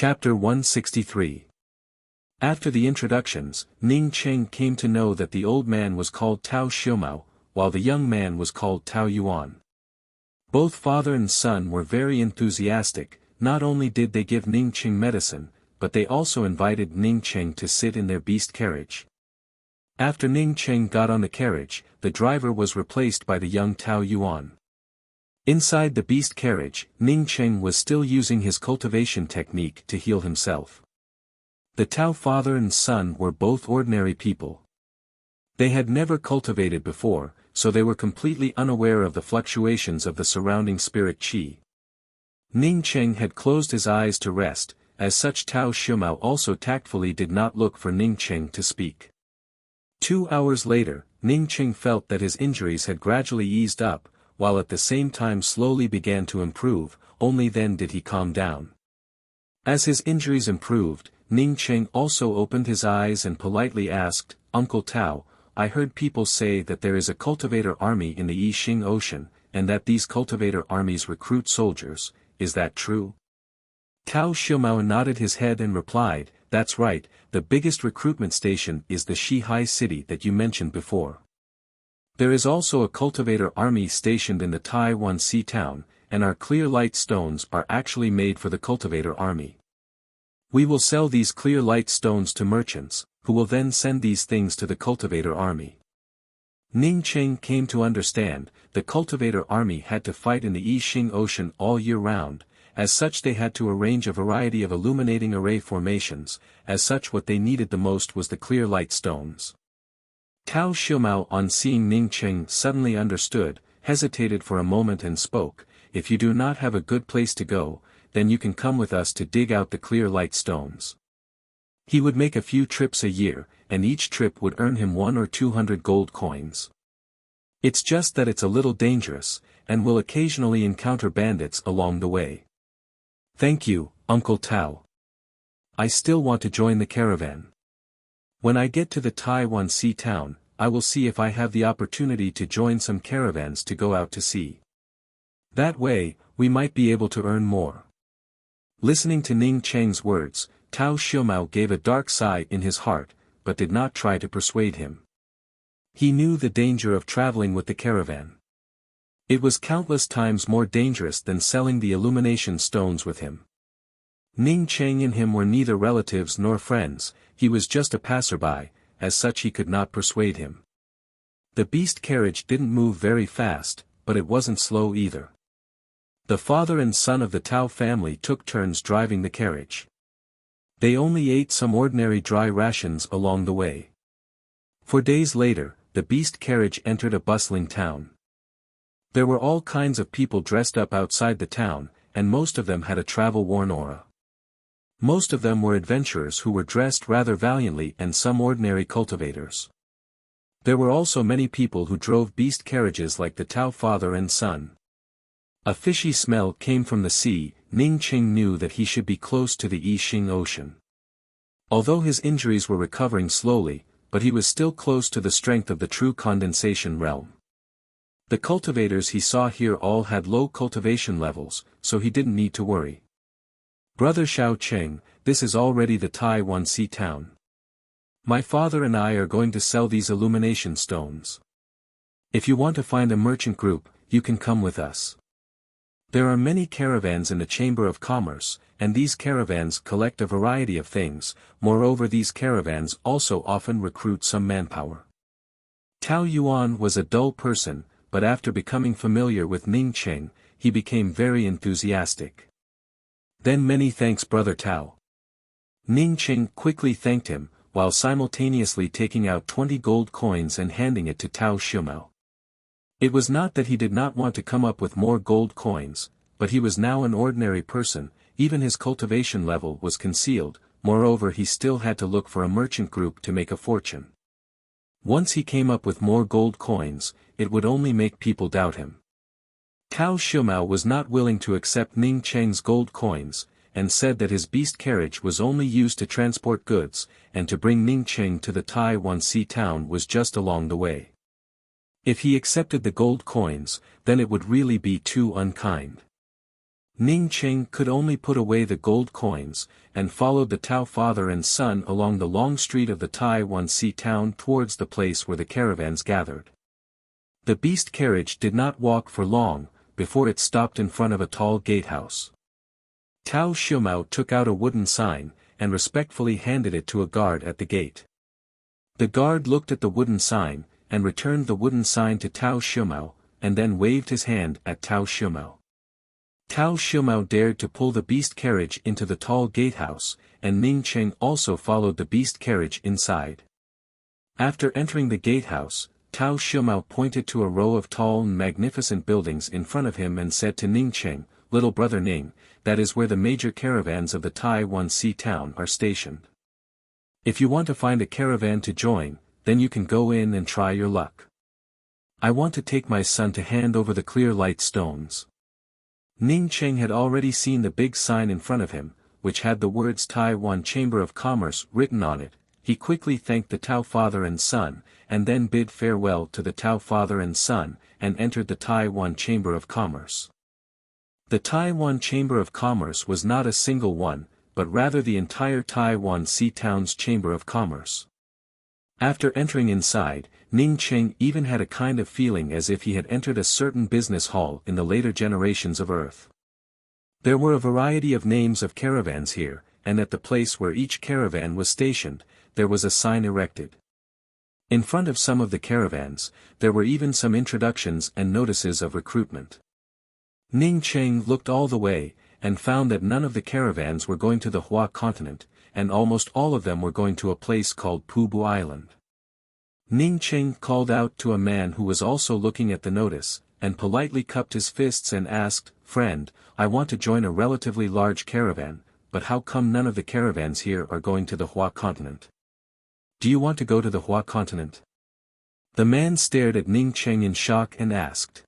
Chapter 163. After the introductions, Ning Cheng came to know that the old man was called Tao Xiumao, while the young man was called Tao Yuan. Both father and son were very enthusiastic. Not only did they give Ning Cheng medicine, but they also invited Ning Cheng to sit in their beast carriage. After Ning Cheng got on the carriage, the driver was replaced by the young Tao Yuan. Inside the beast carriage, Ning Cheng was still using his cultivation technique to heal himself. The Tao father and son were both ordinary people. They had never cultivated before, so they were completely unaware of the fluctuations of the surrounding spirit qi. Ning Cheng had closed his eyes to rest, as such Tao Xiumao also tactfully did not look for Ning Cheng to speak. 2 hours later, Ning Cheng felt that his injuries had gradually eased up, while at the same time slowly began to improve. Only then did he calm down. As his injuries improved, Ning Cheng also opened his eyes and politely asked, "Uncle Tao, I heard people say that there is a cultivator army in the Yixing Ocean, and that these cultivator armies recruit soldiers. Is that true?" Tao Xiumao nodded his head and replied, "That's right, the biggest recruitment station is the Shihai city that you mentioned before. There is also a cultivator army stationed in the Taiwan Sea town, and our clear light stones are actually made for the cultivator army. We will sell these clear light stones to merchants, who will then send these things to the cultivator army." Ning Cheng came to understand, the cultivator army had to fight in the Yixing Ocean all year round. As such they had to arrange a variety of illuminating array formations. As such what they needed the most was the clear light stones. Tao Xiumao, on seeing Ning Cheng, suddenly understood, hesitated for a moment and spoke, "If you do not have a good place to go, then you can come with us to dig out the clear light stones." He would make a few trips a year, and each trip would earn him 100 or 200 gold coins. It's just that it's a little dangerous, and will occasionally encounter bandits along the way. "Thank you, Uncle Tao. I still want to join the caravan. When I get to the Taiwan Sea town, I will see if I have the opportunity to join some caravans to go out to sea. That way, we might be able to earn more." Listening to Ning Cheng's words, Tao Xiumao gave a dark sigh in his heart, but did not try to persuade him. He knew the danger of traveling with the caravan. It was countless times more dangerous than selling the illumination stones with him. Ning Cheng and him were neither relatives nor friends, he was just a passerby. As such he could not persuade him. The beast carriage didn't move very fast, but it wasn't slow either. The father and son of the Tao family took turns driving the carriage. They only ate some ordinary dry rations along the way. 4 days later, the beast carriage entered a bustling town. There were all kinds of people dressed up outside the town, and most of them had a travel-worn aura. Most of them were adventurers who were dressed rather valiantly, and some ordinary cultivators. There were also many people who drove beast carriages like the Tao father and son. A fishy smell came from the sea. Ning Cheng knew that he should be close to the Yixing Ocean. Although his injuries were recovering slowly, but he was still close to the strength of the true condensation realm. The cultivators he saw here all had low cultivation levels, so he didn't need to worry. "Brother Xiao Cheng, this is already the Taiwan Sea town. My father and I are going to sell these illumination stones. If you want to find a merchant group, you can come with us. There are many caravans in the Chamber of Commerce, and these caravans collect a variety of things. Moreover, these caravans also often recruit some manpower." Tao Yuan was a dull person, but after becoming familiar with Ning Cheng, he became very enthusiastic. "Then many thanks, Brother Tao." Ning Cheng quickly thanked him, while simultaneously taking out 20 gold coins and handing it to Tao Xiumao. It was not that he did not want to come up with more gold coins, but he was now an ordinary person, even his cultivation level was concealed. Moreover, he still had to look for a merchant group to make a fortune. Once he came up with more gold coins, it would only make people doubt him. Tao Xiumao was not willing to accept Ning Cheng's gold coins, and said that his beast carriage was only used to transport goods, and to bring Ning Cheng to the Taiwan Sea town was just along the way. If he accepted the gold coins, then it would really be too unkind. Ning Cheng could only put away the gold coins, and followed the Tao father and son along the long street of the Taiwan Sea town towards the place where the caravans gathered. The beast carriage did not walk for long, before it stopped in front of a tall gatehouse. Tao Xiumao took out a wooden sign, and respectfully handed it to a guard at the gate. The guard looked at the wooden sign, and returned the wooden sign to Tao Xiumao, and then waved his hand at Tao Xiumao. Tao Xiumao dared to pull the beast carriage into the tall gatehouse, and Ning Cheng also followed the beast carriage inside. After entering the gatehouse, Tao Xiumao pointed to a row of tall and magnificent buildings in front of him and said to Ning Cheng, "Little brother Ning, that is where the major caravans of the Taiwan Sea town are stationed. If you want to find a caravan to join, then you can go in and try your luck. I want to take my son to hand over the clear light stones." Ning Cheng had already seen the big sign in front of him, which had the words Taiwan Chamber of Commerce written on it. He quickly thanked the Tao father and son, and then bid farewell to the Tao father and son, and entered the Taiwan Chamber of Commerce. The Taiwan Chamber of Commerce was not a single one, but rather the entire Taiwan Sea town's Chamber of Commerce. After entering inside, Ning Cheng even had a kind of feeling as if he had entered a certain business hall in the later generations of Earth. There were a variety of names of caravans here, and at the place where each caravan was stationed, there was a sign erected. In front of some of the caravans, there were even some introductions and notices of recruitment. Ning Cheng looked all the way, and found that none of the caravans were going to the Hua continent, and almost all of them were going to a place called Pubu Island. Ning Cheng called out to a man who was also looking at the notice, and politely cupped his fists and asked, "Friend, I want to join a relatively large caravan, but how come none of the caravans here are going to the Hua continent? Do you want to go to the Hua continent?" The man stared at Ning Cheng in shock and asked.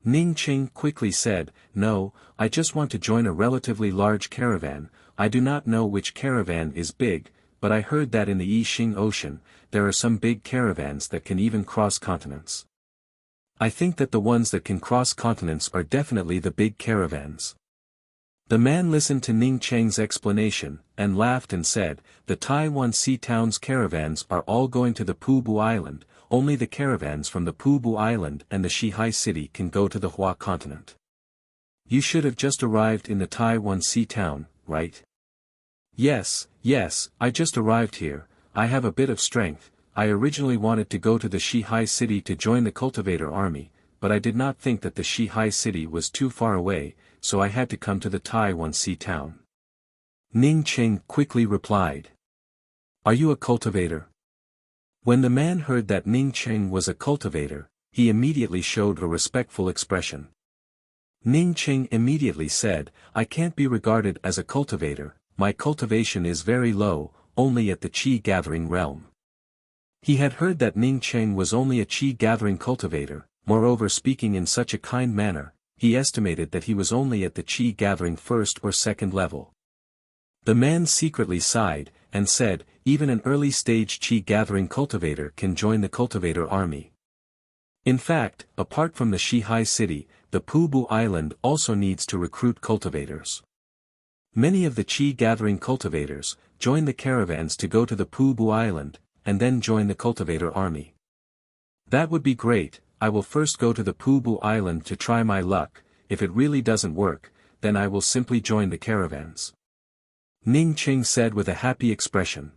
Ning Cheng quickly said, "No, I just want to join a relatively large caravan. I do not know which caravan is big, but I heard that in the Yixing Ocean, there are some big caravans that can even cross continents. I think that the ones that can cross continents are definitely the big caravans." The man listened to Ning Cheng's explanation, and laughed and said, "The Taiwan Sea town's caravans are all going to the Pubu Island, only the caravans from the Pubu Island and the Shihai city can go to the Hua continent. You should have just arrived in the Taiwan Sea town, right?" Yes, I just arrived here. I have a bit of strength. I originally wanted to go to the Shihai city to join the cultivator army, but I did not think that the Shihai city was too far away, so I had to come to the Taiwan Sea town." Ning Cheng quickly replied. "Are you a cultivator?" When the man heard that Ning Cheng was a cultivator, he immediately showed a respectful expression. Ning Cheng immediately said, "I can't be regarded as a cultivator. My cultivation is very low, only at the qi-gathering realm." He had heard that Ning Cheng was only a qi-gathering cultivator. Moreover, speaking in such a kind manner, he estimated that he was only at the qi-gathering first or second level. The man secretly sighed, and said, "Even an early-stage qi-gathering cultivator can join the cultivator army. In fact, apart from the Shihai city, the Pubu Island also needs to recruit cultivators. Many of the qi-gathering cultivators join the caravans to go to the Pubu Island, and then join the cultivator army. That would be great. I will first go to the Pubu Island to try my luck. If it really doesn't work, then I will simply join the caravans," Ning Cheng said with a happy expression.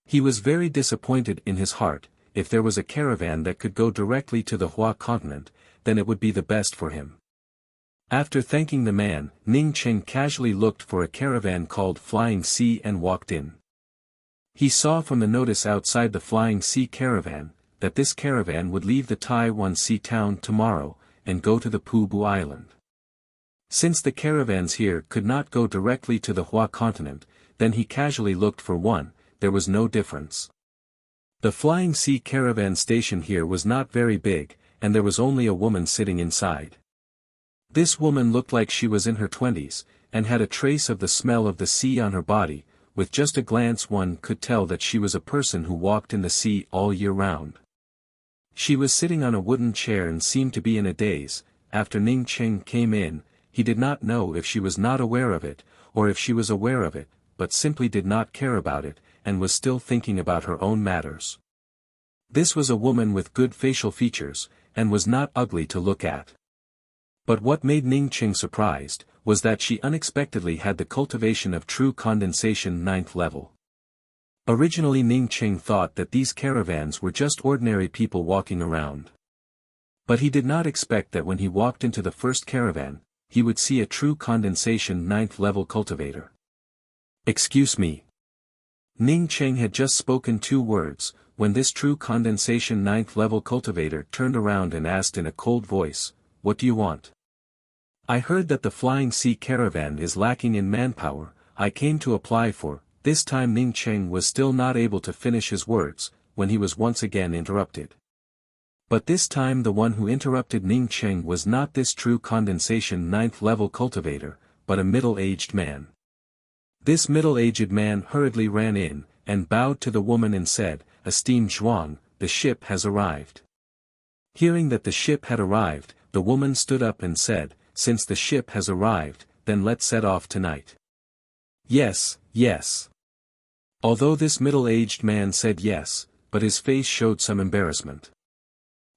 He was very disappointed in his heart. If there was a caravan that could go directly to the Hua continent, then it would be the best for him. After thanking the man, Ning Cheng casually looked for a caravan called Flying Sea and walked in. He saw from the notice outside the Flying Sea caravan, that this caravan would leave the Taiwan Sea town tomorrow, and go to the Pubu Island. Since the caravans here could not go directly to the Hua continent, then he casually looked for one. There was no difference. The Flying Sea caravan station here was not very big, and there was only a woman sitting inside. This woman looked like she was in her 20s, and had a trace of the smell of the sea on her body. With just a glance one could tell that she was a person who walked in the sea all year round. She was sitting on a wooden chair and seemed to be in a daze. After Ning Cheng came in, he did not know if she was not aware of it, or if she was aware of it, but simply did not care about it, and was still thinking about her own matters. This was a woman with good facial features, and was not ugly to look at. But what made Ning Qing surprised, was that she unexpectedly had the cultivation of true condensation 9th level. Originally Ning Qing thought that these caravans were just ordinary people walking around. But he did not expect that when he walked into the first caravan, he would see a true condensation 9th level cultivator. "Excuse me." Ning Qing had just spoken 2 words, when this true condensation 9th level cultivator turned around and asked in a cold voice, "What do you want?" "I heard that the Flying Sea Caravan is lacking in manpower, I came to apply for." This time Ning Qing was still not able to finish his words, when he was once again interrupted. But this time the one who interrupted Ning Qing was not this true condensation 9th level cultivator, but a middle-aged man. This middle-aged man hurriedly ran in, and bowed to the woman and said, "Esteemed Zhuang, the ship has arrived." Hearing that the ship had arrived, the woman stood up and said, "Since the ship has arrived, then let's set off tonight." "Yes, yes." Although this middle-aged man said yes, but his face showed some embarrassment.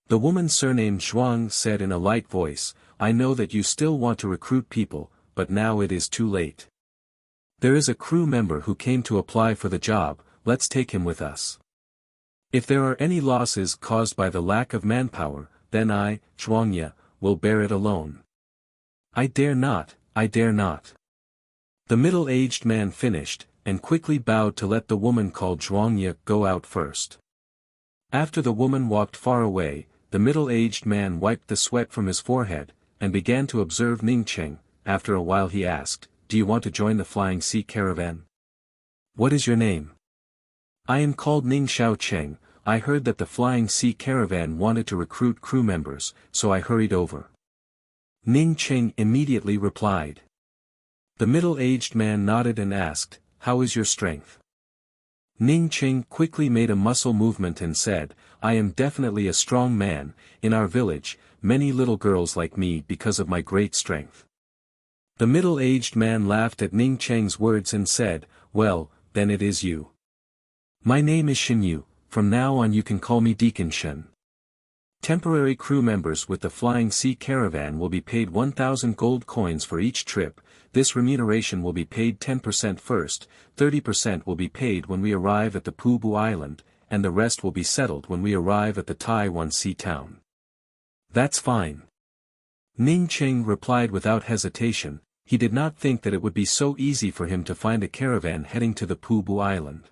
The woman surnamed Zhuang said in a light voice, "I know that you still want to recruit people, but now it is too late. There is a crew member who came to apply for the job, let's take him with us. If there are any losses caused by the lack of manpower, then I, Zhuangya, will bear it alone." "I dare not, I dare not." The middle-aged man finished, and quickly bowed to let the woman called Zhuangya go out first. After the woman walked far away, the middle-aged man wiped the sweat from his forehead, and began to observe Ning Qing. After a while he asked, "Do you want to join the Flying Sea Caravan?" "What is your name?" "I am called Ning Xiao Cheng. I heard that the Flying Sea Caravan wanted to recruit crew members, so I hurried over." Ning Qing immediately replied. The middle-aged man nodded and asked, "How is your strength?" Ning Qing quickly made a muscle movement and said, "I am definitely a strong man. In our village, many little girls like me because of my great strength." The middle-aged man laughed at Ning Qing's words and said, "Well, then it is you. My name is Xinyu, from now on you can call me Deacon Shen. Temporary crew members with the Flying Sea Caravan will be paid 1,000 gold coins for each trip. This remuneration will be paid 10% first, 30% will be paid when we arrive at the Pubu Island, and the rest will be settled when we arrive at the Taiwan Sea town." "That's fine." Ning Qing replied without hesitation. He did not think that it would be so easy for him to find a caravan heading to the Pubu Island.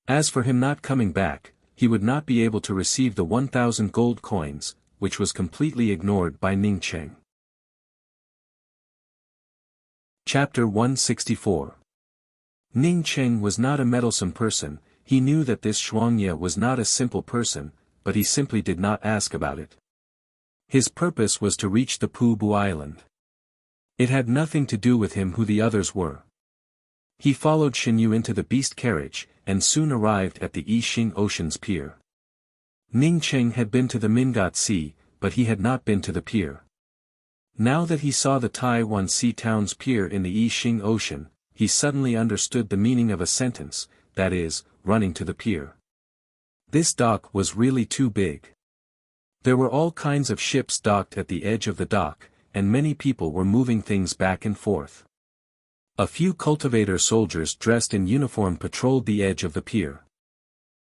As for him not coming back, he would not be able to receive the 1,000 gold coins, which was completely ignored by Ning Qing. Chapter 164. Ning Qing was not a meddlesome person. He knew that this Zhuangya was not a simple person, but he simply did not ask about it. His purpose was to reach the Pubu Island. It had nothing to do with him who the others were. He followed Xinyu into the beast carriage, and soon arrived at the Yixing Ocean's pier. Ning Qing had been to the Mingat Sea, but he had not been to the pier. Now that he saw the Taiwan Sea town's pier in the Yixing Ocean, he suddenly understood the meaning of a sentence, that is, running to the pier. This dock was really too big. There were all kinds of ships docked at the edge of the dock, and many people were moving things back and forth. A few cultivator soldiers dressed in uniform patrolled the edge of the pier.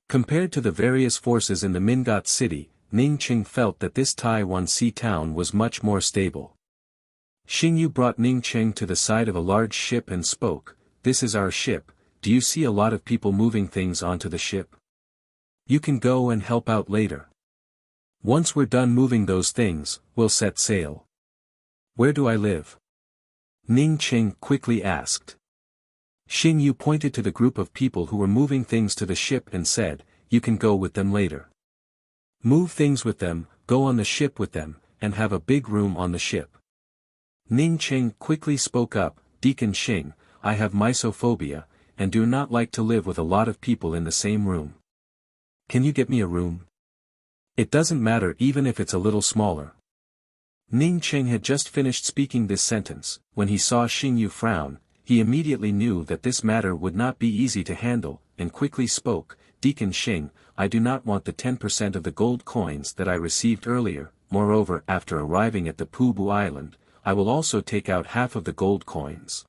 Compared to the various forces in the Mingat city, Ning Qing felt that this Taiwan Sea town was much more stable. Xingyu brought Ning Qing to the side of a large ship and spoke, "This is our ship. Do you see a lot of people moving things onto the ship? You can go and help out later. Once we're done moving those things, we'll set sail." "Where do I live?" Ning Qing quickly asked. Xingyu pointed to the group of people who were moving things to the ship and said, "You can go with them later. Move things with them, go on the ship with them, and have a big room on the ship." Ning Qing quickly spoke up, "Deacon Xing, I have mysophobia, and do not like to live with a lot of people in the same room. Can you get me a room? It doesn't matter even if it's a little smaller." Ning Cheng had just finished speaking this sentence. When he saw Xing Yu frown, he immediately knew that this matter would not be easy to handle, and quickly spoke, "Deacon Xing, I do not want the 10% of the gold coins that I received earlier. Moreover, after arriving at the Pubu Island, I will also take out half of the gold coins.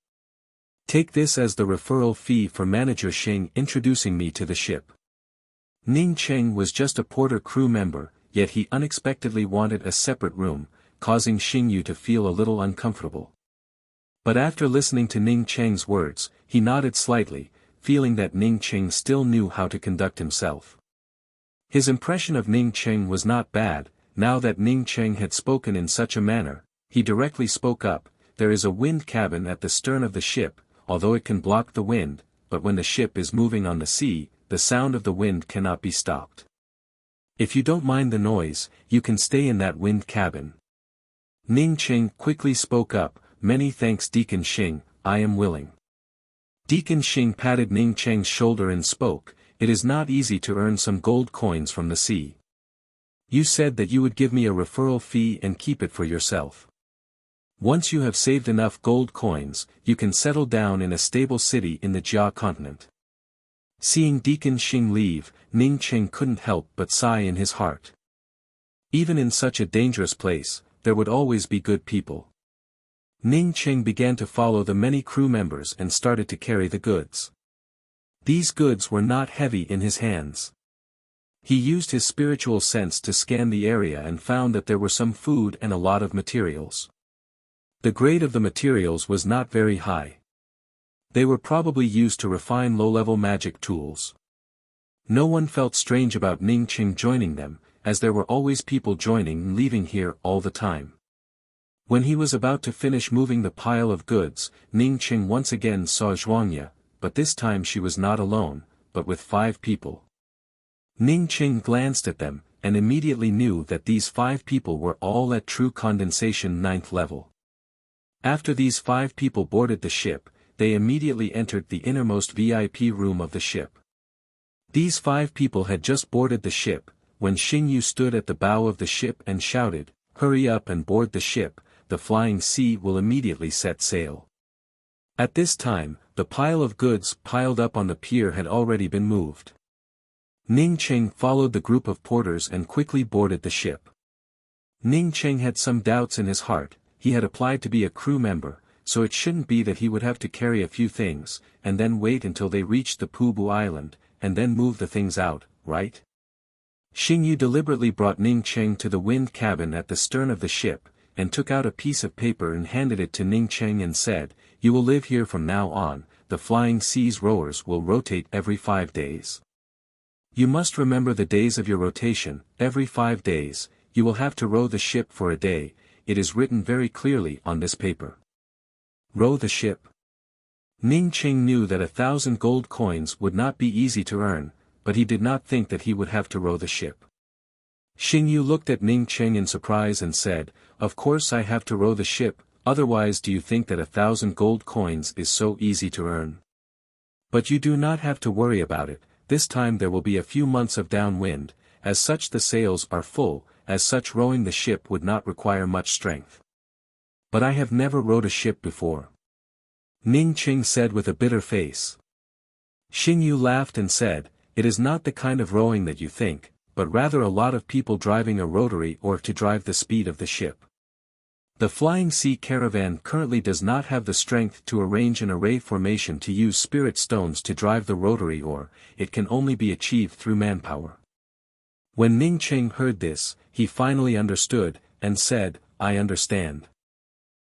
Take this as the referral fee for Manager Xing introducing me to the ship." Ning Cheng was just a porter crew member, yet he unexpectedly wanted a separate room, causing Xing Yu to feel a little uncomfortable. But after listening to Ning Cheng's words, he nodded slightly, feeling that Ning Cheng still knew how to conduct himself. His impression of Ning Cheng was not bad. Now that Ning Cheng had spoken in such a manner, he directly spoke up. "There is a wind cabin at the stern of the ship, although it can block the wind, but when the ship is moving on the sea, the sound of the wind cannot be stopped. If you don't mind the noise, you can stay in that wind cabin." Ning Cheng quickly spoke up, "Many thanks Deacon Xing, I am willing." Deacon Xing patted Ning Cheng's shoulder and spoke, "It is not easy to earn some gold coins from the sea. You said that you would give me a referral fee and keep it for yourself. Once you have saved enough gold coins, you can settle down in a stable city in the Jia continent." Seeing Deacon Xing leave, Ning Cheng couldn't help but sigh in his heart. Even in such a dangerous place, there would always be good people. Ning Cheng began to follow the many crew members and started to carry the goods. These goods were not heavy in his hands. He used his spiritual sense to scan the area and found that there were some food and a lot of materials. The grade of the materials was not very high. They were probably used to refine low-level magic tools. No one felt strange about Ning Cheng joining them, as there were always people joining and leaving here all the time. When he was about to finish moving the pile of goods, Ning Cheng once again saw Zhuangya, but this time she was not alone, but with 5 people. Ning Cheng glanced at them, and immediately knew that these 5 people were all at true condensation 9th level. After these 5 people boarded the ship, they immediately entered the innermost VIP room of the ship. These 5 people had just boarded the ship, when Xing Yu stood at the bow of the ship and shouted, "Hurry up and board the ship, the flying sea will immediately set sail." At this time, the pile of goods piled up on the pier had already been moved. Ning Cheng followed the group of porters and quickly boarded the ship. Ning Cheng had some doubts in his heart. He had applied to be a crew member, so it shouldn't be that he would have to carry a few things, and then wait until they reached the Pubu Island, and then move the things out, right? Xing Yu deliberately brought Ning Cheng to the wind cabin at the stern of the ship, and took out a piece of paper and handed it to Ning Cheng and said, "You will live here from now on, the flying seas rowers will rotate every 5 days. You must remember the days of your rotation. Every 5 days, you will have to row the ship for a day. It is written very clearly on this paper." Row the ship. Ning Cheng knew that 1,000 gold coins would not be easy to earn, but he did not think that he would have to row the ship. Xing Yu looked at Ning Cheng in surprise and said, "Of course I have to row the ship, otherwise do you think that 1,000 gold coins is so easy to earn? But you do not have to worry about it. This time there will be a few months of downwind, as such the sails are full, as such rowing the ship would not require much strength." "But I have never rowed a ship before," Ning Cheng said with a bitter face. Xing Yu laughed and said, "It is not the kind of rowing that you think, but rather a lot of people driving a rotary oar to drive the speed of the ship. The flying sea caravan currently does not have the strength to arrange an array formation to use spirit stones to drive the rotary oar. It can only be achieved through manpower." When Ning Cheng heard this, he finally understood, and said, "I understand."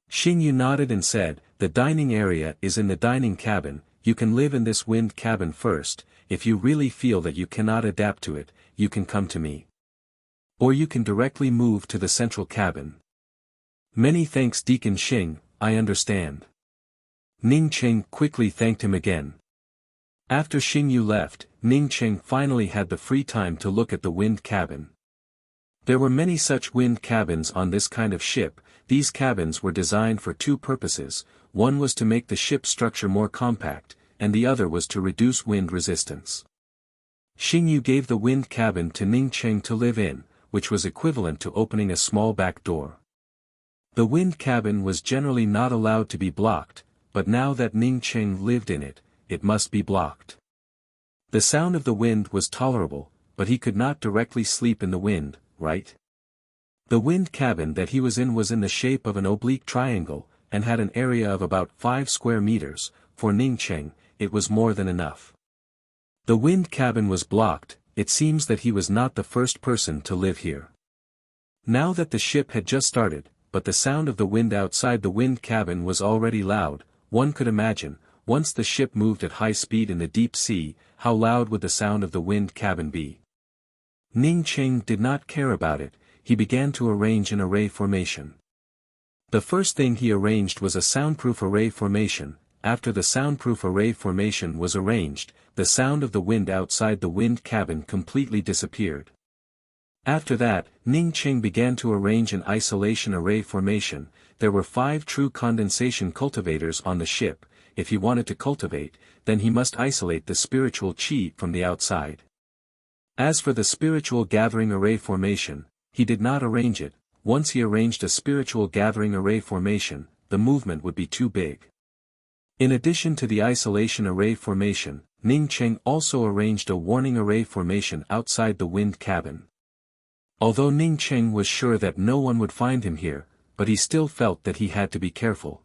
Xing Yu nodded and said, "The dining area is in the dining cabin. You can live in this wind cabin first. If you really feel that you cannot adapt to it, you can come to me. Or you can directly move to the central cabin." "Many thanks Deacon Xing, I understand." Ning Cheng quickly thanked him again. After Xing Yu left, Ning Cheng finally had the free time to look at the wind cabin. There were many such wind cabins on this kind of ship. These cabins were designed for 2 purposes. One was to make the ship structure more compact, and the other was to reduce wind resistance. Xing Yu gave the wind cabin to Ning Cheng to live in, which was equivalent to opening a small back door. The wind cabin was generally not allowed to be blocked, but now that Ning Cheng lived in it, it must be blocked. The sound of the wind was tolerable, but he could not directly sleep in the wind, right? The wind cabin that he was in the shape of an oblique triangle, and had an area of about 5 square meters. For Ning Cheng, it was more than enough. The wind cabin was blocked. It seems that he was not the first person to live here. Now that the ship had just started, but the sound of the wind outside the wind cabin was already loud, one could imagine, once the ship moved at high speed in the deep sea, how loud would the sound of the wind cabin be? Ning Cheng did not care about it. He began to arrange an array formation. The first thing he arranged was a soundproof array formation. After the soundproof array formation was arranged, the sound of the wind outside the wind cabin completely disappeared. After that, Ning Cheng began to arrange an isolation array formation. There were 5 true condensation cultivators on the ship. If he wanted to cultivate, then he must isolate the spiritual chi from the outside. As for the spiritual gathering array formation, he did not arrange it. Once he arranged a spiritual gathering array formation, the movement would be too big. In addition to the isolation array formation, Ning Cheng also arranged a warning array formation outside the wind cabin. Although Ning Cheng was sure that no one would find him here, but he still felt that he had to be careful.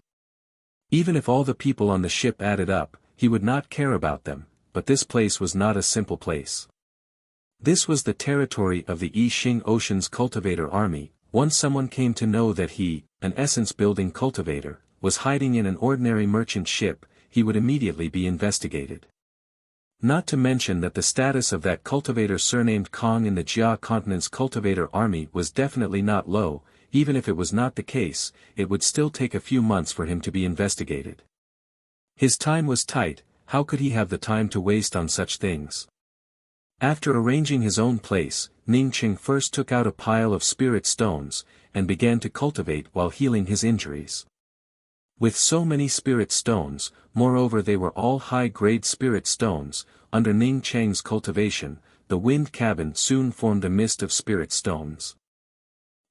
Even if all the people on the ship added up, he would not care about them, but this place was not a simple place. This was the territory of the I Ching Ocean's cultivator army. Once someone came to know that he, an essence-building cultivator, was hiding in an ordinary merchant ship, he would immediately be investigated. Not to mention that the status of that cultivator surnamed Kong in the Jia continent's cultivator army was definitely not low. Even if it was not the case, it would still take a few months for him to be investigated. His time was tight. How could he have the time to waste on such things? After arranging his own place, Ning Cheng first took out a pile of spirit stones, and began to cultivate while healing his injuries. With so many spirit stones, moreover they were all high-grade spirit stones, under Ning Cheng's cultivation, the wind cabin soon formed a mist of spirit stones.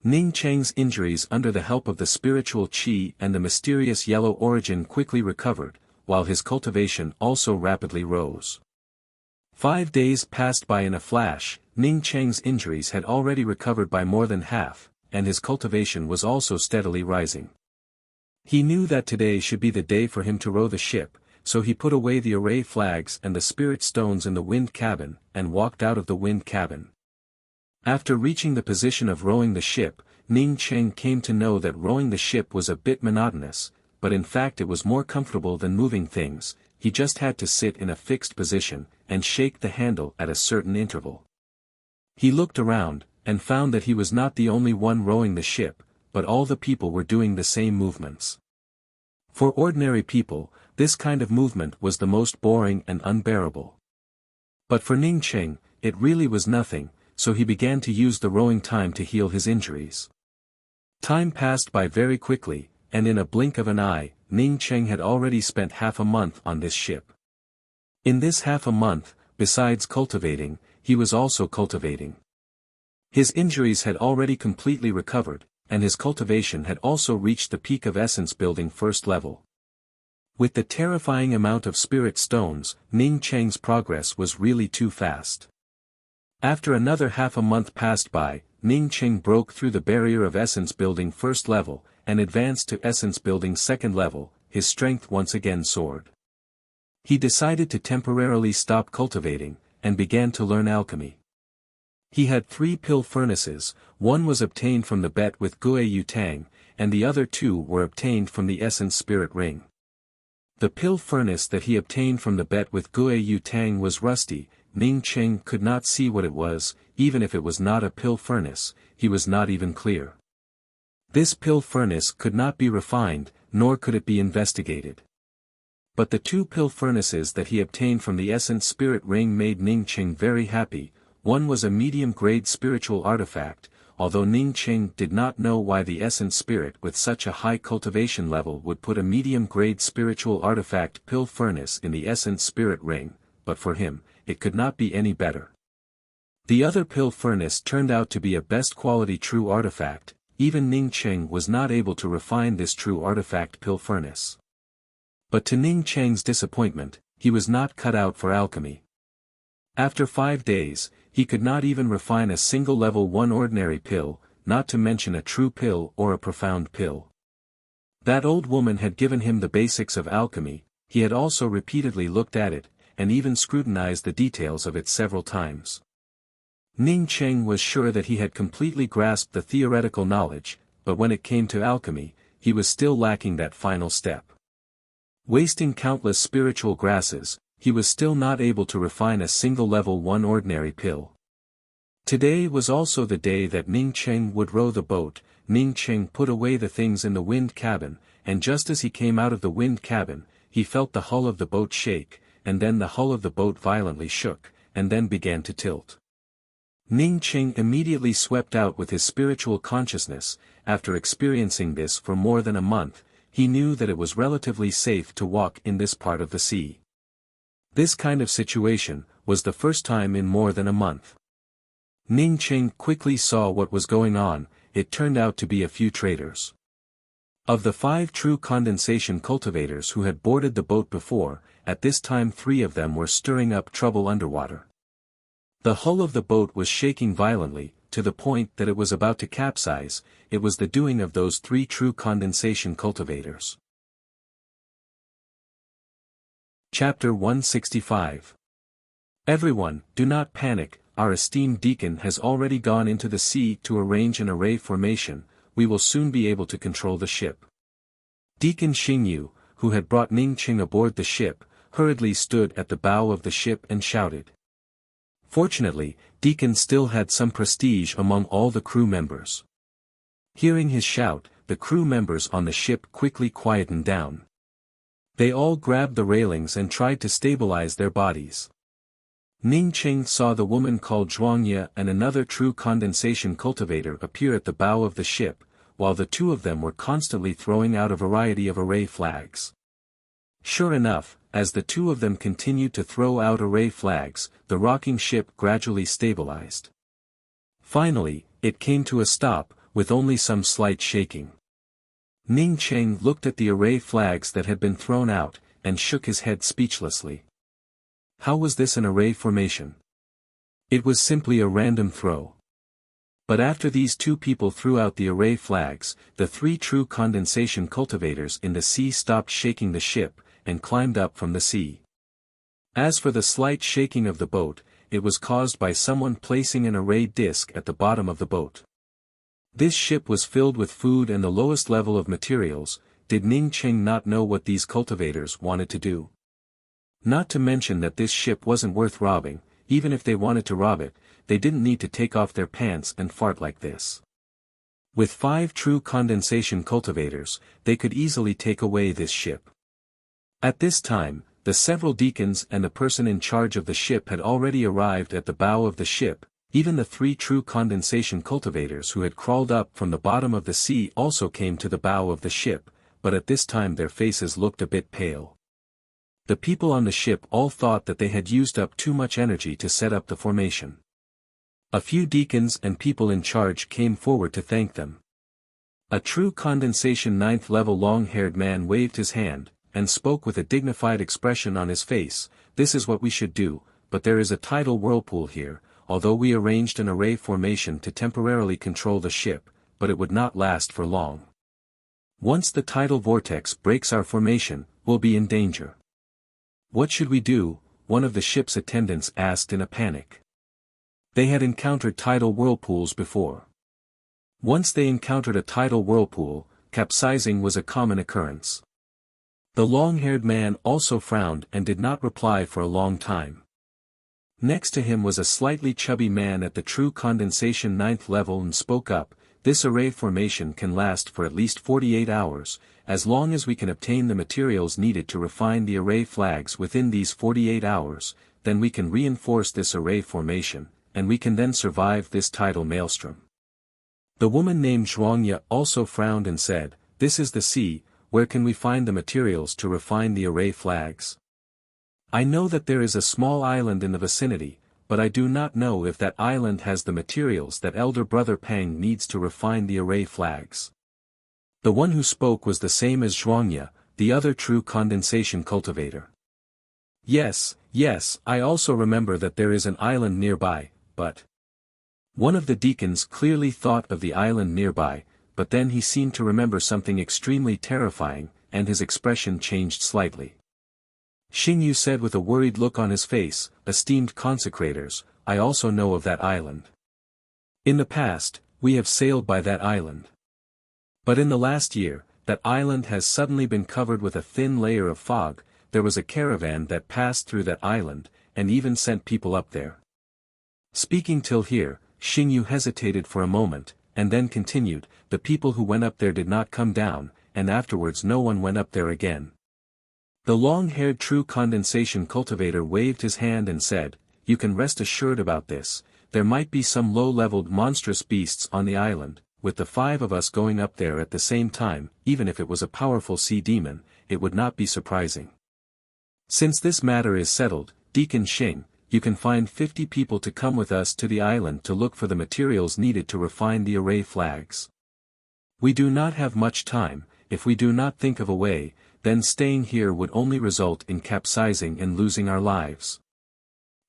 Ning Cheng's injuries under the help of the spiritual chi and the mysterious yellow origin quickly recovered, while his cultivation also rapidly rose. 5 days passed by in a flash. Ning Cheng's injuries had already recovered by more than half, and his cultivation was also steadily rising. He knew that today should be the day for him to row the ship, so he put away the array flags and the spirit stones in the wind cabin, and walked out of the wind cabin. After reaching the position of rowing the ship, Ning Cheng came to know that rowing the ship was a bit monotonous, but in fact it was more comfortable than moving things. He just had to sit in a fixed position, and shake the handle at a certain interval. He looked around, and found that he was not the only one rowing the ship, but all the people were doing the same movements. For ordinary people, this kind of movement was the most boring and unbearable. But for Ning Cheng, it really was nothing, so he began to use the rowing time to heal his injuries. Time passed by very quickly, and in a blink of an eye, Ning Cheng had already spent half a month on this ship. In this half a month, besides cultivating, he was also cultivating. His injuries had already completely recovered, and his cultivation had also reached the peak of essence building first level. With the terrifying amount of spirit stones, Ning Cheng's progress was really too fast. After another half a month passed by, Ning Cheng broke through the barrier of essence building first level, and advanced to essence building second level. His strength once again soared. He decided to temporarily stop cultivating, and began to learn alchemy. He had 3 pill furnaces. One was obtained from the bet with Gue Yutang, and the other 2 were obtained from the essence spirit ring. The pill furnace that he obtained from the bet with Gue Yutang was rusty. Ning Cheng could not see what it was. Even if it was not a pill furnace, he was not even clear. This pill furnace could not be refined, nor could it be investigated. But the 2 pill furnaces that he obtained from the essence spirit ring made Ning Cheng very happy. One was a medium-grade spiritual artifact, although Ning Cheng did not know why the essence spirit with such a high cultivation level would put a medium-grade spiritual artifact pill furnace in the essence spirit ring, but for him, it could not be any better. The other pill furnace turned out to be a best quality true artifact. even Ning Cheng was not able to refine this true artifact pill furnace. But to Ning Cheng's disappointment, he was not cut out for alchemy. After 5 days, he could not even refine a single level 1 ordinary pill, not to mention a true pill or a profound pill. That old woman had given him the basics of alchemy, he had also repeatedly looked at it, and even scrutinized the details of it several times. Ning Cheng was sure that he had completely grasped the theoretical knowledge, but when it came to alchemy, he was still lacking that final step. Wasting countless spiritual grasses, he was still not able to refine a single level 1 ordinary pill. Today was also the day that Ning Cheng would row the boat. Ning Cheng put away the things in the wind cabin, and just as he came out of the wind cabin, he felt the hull of the boat shake, and then the hull of the boat violently shook, and then began to tilt. Ning Cheng immediately swept out with his spiritual consciousness. After experiencing this for more than a month, he knew that it was relatively safe to walk in this part of the sea. This kind of situation was the first time in more than a month. Ning Cheng quickly saw what was going on. It turned out to be a few traders. Of the 5 true condensation cultivators who had boarded the boat before, at this time 3 of them were stirring up trouble underwater. The hull of the boat was shaking violently, to the point that it was about to capsize. It was the doing of those 3 true condensation cultivators. Chapter 165. Everyone, do not panic, our esteemed deacon has already gone into the sea to arrange an array formation, we will soon be able to control the ship. Deacon Xingyu, who had brought Ning Cheng aboard the ship, hurriedly stood at the bow of the ship and shouted. Fortunately, Deacon still had some prestige among all the crew members. Hearing his shout, the crew members on the ship quickly quietened down. They all grabbed the railings and tried to stabilize their bodies. Ning Cheng saw the woman called Zhuangye and another true condensation cultivator appear at the bow of the ship, while the 2 of them were constantly throwing out a variety of array flags. Sure enough, as the 2 of them continued to throw out array flags, the rocking ship gradually stabilized. Finally, it came to a stop, with only some slight shaking. Ning Cheng looked at the array flags that had been thrown out, and shook his head speechlessly. How was this an array formation? It was simply a random throw. But after these 2 people threw out the array flags, the 3 true condensation cultivators in the sea stopped shaking the ship, and climbed up from the sea. As for the slight shaking of the boat, it was caused by someone placing an array disc at the bottom of the boat. This ship was filled with food and the lowest level of materials. Did Ning Cheng not know what these cultivators wanted to do? Not to mention that this ship wasn't worth robbing. Even if they wanted to rob it, they didn't need to take off their pants and fart like this. With 5 true condensation cultivators, they could easily take away this ship. At this time, the several deacons and the person in charge of the ship had already arrived at the bow of the ship. Even the 3 true condensation cultivators who had crawled up from the bottom of the sea also came to the bow of the ship, but at this time their faces looked a bit pale. The people on the ship all thought that they had used up too much energy to set up the formation. A few deacons and people in charge came forward to thank them. A true condensation 9th level long-haired man waved his hand, and spoke with a dignified expression on his face. This is what we should do, but there is a tidal whirlpool here. Although we arranged an array formation to temporarily control the ship, but it would not last for long. Once the tidal vortex breaks our formation, we'll be in danger. What should we do? One of the ship's attendants asked in a panic. They had encountered tidal whirlpools before. Once they encountered a tidal whirlpool, capsizing was a common occurrence. The long-haired man also frowned and did not reply for a long time. Next to him was a slightly chubby man at the true condensation 9th level and spoke up. This array formation can last for at least 48 hours, as long as we can obtain the materials needed to refine the array flags within these 48 hours, then we can reinforce this array formation, and we can then survive this tidal maelstrom. The woman named Zhuangye also frowned and said, "This is the sea, where can we find the materials to refine the array flags? I know that there is a small island in the vicinity, but I do not know if that island has the materials that elder brother Pang needs to refine the array flags. The one who spoke was the same as Zhuangya, the other true condensation cultivator. Yes, I also remember that there is an island nearby, but... One of the deacons clearly thought of the island nearby, but then he seemed to remember something extremely terrifying, and his expression changed slightly. Xingyu said with a worried look on his face, "Esteemed consecrators, I also know of that island. In the past, we have sailed by that island. But in the last year, that island has suddenly been covered with a thin layer of fog. There was a caravan that passed through that island, and even sent people up there." Speaking till here, Xingyu hesitated for a moment, and then continued, "The people who went up there did not come down, and afterwards no one went up there again." The long-haired true condensation cultivator waved his hand and said, "You can rest assured about this, there might be some low-leveled monstrous beasts on the island, with the 5 of us going up there at the same time, even if it was a powerful sea demon, it would not be surprising. Since this matter is settled, Deacon Xing, you can find 50 people to come with us to the island to look for the materials needed to refine the array flags. We do not have much time. If we do not think of a way, then staying here would only result in capsizing and losing our lives."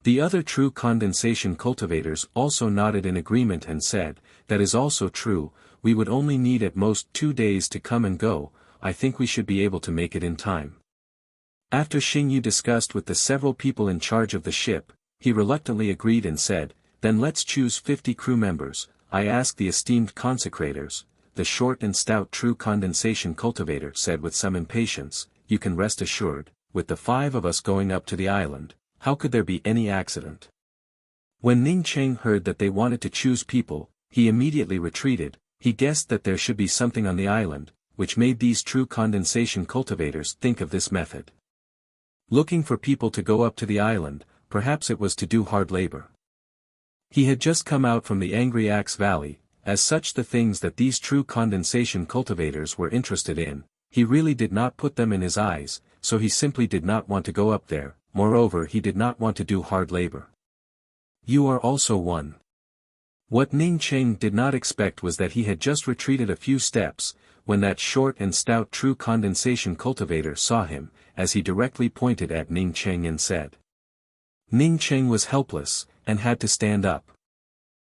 The other true condensation cultivators also nodded in agreement and said, "That is also true, we would only need at most 2 days to come and go. I think we should be able to make it in time." After Xingyu discussed with the several people in charge of the ship, he reluctantly agreed and said, "Then let's choose 50 crew members. I ask the esteemed consecrators." The short and stout true condensation cultivator said with some impatience, "You can rest assured, with the 5 of us going up to the island, how could there be any accident?" When Ning Cheng heard that they wanted to choose people, he immediately retreated. He guessed that there should be something on the island, which made these true condensation cultivators think of this method. Looking for people to go up to the island, perhaps it was to do hard labor. He had just come out from the Angry Axe Valley. As such, the things that these true condensation cultivators were interested in, he really did not put them in his eyes, so he simply did not want to go up there. Moreover, he did not want to do hard labor. "You are also one." What Ning Cheng did not expect was that he had just retreated a few steps, when that short and stout true condensation cultivator saw him, as he directly pointed at Ning Cheng and said. Ning Cheng was helpless, and had to stand up.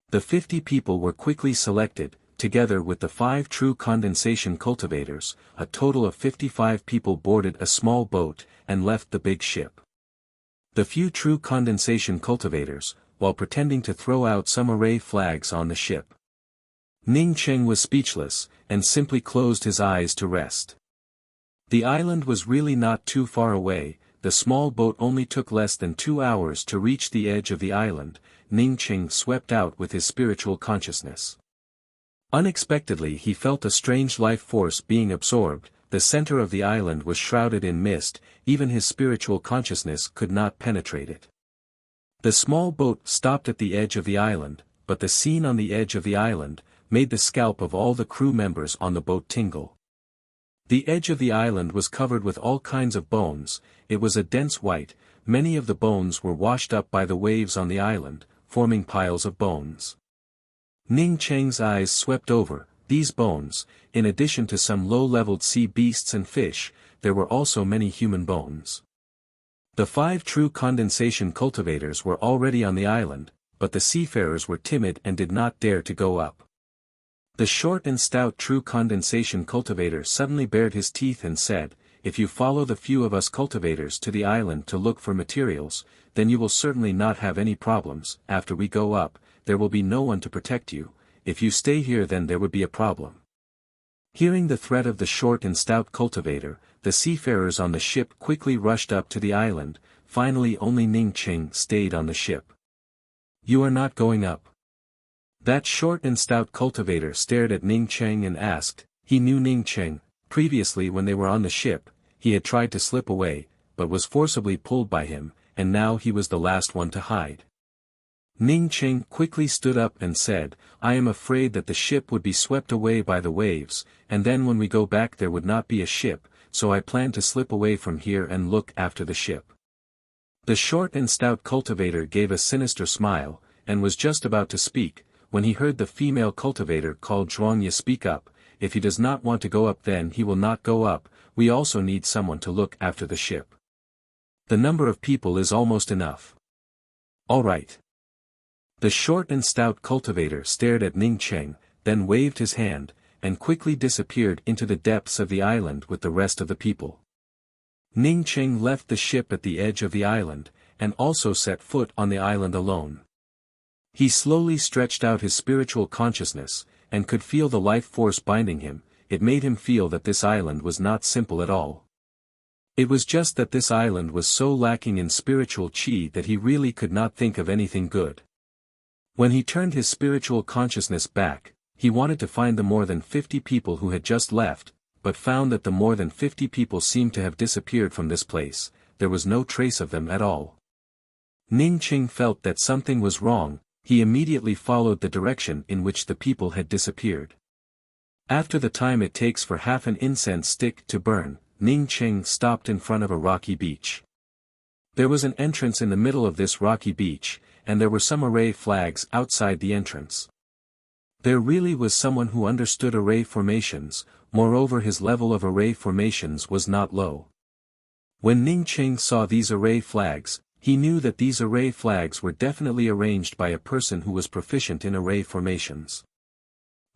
The 50 people were quickly selected, together with the 5 true condensation cultivators. A total of 55 people boarded a small boat, and left the big ship. The few true condensation cultivators, while pretending to throw out some array flags on the ship. Ning Cheng was speechless, and simply closed his eyes to rest. The island was really not too far away. The small boat only took less than 2 hours to reach the edge of the island. Ning Cheng swept out with his spiritual consciousness. Unexpectedly he felt a strange life force being absorbed. The center of the island was shrouded in mist, even his spiritual consciousness could not penetrate it. The small boat stopped at the edge of the island, but the scene on the edge of the island made the scalp of all the crew members on the boat tingle. The edge of the island was covered with all kinds of bones. It was a dense white. Many of the bones were washed up by the waves on the island, forming piles of bones. Ning Cheng's eyes swept over these bones. In addition to some low-leveled sea beasts and fish, there were also many human bones. The 5 true condensation cultivators were already on the island, but the seafarers were timid and did not dare to go up. The short and stout true condensation cultivator suddenly bared his teeth and said, "If you follow the few of us cultivators to the island to look for materials, then you will certainly not have any problems. After we go up, there will be no one to protect you. If you stay here, then there would be a problem." Hearing the threat of the short and stout cultivator, the seafarers on the ship quickly rushed up to the island. Finally only Ning Cheng stayed on the ship. "You are not going up?" That short and stout cultivator stared at Ning Cheng and asked. He knew Ning Cheng. Previously when they were on the ship, he had tried to slip away, but was forcibly pulled by him, and now he was the last one to hide. Ning Cheng quickly stood up and said, "I am afraid that the ship would be swept away by the waves, and then when we go back there would not be a ship, so I plan to slip away from here and look after the ship." The short and stout cultivator gave a sinister smile, and was just about to speak, when he heard the female cultivator call Zhuangya speak up. If he does not want to go up, then he will not go up. We also need someone to look after the ship. The number of people is almost enough. All right. The short and stout cultivator stared at Ning Cheng, then waved his hand, and quickly disappeared into the depths of the island with the rest of the people. Ning Cheng left the ship at the edge of the island, and also set foot on the island alone. He slowly stretched out his spiritual consciousness, and could feel the life force binding him. It made him feel that this island was not simple at all. It was just that this island was so lacking in spiritual chi that he really could not think of anything good. When he turned his spiritual consciousness back, he wanted to find the more than 50 people who had just left, but found that the more than 50 people seemed to have disappeared from this place. There was no trace of them at all. Ning Cheng felt that something was wrong. He immediately followed the direction in which the people had disappeared. After the time it takes for half an incense stick to burn, Ning Cheng stopped in front of a rocky beach. There was an entrance in the middle of this rocky beach, and there were some array flags outside the entrance. There really was someone who understood array formations. Moreover, his level of array formations was not low. When Ning Cheng saw these array flags, he knew that these array flags were definitely arranged by a person who was proficient in array formations.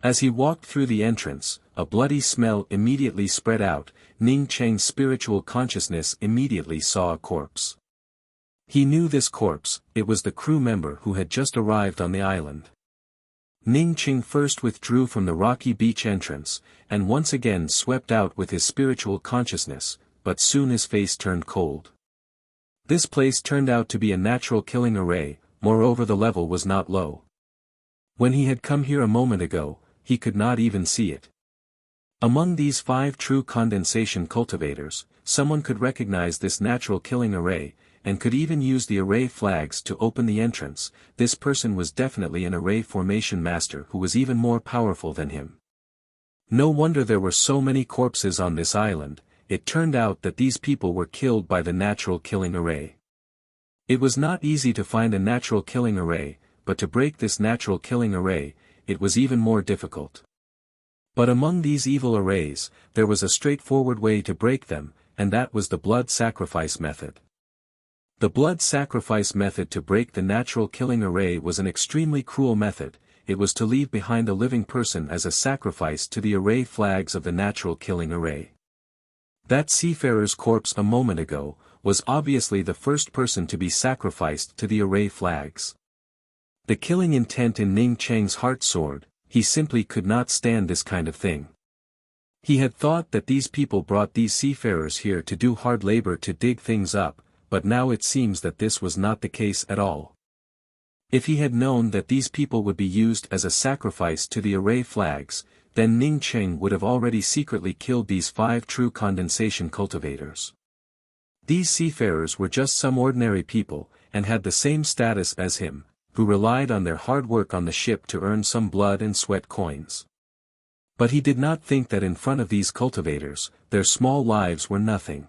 As he walked through the entrance, a bloody smell immediately spread out. Ning Cheng's spiritual consciousness immediately saw a corpse. He knew this corpse. It was the crew member who had just arrived on the island. Ning Cheng first withdrew from the rocky beach entrance, and once again swept out with his spiritual consciousness, but soon his face turned cold. This place turned out to be a natural killing array. Moreover, the level was not low. When he had come here a moment ago, he could not even see it. Among these 5 true condensation cultivators, someone could recognize this natural killing array, and could even use the array flags to open the entrance. This person was definitely an array formation master who was even more powerful than him. No wonder there were so many corpses on this island. It turned out that these people were killed by the natural killing array. It was not easy to find a natural killing array, but to break this natural killing array, it was even more difficult. But among these evil arrays, there was a straightforward way to break them, and that was the blood sacrifice method. The blood sacrifice method to break the natural killing array was an extremely cruel method. It was to leave behind a living person as a sacrifice to the array flags of the natural killing array. That seafarer's corpse a moment ago, was obviously the first person to be sacrificed to the array flags. The killing intent in Ning Cheng's heart soared. He simply could not stand this kind of thing. He had thought that these people brought these seafarers here to do hard labor to dig things up, but now it seems that this was not the case at all. If he had known that these people would be used as a sacrifice to the array flags, then Ning Cheng would have already secretly killed these 5 true condensation cultivators. These seafarers were just some ordinary people, and had the same status as him, who relied on their hard work on the ship to earn some blood and sweat coins. But he did not think that in front of these cultivators, their small lives were nothing.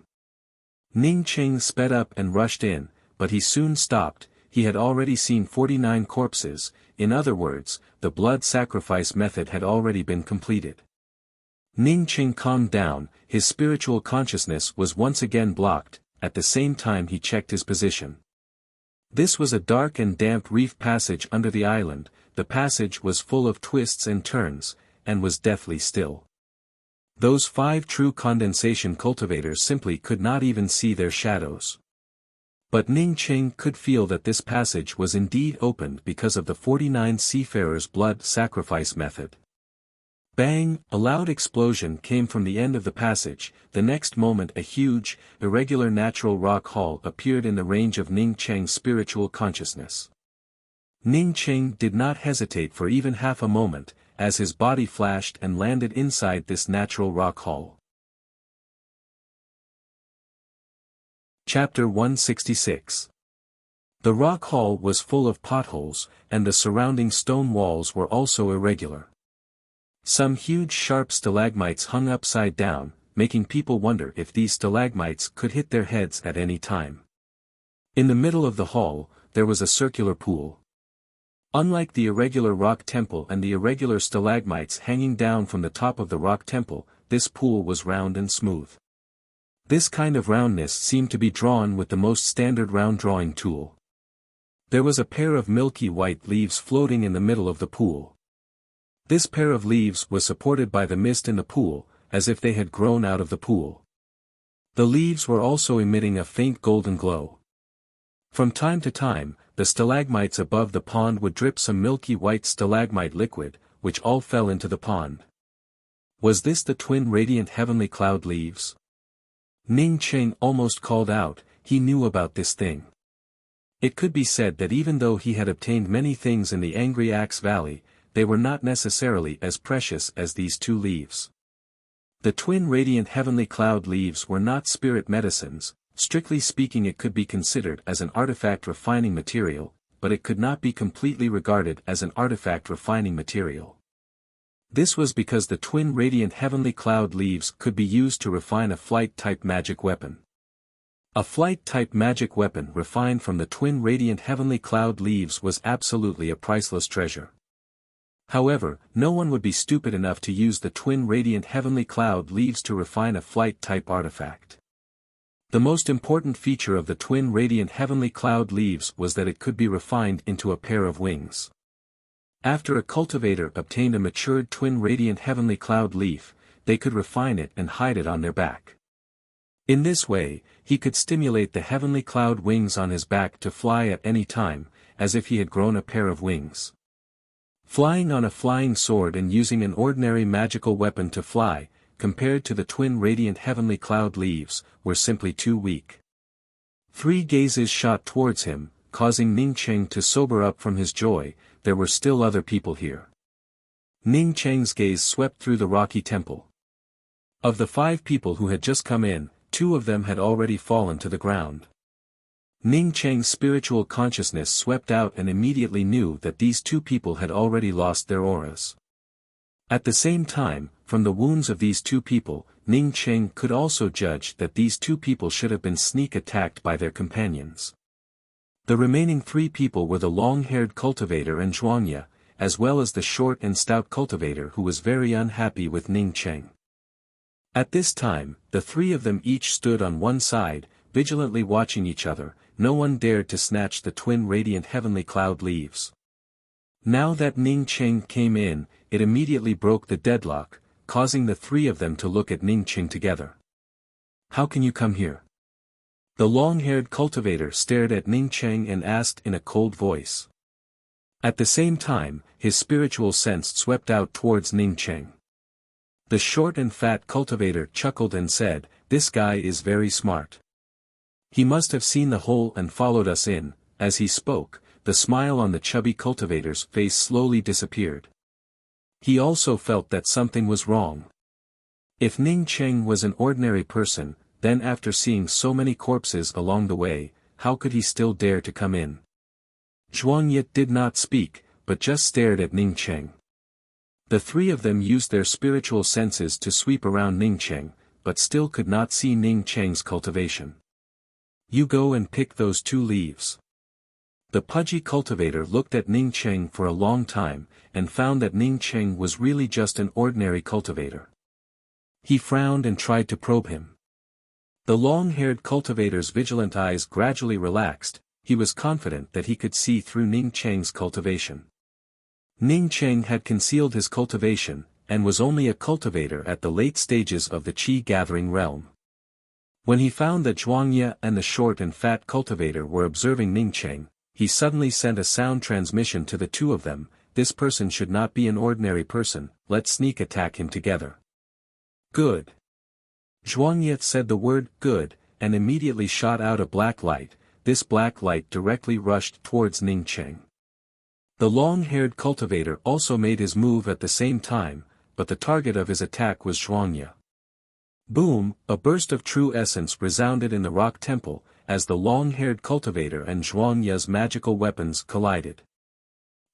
Ning Cheng sped up and rushed in, but he soon stopped. He had already seen 49 corpses. In other words, the blood sacrifice method had already been completed. Ning Cheng calmed down. His spiritual consciousness was once again blocked. At the same time he checked his position. This was a dark and damp reef passage under the island. The passage was full of twists and turns, and was deathly still. Those 5 true condensation cultivators simply could not even see their shadows. But Ning Cheng could feel that this passage was indeed opened because of the 49 seafarers' blood sacrifice method. Bang! A loud explosion came from the end of the passage. The next moment a huge, irregular natural rock hall appeared in the range of Ning Cheng's spiritual consciousness. Ning Cheng did not hesitate for even half a moment, as his body flashed and landed inside this natural rock hall. Chapter 166. The rock hall was full of potholes, and the surrounding stone walls were also irregular. Some huge sharp stalagmites hung upside down, making people wonder if these stalagmites could hit their heads at any time. In the middle of the hall, there was a circular pool. Unlike the irregular rock temple and the irregular stalagmites hanging down from the top of the rock temple, this pool was round and smooth. This kind of roundness seemed to be drawn with the most standard round drawing tool. There was a pair of milky white leaves floating in the middle of the pool. This pair of leaves was supported by the mist in the pool, as if they had grown out of the pool. The leaves were also emitting a faint golden glow. From time to time, the stalagmites above the pond would drip some milky white stalagmite liquid, which all fell into the pond. Was this the twin radiant heavenly cloud leaves? Ning Cheng almost called out, he knew about this thing. It could be said that even though he had obtained many things in the Angry Axe Valley, they were not necessarily as precious as these two leaves. The twin radiant heavenly cloud leaves were not spirit medicines. Strictly speaking, it could be considered as an artifact refining material, but it could not be completely regarded as an artifact refining material. This was because the twin radiant heavenly cloud leaves could be used to refine a flight-type magic weapon. A flight-type magic weapon refined from the twin radiant heavenly cloud leaves was absolutely a priceless treasure. However, no one would be stupid enough to use the twin radiant heavenly cloud leaves to refine a flight-type artifact. The most important feature of the twin radiant heavenly cloud leaves was that it could be refined into a pair of wings. After a cultivator obtained a matured twin radiant heavenly cloud leaf, they could refine it and hide it on their back. In this way, he could stimulate the heavenly cloud wings on his back to fly at any time, as if he had grown a pair of wings. Flying on a flying sword and using an ordinary magical weapon to fly, compared to the twin radiant heavenly cloud leaves, were simply too weak. 3 gazes shot towards him, causing Ning Cheng to sober up from his joy. There were still other people here. Ning Cheng's gaze swept through the rocky temple. Of the 5 people who had just come in, 2 of them had already fallen to the ground. Ning Cheng's spiritual consciousness swept out and immediately knew that these 2 people had already lost their auras. At the same time, from the wounds of these 2 people, Ning Cheng could also judge that these 2 people should have been sneak attacked by their companions. The remaining 3 people were the long-haired cultivator and Zhuangye, as well as the short and stout cultivator who was very unhappy with Ning Cheng. At this time, the 3 of them each stood on one side, vigilantly watching each other. No one dared to snatch the twin radiant heavenly cloud leaves. Now that Ning Cheng came in, it immediately broke the deadlock, causing the 3 of them to look at Ning Cheng together. How can you come here? The long-haired cultivator stared at Ning Cheng and asked in a cold voice. At the same time, his spiritual sense swept out towards Ning Cheng. The short and fat cultivator chuckled and said, "This guy is very smart. He must have seen the hole and followed us in." As he spoke, the smile on the chubby cultivator's face slowly disappeared. He also felt that something was wrong. If Ning Cheng was an ordinary person, then after seeing so many corpses along the way, how could he still dare to come in? Zhuangye did not speak, but just stared at Ning Cheng. The 3 of them used their spiritual senses to sweep around Ning Cheng, but still could not see Ning Cheng's cultivation. "You go and pick those 2 leaves." The pudgy cultivator looked at Ning Cheng for a long time, and found that Ning Cheng was really just an ordinary cultivator. He frowned and tried to probe him. The long-haired cultivator's vigilant eyes gradually relaxed. He was confident that he could see through Ning Cheng's cultivation. Ning Cheng had concealed his cultivation, and was only a cultivator at the late stages of the Qi-gathering realm. When he found that Zhuangye and the short and fat cultivator were observing Ning Cheng, he suddenly sent a sound transmission to the 2 of them. "This person should not be an ordinary person, let's sneak attack him together." "Good." Zhuangye said the word "good," and immediately shot out a black light. This black light directly rushed towards Ning Cheng. The long-haired cultivator also made his move at the same time, but the target of his attack was Zhuangye. Boom! A burst of true essence resounded in the rock temple, as the long-haired cultivator and Zhuangye's magical weapons collided.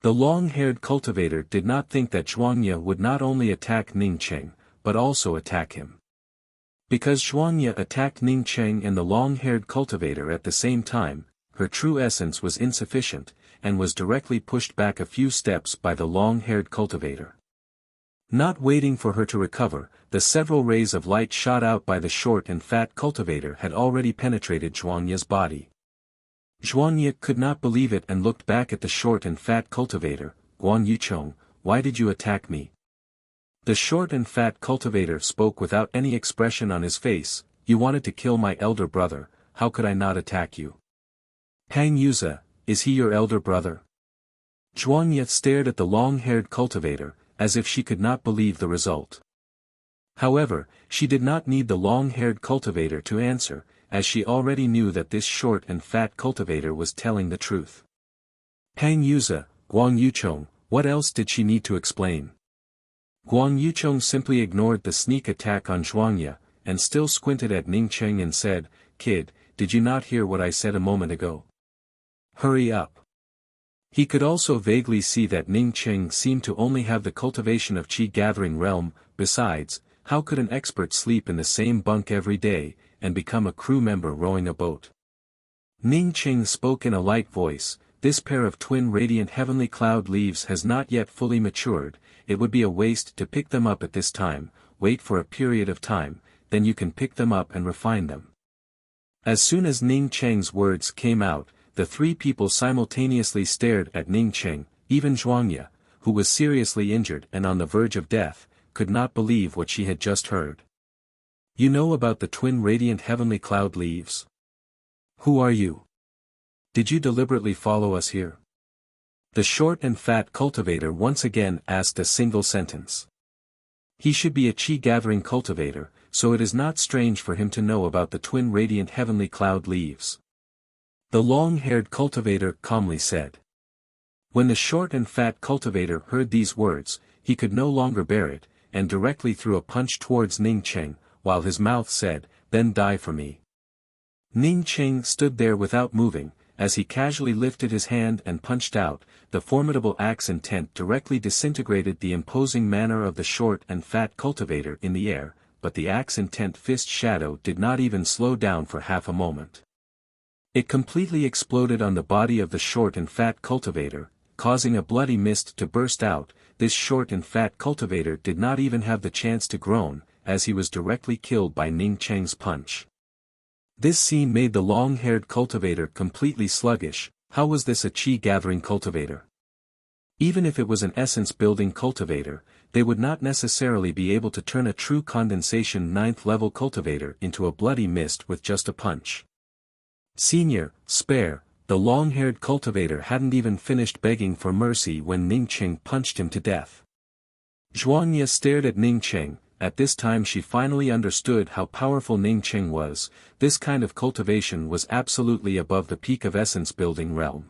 The long-haired cultivator did not think that Zhuangye would not only attack Ning Cheng, but also attack him. Because Zhuangye attacked Ning Cheng and the long-haired cultivator at the same time, her true essence was insufficient, and was directly pushed back a few steps by the long-haired cultivator. Not waiting for her to recover, the several rays of light shot out by the short and fat cultivator had already penetrated Zhuangya's body. Zhuangya could not believe it and looked back at the short and fat cultivator. "Guan Yucheng, why did you attack me?" The short and fat cultivator spoke without any expression on his face. "You wanted to kill my elder brother, how could I not attack you?" "Hang Yuza, is he your elder brother?" Zhuangya stared at the long-haired cultivator, as if she could not believe the result. However, she did not need the long-haired cultivator to answer, as she already knew that this short and fat cultivator was telling the truth. "Hang Yuza, Guan Yucheng, what else did she need to explain?" Guan Yucheng simply ignored the sneak attack on Zhuangya, and still squinted at Ning Cheng and said, "Kid, did you not hear what I said a moment ago? Hurry up." He could also vaguely see that Ning Cheng seemed to only have the cultivation of Qi-gathering realm. Besides, how could an expert sleep in the same bunk every day, and become a crew member rowing a boat? Ning Cheng spoke in a light voice, "This pair of twin radiant heavenly cloud leaves has not yet fully matured, it would be a waste to pick them up at this time, wait for a period of time, then you can pick them up and refine them." As soon as Ning Cheng's words came out, the three people simultaneously stared at Ning Cheng. Even Zhuangya, who was seriously injured and on the verge of death, could not believe what she had just heard. "You know about the twin radiant heavenly cloud leaves? Who are you? Did you deliberately follow us here?" The short and fat cultivator once again asked a single sentence. He should be a Qi-gathering cultivator, so it is not strange for him to know about the twin radiant heavenly cloud leaves. The long-haired cultivator calmly said. When the short and fat cultivator heard these words, he could no longer bear it, and directly threw a punch towards Ning Cheng, while his mouth said, "Then die for me." Ning Cheng stood there without moving, as he casually lifted his hand and punched out. The formidable axe intent directly disintegrated the imposing manner of the short and fat cultivator in the air, but the axe intent fist shadow did not even slow down for half a moment. It completely exploded on the body of the short and fat cultivator, causing a bloody mist to burst out. This short and fat cultivator did not even have the chance to groan, as he was directly killed by Ning Cheng's punch. This scene made the long-haired cultivator completely sluggish. How was this a Qi-gathering cultivator? Even if it was an essence-building cultivator, they would not necessarily be able to turn a true condensation 9th-level cultivator into a bloody mist with just a punch. "Senior, spare," the long-haired cultivator hadn't even finished begging for mercy when Ning Cheng punched him to death. Zhuangya stared at Ning Cheng. At this time she finally understood how powerful Ning Cheng was. This kind of cultivation was absolutely above the peak of essence-building realm.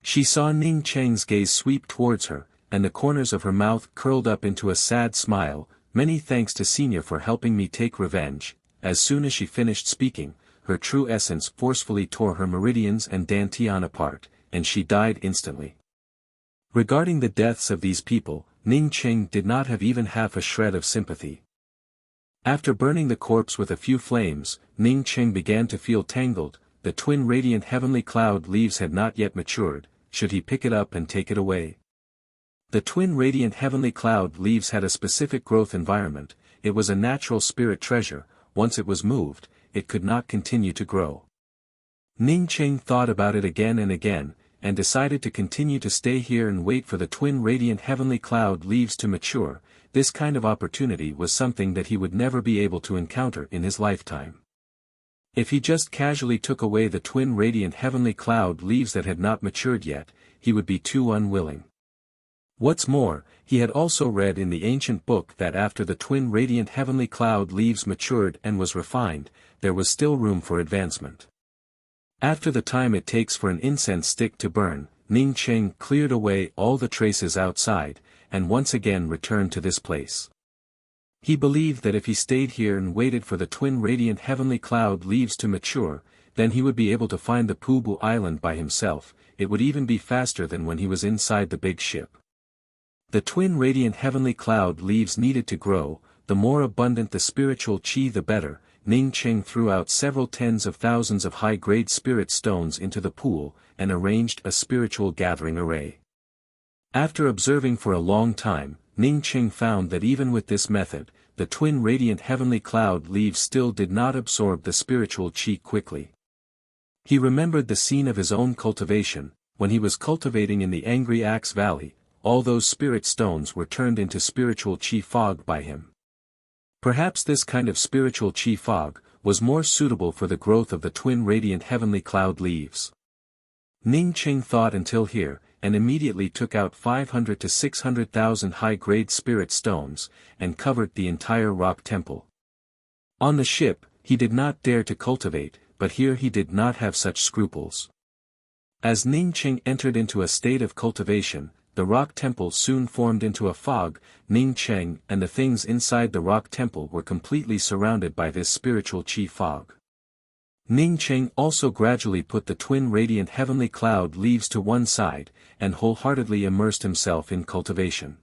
She saw Ning Cheng's gaze sweep towards her, and the corners of her mouth curled up into a sad smile. "Many thanks to Senior for helping me take revenge." As soon as she finished speaking, her true essence forcefully tore her meridians and dantian apart, and she died instantly. Regarding the deaths of these people, Ning Cheng did not have even half a shred of sympathy. After burning the corpse with a few flames, Ning Cheng began to feel tangled. The twin radiant heavenly cloud leaves had not yet matured. Should he pick it up and take it away? The twin radiant heavenly cloud leaves had a specific growth environment. It was a natural spirit treasure. Once it was moved, it could not continue to grow. Ning Cheng thought about it again and again, and decided to continue to stay here and wait for the twin radiant heavenly cloud leaves to mature. This kind of opportunity was something that he would never be able to encounter in his lifetime. If he just casually took away the twin radiant heavenly cloud leaves that had not matured yet, he would be too unwilling. What's more, he had also read in the ancient book that after the twin radiant heavenly cloud leaves matured and was refined, there was still room for advancement. After the time it takes for an incense stick to burn, Ning Cheng cleared away all the traces outside, and once again returned to this place. He believed that if he stayed here and waited for the twin radiant heavenly cloud leaves to mature, then he would be able to find the Pubu Island by himself. It would even be faster than when he was inside the big ship. The twin radiant heavenly cloud leaves needed to grow. The more abundant the spiritual qi the better. Ning Cheng threw out several tens of thousands of high-grade spirit stones into the pool, and arranged a spiritual gathering array. After observing for a long time, Ning Cheng found that even with this method, the twin radiant heavenly cloud leaves still did not absorb the spiritual chi quickly. He remembered the scene of his own cultivation, when he was cultivating in the Angry Axe Valley. All those spirit stones were turned into spiritual chi fog by him. Perhaps this kind of spiritual chi fog was more suitable for the growth of the twin radiant heavenly cloud leaves. Ning Cheng thought until here, and immediately took out 500 to 600,000 high-grade spirit stones, and covered the entire rock temple. On the ship, he did not dare to cultivate, but here he did not have such scruples. As Ning Cheng entered into a state of cultivation, the rock temple soon formed into a fog. Ning Cheng and the things inside the rock temple were completely surrounded by this spiritual chi fog. Ning Cheng also gradually put the twin radiant heavenly cloud leaves to one side, and wholeheartedly immersed himself in cultivation.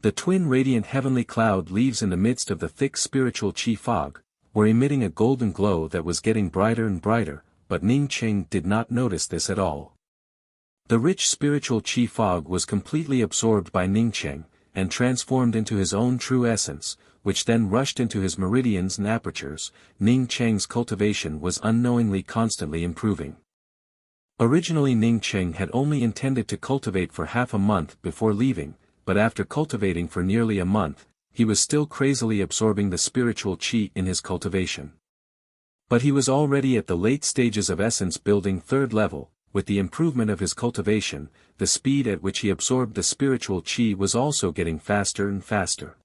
The twin radiant heavenly cloud leaves in the midst of the thick spiritual chi fog, were emitting a golden glow that was getting brighter and brighter, but Ning Cheng did not notice this at all. The rich spiritual chi fog was completely absorbed by Ning Cheng, and transformed into his own true essence, which then rushed into his meridians and apertures. Ning Cheng's cultivation was unknowingly constantly improving. Originally Ning Cheng had only intended to cultivate for half a month before leaving, but after cultivating for nearly a month, he was still crazily absorbing the spiritual chi in his cultivation. But he was already at the late stages of essence building third level. With the improvement of his cultivation, the speed at which he absorbed the spiritual chi was also getting faster and faster.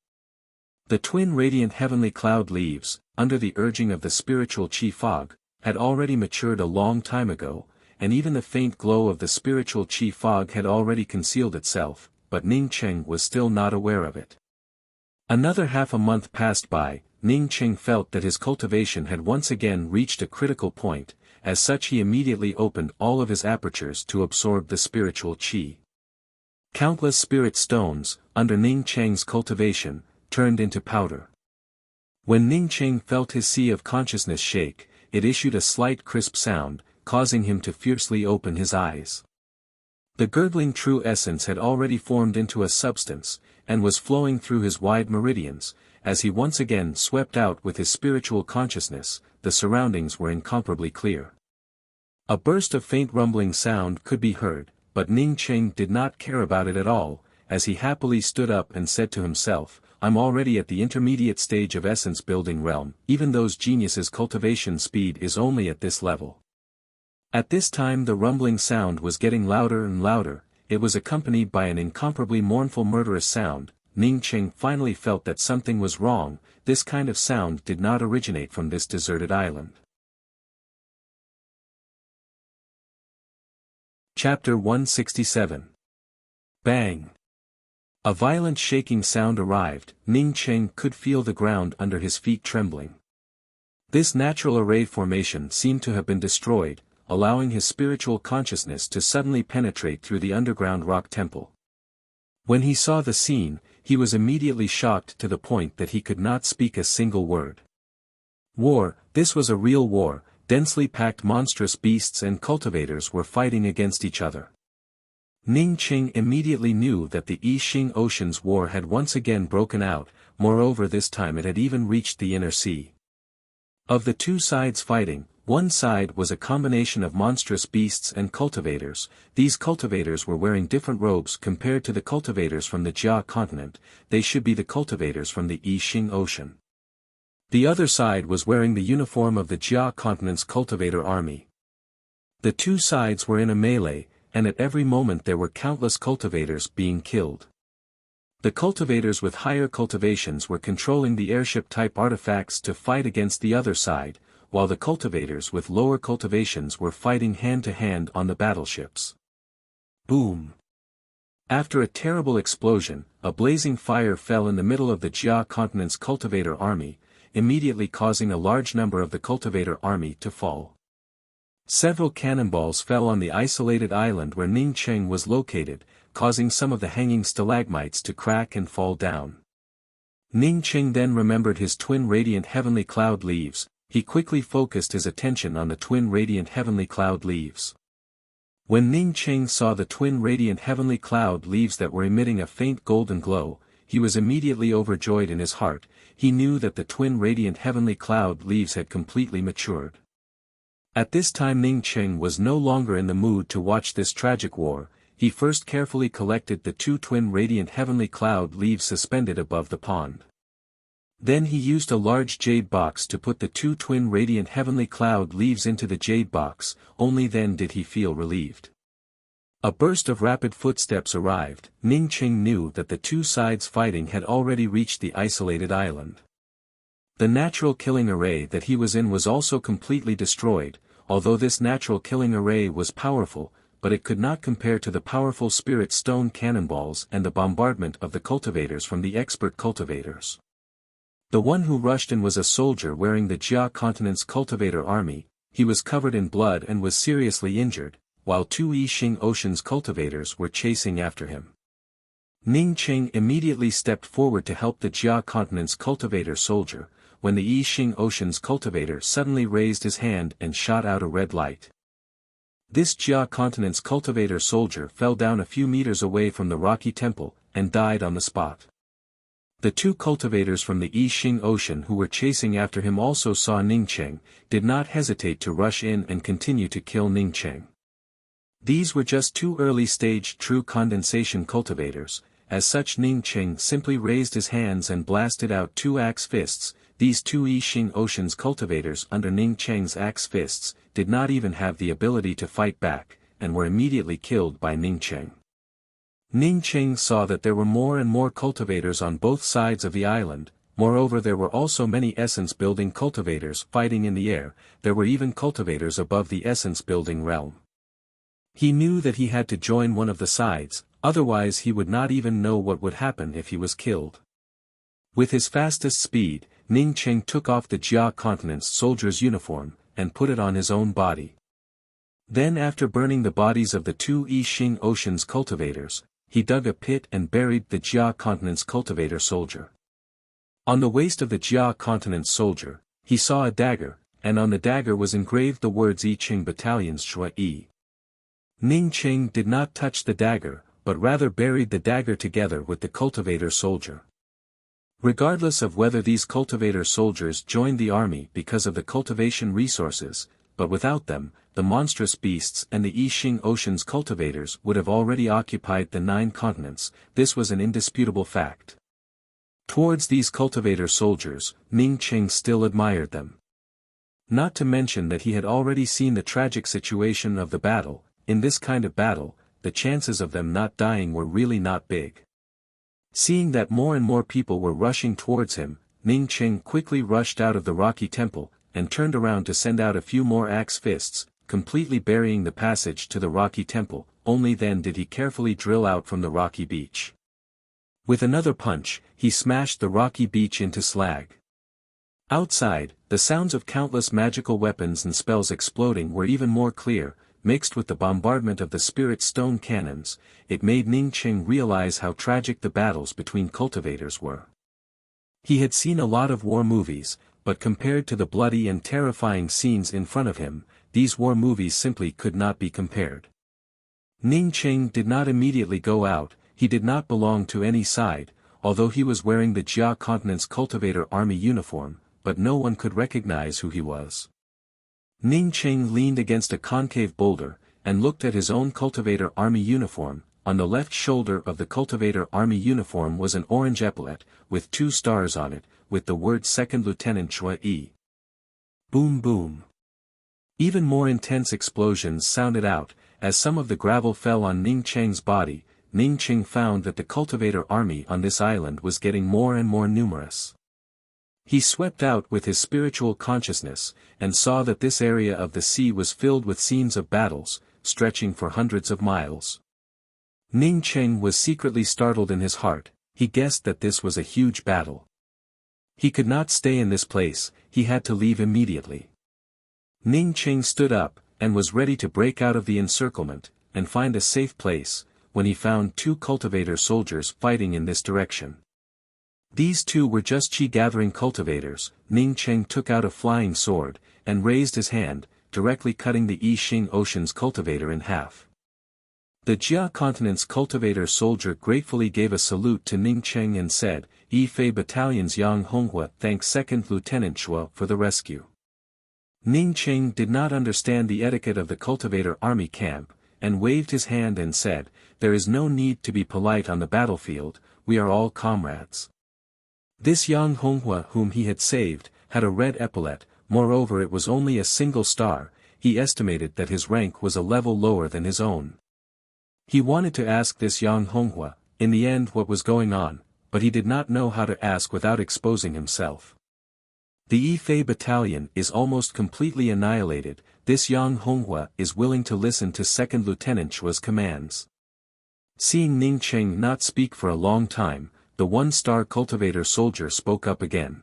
The twin radiant heavenly cloud leaves, under the urging of the spiritual chi fog, had already matured a long time ago, and even the faint glow of the spiritual chi fog had already concealed itself, but Ning Cheng was still not aware of it. Another half a month passed by. Ning Cheng felt that his cultivation had once again reached a critical point. As such he immediately opened all of his apertures to absorb the spiritual chi. Countless spirit stones, under Ning Cheng's cultivation, turned into powder. When Ning Cheng felt his sea of consciousness shake, it issued a slight crisp sound, causing him to fiercely open his eyes. The gurgling true essence had already formed into a substance, and was flowing through his wide meridians. As he once again swept out with his spiritual consciousness, the surroundings were incomparably clear. A burst of faint rumbling sound could be heard, but Ning Cheng did not care about it at all, as he happily stood up and said to himself, "I'm already at the intermediate stage of essence building realm, even those geniuses' cultivation speed is only at this level." At this time the rumbling sound was getting louder and louder, it was accompanied by an incomparably mournful murderous sound. Ning Cheng finally felt that something was wrong. This kind of sound did not originate from this deserted island. Chapter 167. Bang! A violent shaking sound arrived. Ning Cheng could feel the ground under his feet trembling. This natural array formation seemed to have been destroyed, allowing his spiritual consciousness to suddenly penetrate through the underground rock temple. When he saw the scene, he was immediately shocked to the point that he could not speak a single word. War, this was a real war. Densely packed monstrous beasts and cultivators were fighting against each other. Ning Cheng immediately knew that the I Ching Ocean's war had once again broken out, moreover this time it had even reached the inner sea. Of the two sides fighting, one side was a combination of monstrous beasts and cultivators. These cultivators were wearing different robes compared to the cultivators from the Jia continent. They should be the cultivators from the I Ching Ocean. The other side was wearing the uniform of the Jia continent's cultivator army. The two sides were in a melee, and at every moment there were countless cultivators being killed. The cultivators with higher cultivations were controlling the airship-type artifacts to fight against the other side, while the cultivators with lower cultivations were fighting hand-to-hand on the battleships. Boom! After a terrible explosion, a blazing fire fell in the middle of the Jia continent's cultivator army, immediately causing a large number of the cultivator army to fall. Several cannonballs fell on the isolated island where Ning Cheng was located, causing some of the hanging stalagmites to crack and fall down. Ning Qing then remembered his twin radiant heavenly cloud leaves. He quickly focused his attention on the twin radiant heavenly cloud leaves. When Ning Qing saw the twin radiant heavenly cloud leaves that were emitting a faint golden glow, he was immediately overjoyed in his heart. He knew that the twin radiant heavenly cloud leaves had completely matured. At this time Ning Qing was no longer in the mood to watch this tragic war. He first carefully collected the two twin radiant heavenly cloud leaves suspended above the pond. Then he used a large jade box to put the two twin radiant heavenly cloud leaves into the jade box. Only then did he feel relieved. A burst of rapid footsteps arrived. Ning Qing knew that the two sides fighting had already reached the isolated island. The natural killing array that he was in was also completely destroyed. Although this natural killing array was powerful, but it could not compare to the powerful spirit stone cannonballs and the bombardment of the cultivators from the expert cultivators. The one who rushed in was a soldier wearing the Jia Continent's cultivator army. He was covered in blood and was seriously injured, while two Yixing Ocean's cultivators were chasing after him. Ning Qing immediately stepped forward to help the Jia Continent's cultivator soldier, when the Yixing Ocean's cultivator suddenly raised his hand and shot out a red light. This Jia Continent's cultivator soldier fell down a few meters away from the rocky temple, and died on the spot. The two cultivators from the Yixing Ocean who were chasing after him also saw Ning Qing, did not hesitate to rush in and continue to kill Ning Qing. These were just two early-stage true condensation cultivators. As such Ning Qing simply raised his hands and blasted out two axe fists. These two Yixing Ocean's cultivators under Ning Qing's axe fists, did not even have the ability to fight back, and were immediately killed by Ning Qing. Ning Qing saw that there were more and more cultivators on both sides of the island. Moreover, there were also many essence-building cultivators fighting in the air. There were even cultivators above the essence-building realm. He knew that he had to join one of the sides, otherwise he would not even know what would happen if he was killed. With his fastest speed, Ning Qing took off the Jia Continent's soldier's uniform, and put it on his own body. Then after burning the bodies of the two Yixing Ocean's cultivators, he dug a pit and buried the Jia Continent's cultivator soldier. On the waist of the Jia Continent's soldier, he saw a dagger, and on the dagger was engraved the words Yixing Battalion's Shui Yi. Ning Qing did not touch the dagger, but rather buried the dagger together with the cultivator soldier. Regardless of whether these cultivator soldiers joined the army because of the cultivation resources, but without them, the monstrous beasts and the Yixing Ocean's cultivators would have already occupied the 9 continents. This was an indisputable fact. Towards these cultivator soldiers, Ning Qing still admired them. Not to mention that he had already seen the tragic situation of the battle. In this kind of battle, the chances of them not dying were really not big. Seeing that more and more people were rushing towards him, Ning Qing quickly rushed out of the rocky temple, and turned around to send out a few more axe fists, completely burying the passage to the rocky temple. Only then did he carefully drill out from the rocky beach. With another punch, he smashed the rocky beach into slag. Outside, the sounds of countless magical weapons and spells exploding were even more clear. Mixed with the bombardment of the spirit stone cannons, it made Ning Qing realize how tragic the battles between cultivators were. He had seen a lot of war movies, but compared to the bloody and terrifying scenes in front of him, these war movies simply could not be compared. Ning Qing did not immediately go out. He did not belong to any side, although he was wearing the Jia Continent's cultivator army uniform, but no one could recognize who he was. Ning Qing leaned against a concave boulder, and looked at his own cultivator army uniform. On the left shoulder of the cultivator army uniform was an orange epaulet, with 2 stars on it, with the word Second Lieutenant Shui Yi. Boom boom. Even more intense explosions sounded out. As some of the gravel fell on Ning Qing's body, Ning Qing found that the cultivator army on this island was getting more and more numerous. He swept out with his spiritual consciousness, and saw that this area of the sea was filled with scenes of battles, stretching for hundreds of miles. Ning Qing was secretly startled in his heart. He guessed that this was a huge battle. He could not stay in this place, he had to leave immediately. Ning Qing stood up, and was ready to break out of the encirclement, and find a safe place, when he found 2 cultivator soldiers fighting in this direction. These two were just chi-gathering cultivators. Ning Cheng took out a flying sword, and raised his hand, directly cutting the Yi Xing Ocean's cultivator in half. The Jia Continent's cultivator soldier gratefully gave a salute to Ning Cheng and said, Yi Fei Battalion's Yang Honghua thanks 2nd Lieutenant Chua for the rescue. Ning Cheng did not understand the etiquette of the cultivator army camp, and waved his hand and said, there is no need to be polite on the battlefield, we are all comrades. This Yang Honghua whom he had saved, had a red epaulet, moreover it was only a single star, he estimated that his rank was a level lower than his own. He wanted to ask this Yang Honghua, in the end what was going on, but he did not know how to ask without exposing himself. The Yi Fei Battalion is almost completely annihilated, this Yang Honghua is willing to listen to 2nd Lieutenant Chua's commands. Seeing Ning Cheng not speak for a long time, the one-star cultivator soldier spoke up again.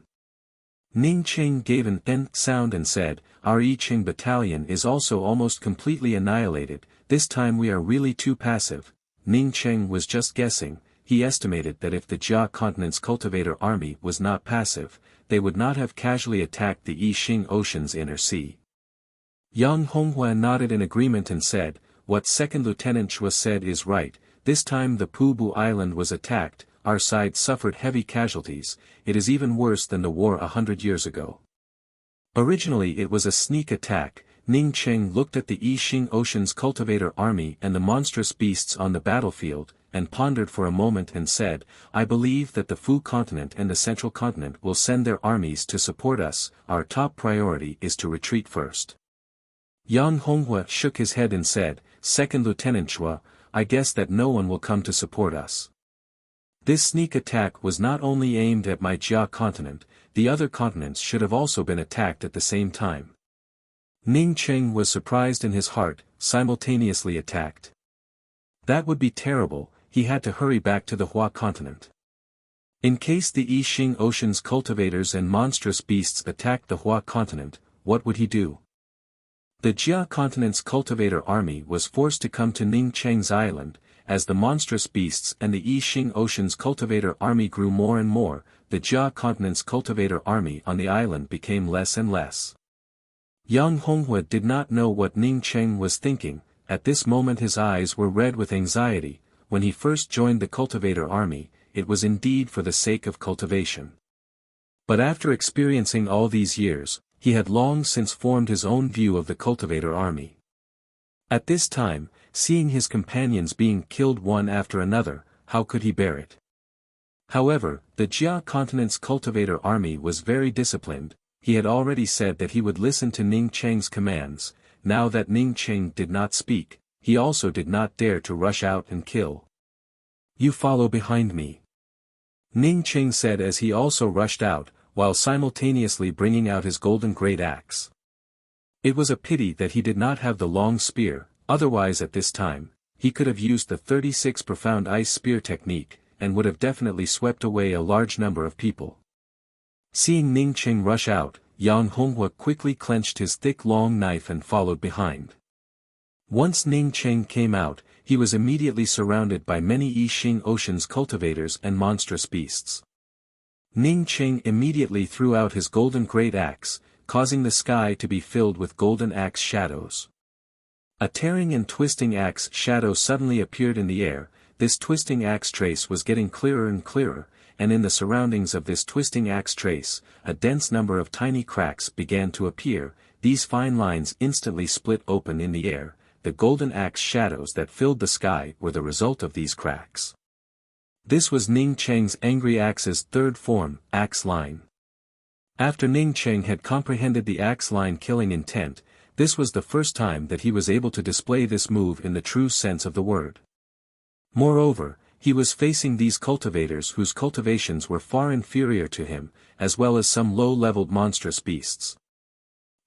Ning Cheng gave an "n" sound and said, our Yi Ching Battalion is also almost completely annihilated, this time we are really too passive. Ning Cheng was just guessing, he estimated that if the Jia Continent's cultivator army was not passive, they would not have casually attacked the Yi Xing Ocean's inner sea. Yang Honghua nodded in agreement and said, what 2nd Lieutenant Chua said is right, this time the Pubu Island was attacked, our side suffered heavy casualties, it is even worse than the war 100 years ago. Originally it was a sneak attack. Ning Cheng looked at the Yi Xing Ocean's cultivator army and the monstrous beasts on the battlefield, and pondered for a moment and said, I believe that the Fu continent and the Central continent will send their armies to support us, our top priority is to retreat first. Yang Honghua shook his head and said, 2nd Lieutenant Chua, I guess that no one will come to support us. This sneak attack was not only aimed at my Jia continent, the other continents should have also been attacked at the same time. Ning Cheng was surprised in his heart, simultaneously attacked. That would be terrible, he had to hurry back to the Hua continent. In case the Yi Xing Ocean's cultivators and monstrous beasts attacked the Hua continent, what would he do? The Jia continent's cultivator army was forced to come to Ning Cheng's island, as the monstrous beasts and the Yi Xing Ocean's cultivator army grew more and more, the Jia continent's cultivator army on the island became less and less. Yang Honghua did not know what Ning Cheng was thinking, at this moment his eyes were red with anxiety. When he first joined the cultivator army, it was indeed for the sake of cultivation. But after experiencing all these years, he had long since formed his own view of the cultivator army. At this time, seeing his companions being killed one after another, how could he bear it? However, the Jia continent's cultivator army was very disciplined. He had already said that he would listen to Ning Cheng's commands. Now that Ning Cheng did not speak, he also did not dare to rush out and kill. You follow behind me. Ning Cheng said as he also rushed out, while simultaneously bringing out his golden great axe. It was a pity that he did not have the long spear, otherwise at this time, he could have used the 36 profound ice spear technique, and would have definitely swept away a large number of people. Seeing Ning Cheng rush out, Yang Honghua quickly clenched his thick long knife and followed behind. Once Ning Cheng came out, he was immediately surrounded by many Yi Xing Ocean's cultivators and monstrous beasts. Ning Cheng immediately threw out his golden great axe, causing the sky to be filled with golden axe shadows. A tearing and twisting axe shadow suddenly appeared in the air. This twisting axe trace was getting clearer and clearer, and in the surroundings of this twisting axe trace, a dense number of tiny cracks began to appear. These fine lines instantly split open in the air. The golden axe shadows that filled the sky were the result of these cracks. This was Ning Cheng's angry axe's third form, axe line. After Ning Cheng had comprehended the axe line killing intent, this was the first time that he was able to display this move in the true sense of the word. Moreover, he was facing these cultivators whose cultivations were far inferior to him, as well as some low-leveled monstrous beasts.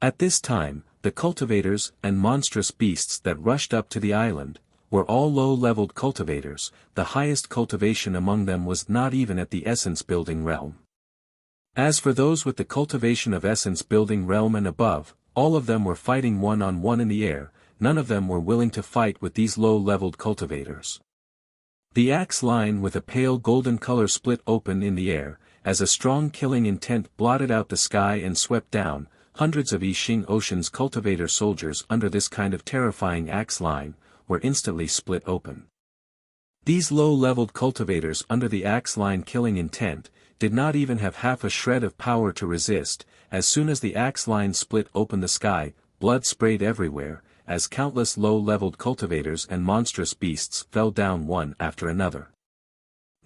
At this time, the cultivators and monstrous beasts that rushed up to the island, were all low-leveled cultivators. The highest cultivation among them was not even at the essence-building realm. As for those with the cultivation of essence-building realm and above, all of them were fighting one-on-one in the air. None of them were willing to fight with these low-leveled cultivators. The axe line with a pale golden color split open in the air, as a strong killing intent blotted out the sky and swept down, hundreds of Yixing Ocean's cultivator soldiers under this kind of terrifying axe line, were instantly split open. These low-leveled cultivators under the axe line killing intent, did not even have half a shred of power to resist. As soon as the axe line split open the sky, blood sprayed everywhere, as countless low-leveled cultivators and monstrous beasts fell down one after another.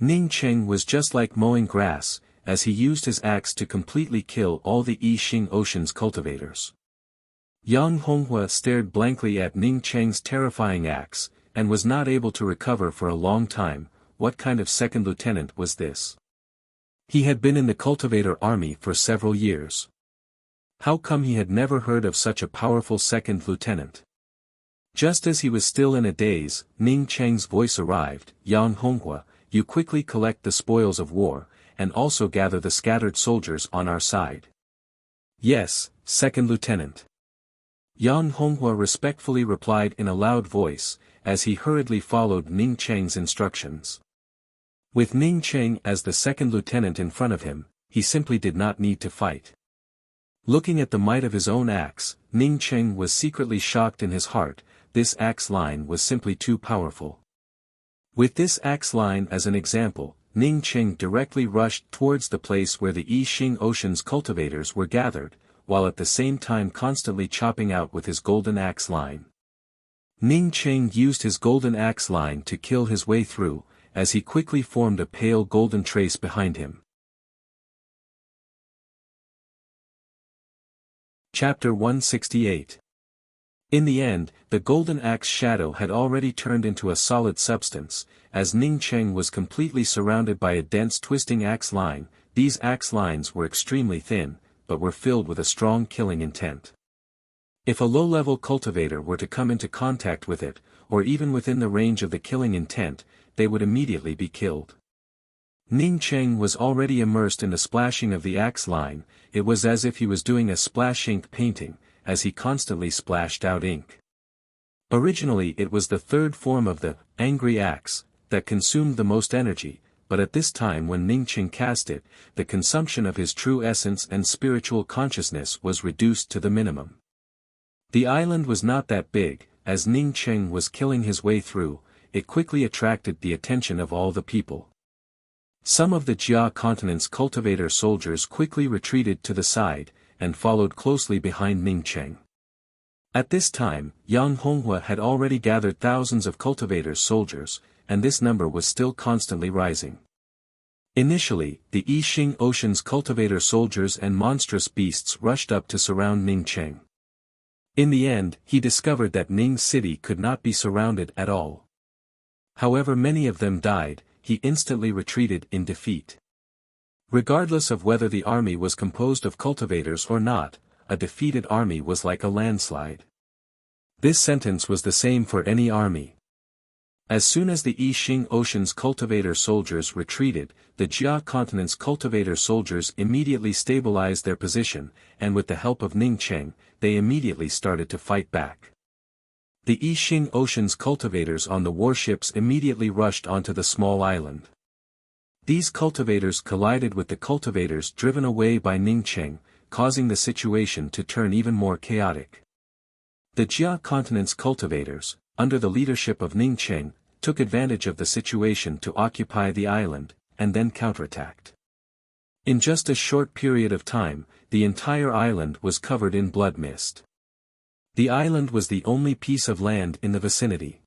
Ning Cheng was just like mowing grass, as he used his axe to completely kill all the Yixing Ocean's cultivators. Yang Honghua stared blankly at Ning Cheng's terrifying axe, and was not able to recover for a long time. What kind of second lieutenant was this? He had been in the cultivator army for several years. How come he had never heard of such a powerful second lieutenant? Just as he was still in a daze, Ning Cheng's voice arrived. Yang Honghua, you quickly collect the spoils of war, and also gather the scattered soldiers on our side. Yes, second lieutenant. Yang Honghua respectfully replied in a loud voice, as he hurriedly followed Ning Cheng's instructions. With Ning Cheng as the second lieutenant in front of him, he simply did not need to fight. Looking at the might of his own axe, Ning Cheng was secretly shocked in his heart. This axe line was simply too powerful. With this axe line as an example, Ning Cheng directly rushed towards the place where the Yixing Ocean's cultivators were gathered, while at the same time constantly chopping out with his golden axe line. Ning Cheng used his golden axe line to kill his way through, as he quickly formed a pale golden trace behind him. Chapter 168. In the end, the golden axe shadow had already turned into a solid substance, as Ning Cheng was completely surrounded by a dense twisting axe line. These axe lines were extremely thin, but were filled with a strong killing intent. If a low-level cultivator were to come into contact with it, or even within the range of the killing intent, they would immediately be killed. Ning Cheng was already immersed in the splashing of the axe line. It was as if he was doing a splash ink painting, as he constantly splashed out ink. Originally it was the third form of the angry axe that consumed the most energy, but at this time when Ning Cheng cast it, the consumption of his true essence and spiritual consciousness was reduced to the minimum. The island was not that big. As Ning Cheng was killing his way through, it quickly attracted the attention of all the people. Some of the Jia continent's cultivator soldiers quickly retreated to the side, and followed closely behind Ning Cheng. At this time, Yang Honghua had already gathered thousands of cultivators' soldiers, and this number was still constantly rising. Initially, the Yixing Ocean's cultivator soldiers and monstrous beasts rushed up to surround Ning Cheng. In the end, he discovered that Ning City could not be surrounded at all. However many of them died, he instantly retreated in defeat. Regardless of whether the army was composed of cultivators or not, a defeated army was like a landslide. This sentence was the same for any army. As soon as the Yixing Ocean's cultivator soldiers retreated, the Jia continent's cultivator soldiers immediately stabilized their position, and with the help of Ning Cheng, they immediately started to fight back. The Yixing Ocean's cultivators on the warships immediately rushed onto the small island. These cultivators collided with the cultivators driven away by Ning Cheng, causing the situation to turn even more chaotic. The Jia continent's cultivators, under the leadership of Ning Cheng, took advantage of the situation to occupy the island, and then counterattacked. In just a short period of time, the entire island was covered in blood mist. The island was the only piece of land in the vicinity.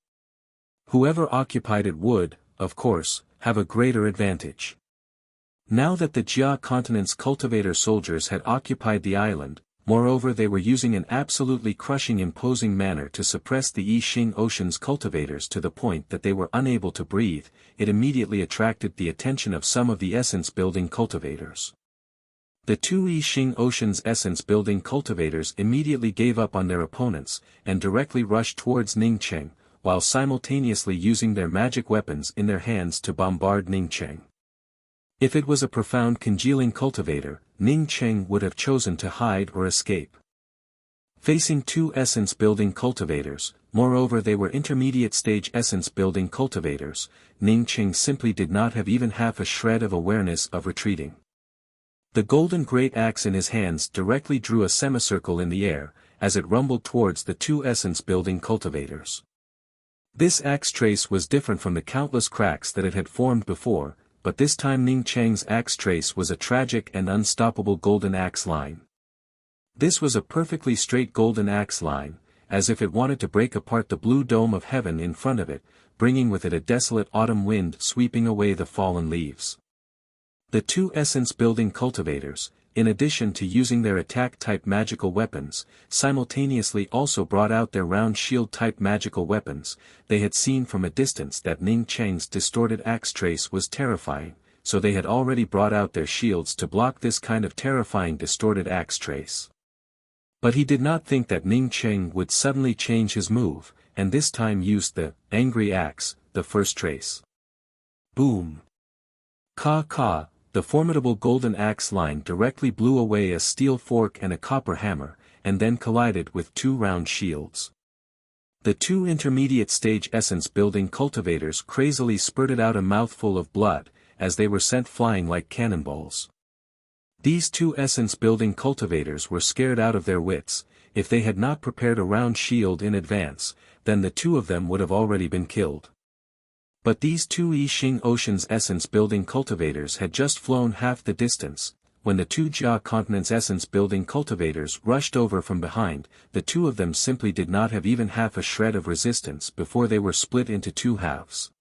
Whoever occupied it would, of course, have a greater advantage. Now that the Jia continent's cultivator soldiers had occupied the island, moreover they were using an absolutely crushing imposing manner to suppress the Yixing Ocean's cultivators to the point that they were unable to breathe, it immediately attracted the attention of some of the essence-building cultivators. The two Yixing Ocean's essence-building cultivators immediately gave up on their opponents, and directly rushed towards Ning Cheng, while simultaneously using their magic weapons in their hands to bombard Ning Cheng. If it was a profound congealing cultivator, Ning Cheng would have chosen to hide or escape. Facing two essence-building cultivators, moreover they were intermediate-stage essence-building cultivators, Ning Cheng simply did not have even half a shred of awareness of retreating. The golden great axe in his hands directly drew a semicircle in the air, as it rumbled towards the two essence-building cultivators. This axe trace was different from the countless cracks that it had formed before, but this time Ning Cheng's axe trace was a tragic and unstoppable golden axe line. This was a perfectly straight golden axe line, as if it wanted to break apart the blue dome of heaven in front of it, bringing with it a desolate autumn wind sweeping away the fallen leaves. The two essence-building cultivators, in addition to using their attack-type magical weapons, simultaneously also brought out their round shield-type magical weapons. They had seen from a distance that Ning Cheng's distorted axe trace was terrifying, so they had already brought out their shields to block this kind of terrifying distorted axe trace. But he did not think that Ning Cheng would suddenly change his move, and this time used the angry axe, the first trace. Boom! Ka! The formidable golden axe line directly blew away a steel fork and a copper hammer, and then collided with two round shields. The two intermediate stage essence-building cultivators crazily spurted out a mouthful of blood, as they were sent flying like cannonballs. These two essence-building cultivators were scared out of their wits. If they had not prepared a round shield in advance, then the two of them would have already been killed. But these two Yixing Ocean's essence-building cultivators had just flown half the distance. When the two Jia Continent's essence-building cultivators rushed over from behind, the two of them simply did not have even half a shred of resistance before they were split into two halves.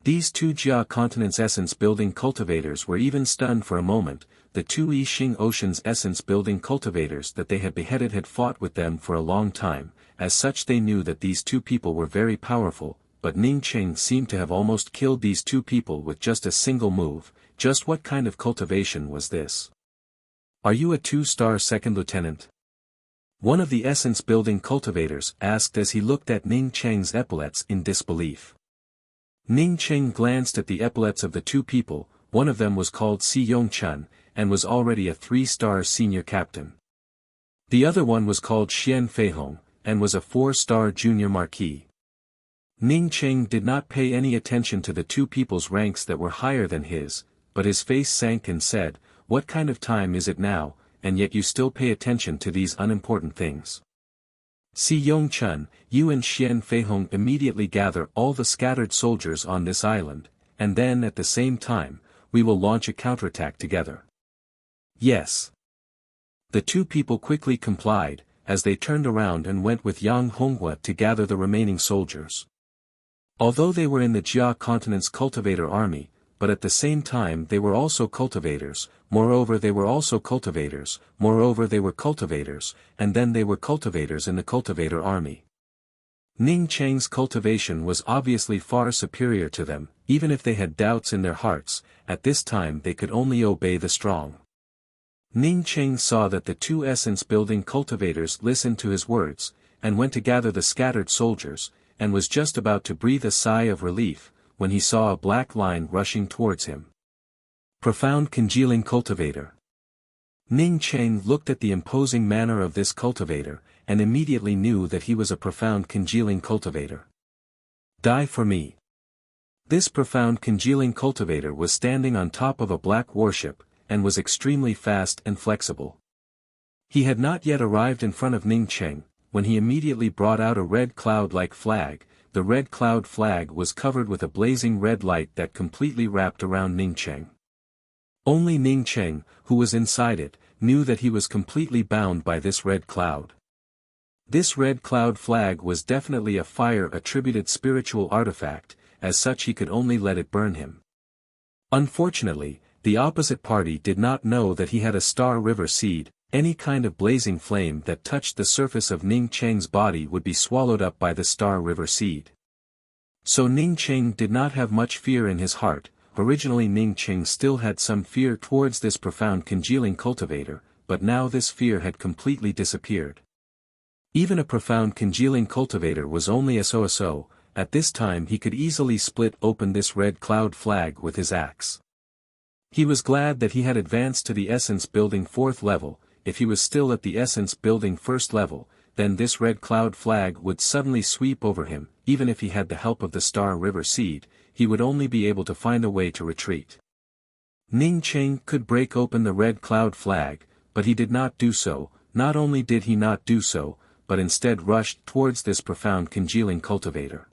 These two Jia Continent's essence-building cultivators were even stunned for a moment. The two Yixing Ocean's essence-building cultivators that they had beheaded had fought with them for a long time. As such, they knew that these two people were very powerful, but Ning Cheng seemed to have almost killed these two people with just a single move. Just what kind of cultivation was this? Are you a 2-star second lieutenant? One of the essence-building cultivators asked as he looked at Ning Cheng's epaulets in disbelief. Ning Cheng glanced at the epaulets of the two people. One of them was called Si Yongchun, and was already a 3-star senior captain. The other one was called Xian Feihong, and was a 4-star junior marquis. Ning Cheng did not pay any attention to the two people's ranks that were higher than his, but his face sank and said, "What kind of time is it now, and yet you still pay attention to these unimportant things?" Si Yongchun, you and Xian Feihong immediately gather all the scattered soldiers on this island, and then at the same time, we will launch a counterattack together. Yes. The two people quickly complied, as they turned around and went with Yang Honghua to gather the remaining soldiers. Although they were in the Jia Continent's cultivator army, but at the same time they were also cultivators, moreover they were also cultivators, moreover they were cultivators, and then they were cultivators in the cultivator army. Ning Cheng's cultivation was obviously far superior to them. Even if they had doubts in their hearts, at this time they could only obey the strong. Ning Cheng saw that the two essence-building cultivators listened to his words, and went to gather the scattered soldiers, and was just about to breathe a sigh of relief, when he saw a black line rushing towards him. Profound congealing cultivator. Ning Cheng looked at the imposing manner of this cultivator, and immediately knew that he was a profound congealing cultivator. Die for me. This profound congealing cultivator was standing on top of a black warship, and was extremely fast and flexible. He had not yet arrived in front of Ning Cheng, when he immediately brought out a red cloud-like flag. The red cloud flag was covered with a blazing red light that completely wrapped around Ning Cheng. Only Ning Cheng, who was inside it, knew that he was completely bound by this red cloud. This red cloud flag was definitely a fire-attributed spiritual artifact, as such he could only let it burn him. Unfortunately, the opposite party did not know that he had a star river seed. Any kind of blazing flame that touched the surface of Ning Cheng's body would be swallowed up by the star river seed. So Ning Cheng did not have much fear in his heart. Originally Ning Cheng still had some fear towards this profound congealing cultivator, but now this fear had completely disappeared. Even a profound congealing cultivator was only a so-so. At this time he could easily split open this red cloud flag with his axe. He was glad that he had advanced to the essence building 4th level. If he was still at the essence building 1st level, then this red cloud flag would suddenly sweep over him. Even if he had the help of the star river seed, he would only be able to find a way to retreat. Ning Cheng could break open the red cloud flag, but he did not do so. Not only did he not do so, but instead rushed towards this profound congealing cultivator.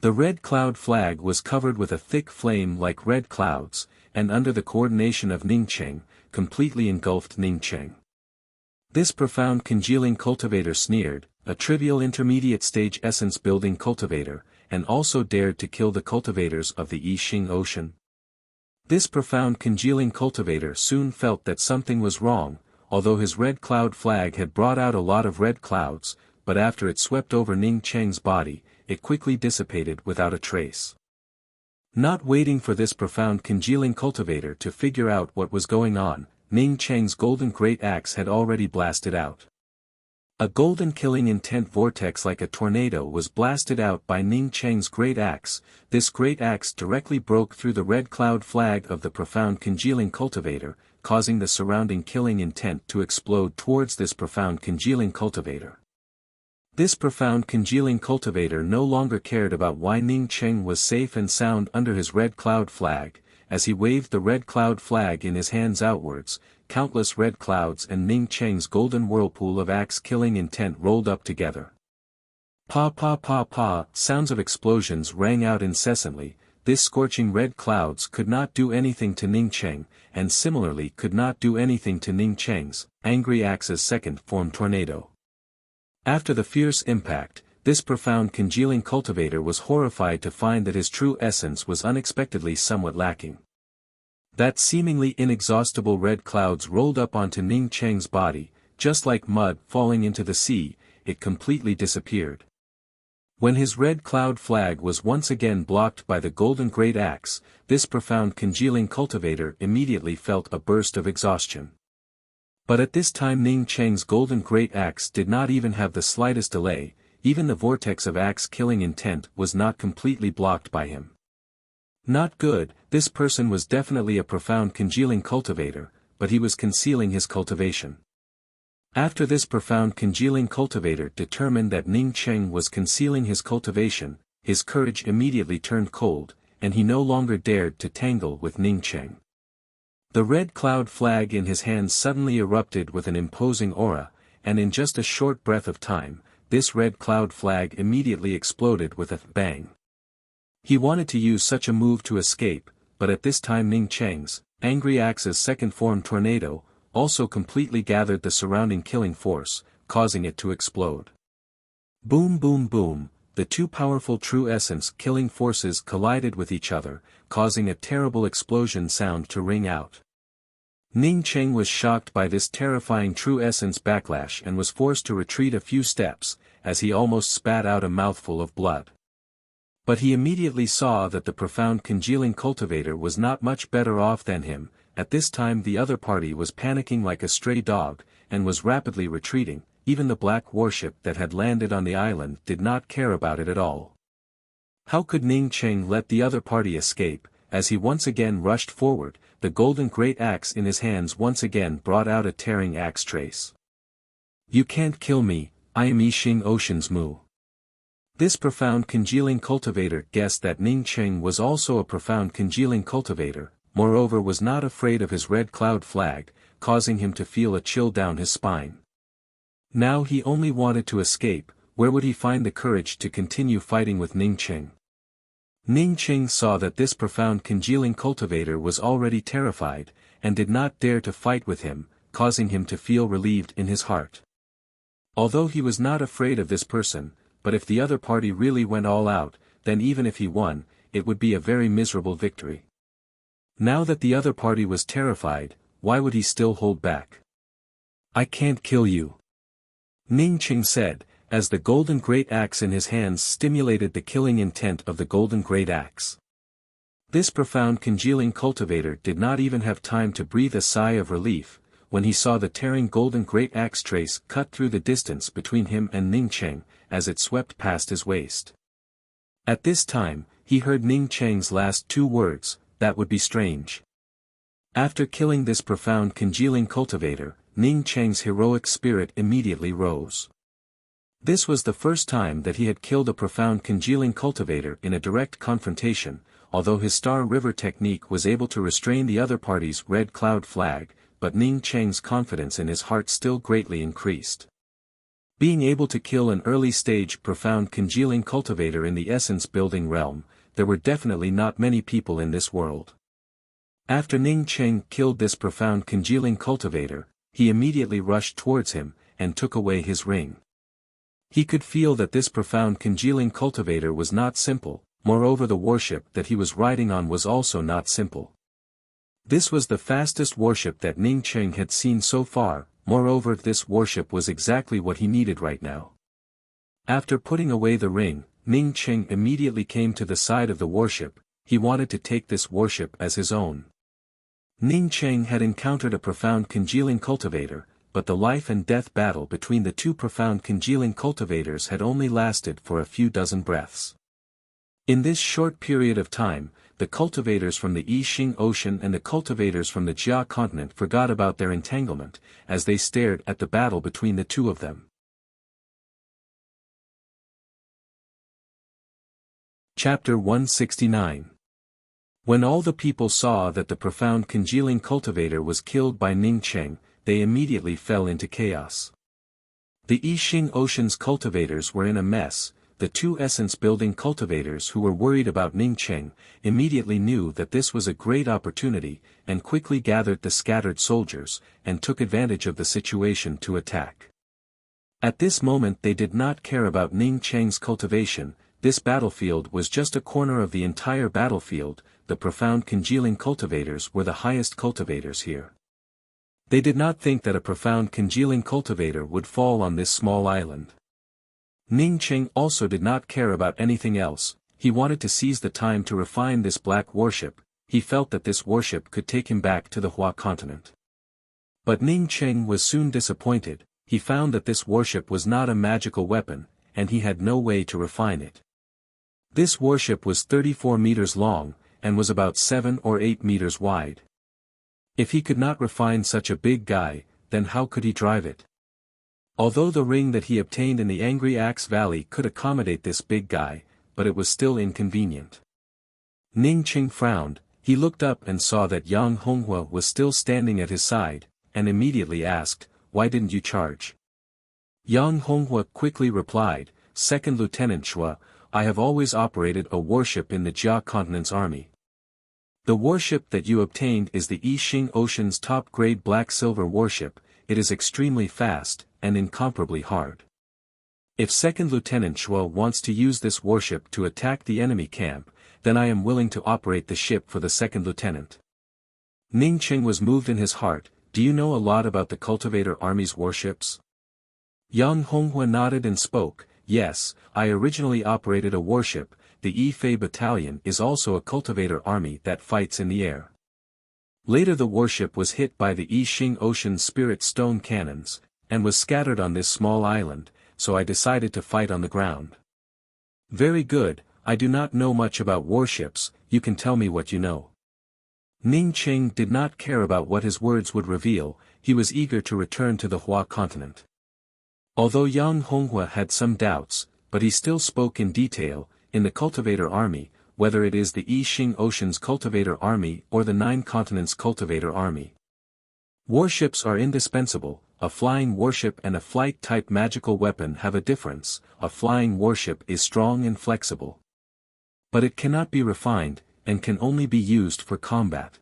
The red cloud flag was covered with a thick flame like red clouds, and under the coordination of Ning Cheng, completely engulfed Ning Cheng. This profound congealing cultivator sneered, a trivial intermediate stage essence building cultivator, and also dared to kill the cultivators of the I Ching Ocean. This profound congealing cultivator soon felt that something was wrong, although his red cloud flag had brought out a lot of red clouds, but after it swept over Ning Cheng's body, it quickly dissipated without a trace. Not waiting for this profound congealing cultivator to figure out what was going on, Ning Cheng's golden great axe had already blasted out. A golden killing intent vortex like a tornado was blasted out by Ning Cheng's great axe. This great axe directly broke through the red cloud flag of the profound congealing cultivator, causing the surrounding killing intent to explode towards this profound congealing cultivator. This profound congealing cultivator no longer cared about why Ning Cheng was safe and sound under his red cloud flag. As he waved the red cloud flag in his hands outwards, countless red clouds and Ning Cheng's golden whirlpool of axe-killing intent rolled up together. Pa pa pa pa, sounds of explosions rang out incessantly. This scorching red clouds could not do anything to Ning Cheng, and similarly could not do anything to Ning Cheng's angry axe's second-form tornado. After the fierce impact, this profound congealing cultivator was horrified to find that his true essence was unexpectedly somewhat lacking. That seemingly inexhaustible red clouds rolled up onto Ning Cheng's body, just like mud falling into the sea. It completely disappeared. When his red cloud flag was once again blocked by the golden great axe, this profound congealing cultivator immediately felt a burst of exhaustion. But at this time Ning Cheng's golden great axe did not even have the slightest delay. Even the vortex of axe-killing intent was not completely blocked by him. Not good, this person was definitely a profound congealing cultivator, but he was concealing his cultivation. After this profound congealing cultivator determined that Ning Cheng was concealing his cultivation, his courage immediately turned cold, and he no longer dared to tangle with Ning Cheng. The red cloud flag in his hands suddenly erupted with an imposing aura, and in just a short breath of time, this red cloud flag immediately exploded with a bang. He wanted to use such a move to escape, but at this time Ning Cheng's angry axe's second-form tornado also completely gathered the surrounding killing force, causing it to explode. Boom boom boom, the two powerful true essence killing forces collided with each other, causing a terrible explosion sound to ring out. Ning Cheng was shocked by this terrifying true essence backlash and was forced to retreat a few steps, as he almost spat out a mouthful of blood. But he immediately saw that the profound congealing cultivator was not much better off than him. At this time the other party was panicking like a stray dog, and was rapidly retreating. Even the black warship that had landed on the island did not care about it at all. How could Ning Cheng let the other party escape? As he once again rushed forward, the golden great axe in his hands once again brought out a tearing axe trace. You can't kill me, I am I Ching Ocean's Mu. This profound congealing cultivator guessed that Ning Cheng was also a profound congealing cultivator, moreover was not afraid of his red cloud flag, causing him to feel a chill down his spine. Now he only wanted to escape. Where would he find the courage to continue fighting with Ning Cheng? Ning Cheng saw that this profound congealing cultivator was already terrified, and did not dare to fight with him, causing him to feel relieved in his heart. Although he was not afraid of this person, but if the other party really went all out, then even if he won, it would be a very miserable victory. Now that the other party was terrified, why would he still hold back? I can't kill you, Ning Cheng said, as the golden great axe in his hands stimulated the killing intent of the golden great axe. This profound congealing cultivator did not even have time to breathe a sigh of relief, when he saw the tearing golden great axe trace cut through the distance between him and Ning Cheng, as it swept past his waist. At this time, he heard Ning Cheng's last two words, that would be strange. After killing this profound congealing cultivator, Ning Cheng's heroic spirit immediately rose. This was the first time that he had killed a profound congealing cultivator in a direct confrontation, although his Star River technique was able to restrain the other party's Red Cloud flag, but Ning Cheng's confidence in his heart still greatly increased. Being able to kill an early-stage profound congealing cultivator in the essence-building realm, there were definitely not many people in this world. After Ning Cheng killed this profound congealing cultivator, he immediately rushed towards him, and took away his ring. He could feel that this profound congealing cultivator was not simple, moreover the warship that he was riding on was also not simple. This was the fastest warship that Ning Cheng had seen so far, moreover this warship was exactly what he needed right now. After putting away the ring, Ning Cheng immediately came to the side of the warship. He wanted to take this warship as his own. Ning Cheng had encountered a profound congealing cultivator, but the life and death battle between the two profound congealing cultivators had only lasted for a few dozen breaths. In this short period of time, the cultivators from the Yixing Ocean and the cultivators from the Jia continent forgot about their entanglement, as they stared at the battle between the two of them. Chapter 169. When all the people saw that the profound congealing cultivator was killed by Ning Cheng, they immediately fell into chaos. The Yixing Ocean's cultivators were in a mess. The two essence-building cultivators who were worried about Ning Cheng immediately knew that this was a great opportunity, and quickly gathered the scattered soldiers, and took advantage of the situation to attack. At this moment they did not care about Ning Cheng's cultivation. This battlefield was just a corner of the entire battlefield. The profound congealing cultivators were the highest cultivators here. They did not think that a profound congealing cultivator would fall on this small island. Ning Cheng also did not care about anything else. He wanted to seize the time to refine this black warship. He felt that this warship could take him back to the Hua continent. But Ning Cheng was soon disappointed. He found that this warship was not a magical weapon, and he had no way to refine it. This warship was 34 meters long, and was about 7 or 8 meters wide. If he could not refine such a big guy, then how could he drive it? Although the ring that he obtained in the Angry Axe Valley could accommodate this big guy, but it was still inconvenient. Ning Cheng frowned. He looked up and saw that Yang Honghua was still standing at his side, and immediately asked, "Why didn't you charge?" Yang Honghua quickly replied, "Second Lieutenant Shua, I have always operated a warship in the Jia continent's army. The warship that you obtained is the Yixing Ocean's top-grade black-silver warship. It is extremely fast, and incomparably hard. If Second Lieutenant Shua wants to use this warship to attack the enemy camp, then I am willing to operate the ship for the Second Lieutenant." Ning Cheng was moved in his heart. "Do you know a lot about the cultivator army's warships?" Yang Honghua nodded and spoke, "Yes, I originally operated a warship. The Yifei Battalion is also a cultivator army that fights in the air. Later the warship was hit by the Yixing Ocean's spirit stone cannons, and was scattered on this small island, so I decided to fight on the ground." "Very good, I do not know much about warships, you can tell me what you know." Ning Cheng did not care about what his words would reveal. He was eager to return to the Hua continent. Although Yang Honghua had some doubts, but he still spoke in detail. "In the cultivator army, whether it is the Yixing Ocean's cultivator army or the Nine Continents cultivator army, warships are indispensable. A flying warship and a flight-type magical weapon have a difference. A flying warship is strong and flexible, but it cannot be refined, and can only be used for combat.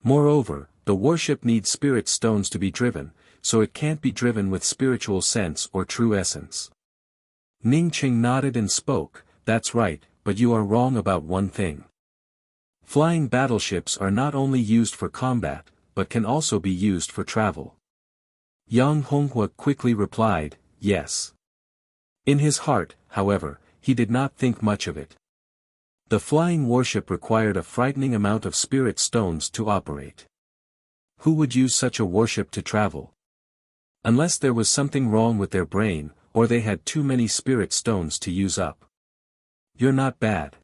Moreover, the warship needs spirit stones to be driven, so it can't be driven with spiritual sense or true essence." Ning Cheng nodded and spoke, "That's right, but you are wrong about one thing. Flying battleships are not only used for combat, but can also be used for travel." Yang Honghua quickly replied, "Yes." In his heart, however, he did not think much of it. The flying warship required a frightening amount of spirit stones to operate. Who would use such a warship to travel? Unless there was something wrong with their brain, or they had too many spirit stones to use up. "You're not bad.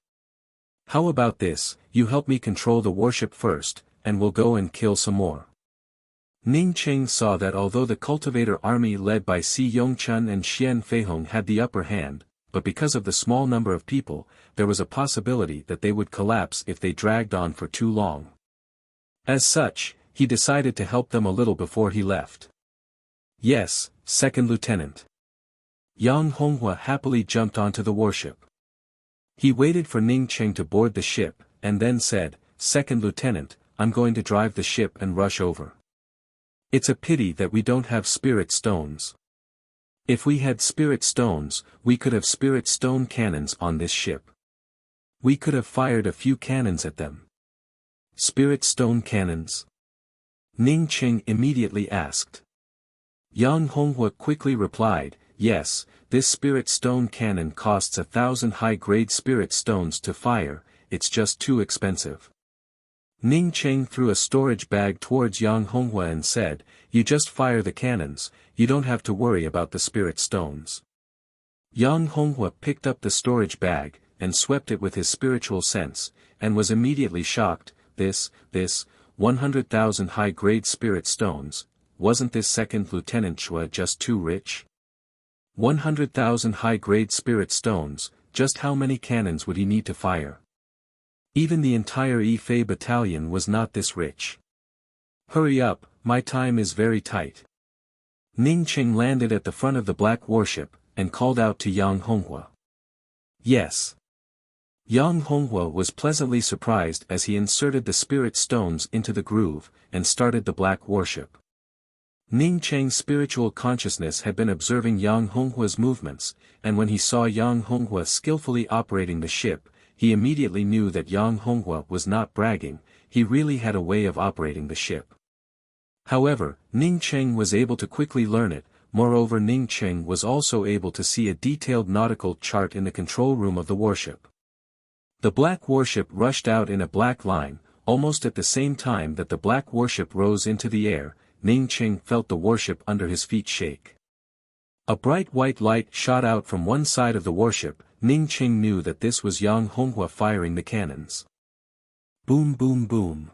How about this, you help me control the warship first, and we'll go and kill some more." Ning Cheng saw that although the cultivator army led by Si Yongchun and Xian Feihong had the upper hand, but because of the small number of people, there was a possibility that they would collapse if they dragged on for too long. As such, he decided to help them a little before he left. Yes, Second Lieutenant. Yang Honghua happily jumped onto the warship. He waited for Ning Cheng to board the ship, and then said, "Second Lieutenant, I'm going to drive the ship and rush over. It's a pity that we don't have spirit stones. If we had spirit stones, we could have spirit stone cannons on this ship. We could have fired a few cannons at them." "Spirit stone cannons?" Ning Cheng immediately asked. Yang Honghua quickly replied, "Yes, this spirit stone cannon costs 1,000 high-grade spirit stones to fire, it's just too expensive." Ning Cheng threw a storage bag towards Yang Honghua and said, "You just fire the cannons, you don't have to worry about the spirit stones." Yang Honghua picked up the storage bag, and swept it with his spiritual sense, and was immediately shocked. This, 100,000 high-grade spirit stones, wasn't this Second Lieutenant Chua just too rich? 100,000 high-grade spirit stones, just how many cannons would he need to fire? Even the entire Yifei battalion was not this rich. "Hurry up, my time is very tight." Ning Cheng landed at the front of the black warship, and called out to Yang Honghua. "Yes." Yang Honghua was pleasantly surprised as he inserted the spirit stones into the groove, and started the black warship. Ning Cheng's spiritual consciousness had been observing Yang Honghua's movements, and when he saw Yang Honghua skillfully operating the ship, he immediately knew that Yang Honghua was not bragging, he really had a way of operating the ship. However, Ning Cheng was able to quickly learn it. Moreover, Ning Cheng was also able to see a detailed nautical chart in the control room of the warship. The black warship rushed out in a black line, almost at the same time that the black warship rose into the air. Ning Cheng felt the warship under his feet shake. A bright white light shot out from one side of the warship. Ning Cheng knew that this was Yang Honghua firing the cannons. Boom, boom, boom.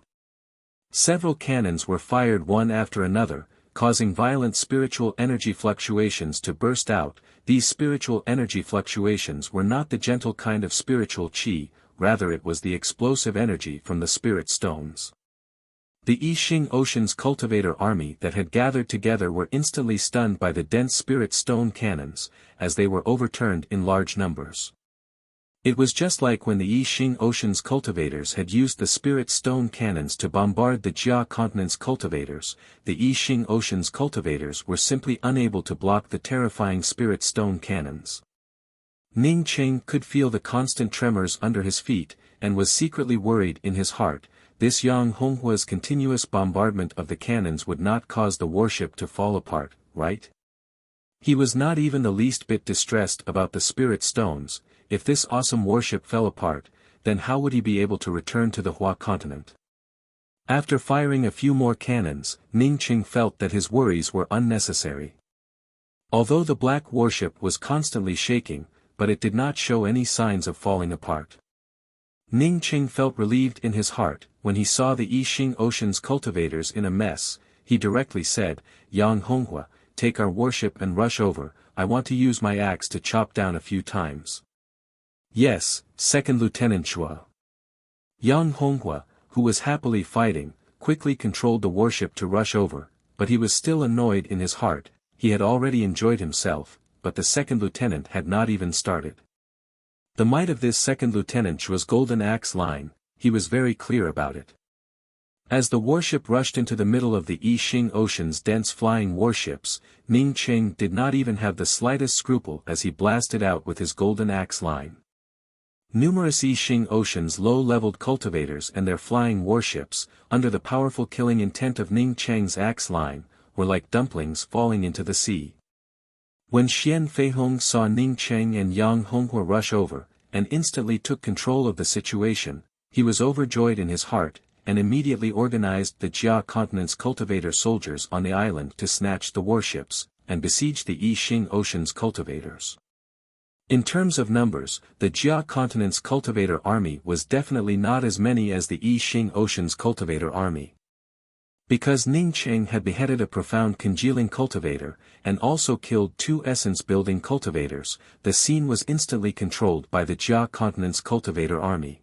Several cannons were fired one after another, causing violent spiritual energy fluctuations to burst out. These spiritual energy fluctuations were not the gentle kind of spiritual qi, rather it was the explosive energy from the spirit stones. The Yixing Ocean's cultivator army that had gathered together were instantly stunned by the dense spirit stone cannons, as they were overturned in large numbers. It was just like when the Yixing Ocean's cultivators had used the spirit stone cannons to bombard the Jia continent's cultivators. The Yixing Ocean's cultivators were simply unable to block the terrifying spirit stone cannons. Ning Cheng could feel the constant tremors under his feet, and was secretly worried in his heart. This Yang Honghua's continuous bombardment of the cannons would not cause the warship to fall apart, right? He was not even the least bit distressed about the spirit stones. If this awesome warship fell apart, then how would he be able to return to the Hua continent? After firing a few more cannons, Ning Cheng felt that his worries were unnecessary. Although the black warship was constantly shaking, but it did not show any signs of falling apart. Ning Cheng felt relieved in his heart. When he saw the Yixing Ocean's cultivators in a mess, he directly said, "Yang Honghua, take our warship and rush over, I want to use my axe to chop down a few times." "Yes, Second Lieutenant Chua." Yang Honghua, who was happily fighting, quickly controlled the warship to rush over, but he was still annoyed in his heart. He had already enjoyed himself, but the second lieutenant had not even started. The might of this second lieutenant Chua's golden axe line, he was very clear about it. As the warship rushed into the middle of the Yixing Ocean's dense flying warships, Ning Cheng did not even have the slightest scruple as he blasted out with his golden axe line. Numerous Yixing Ocean's low-leveled cultivators and their flying warships, under the powerful killing intent of Ning Cheng's axe line, were like dumplings falling into the sea. When Xian Feihong saw Ning Cheng and Yang Honghua rush over, and instantly took control of the situation, he was overjoyed in his heart, and immediately organized the Jia continent's cultivator soldiers on the island to snatch the warships, and besiege the Yixing Ocean's cultivators. In terms of numbers, the Jia continent's cultivator army was definitely not as many as the Yixing Ocean's cultivator army. Because Ning Cheng had beheaded a profound congealing cultivator, and also killed 2 essence-building cultivators, the scene was instantly controlled by the Jia Continent's cultivator army.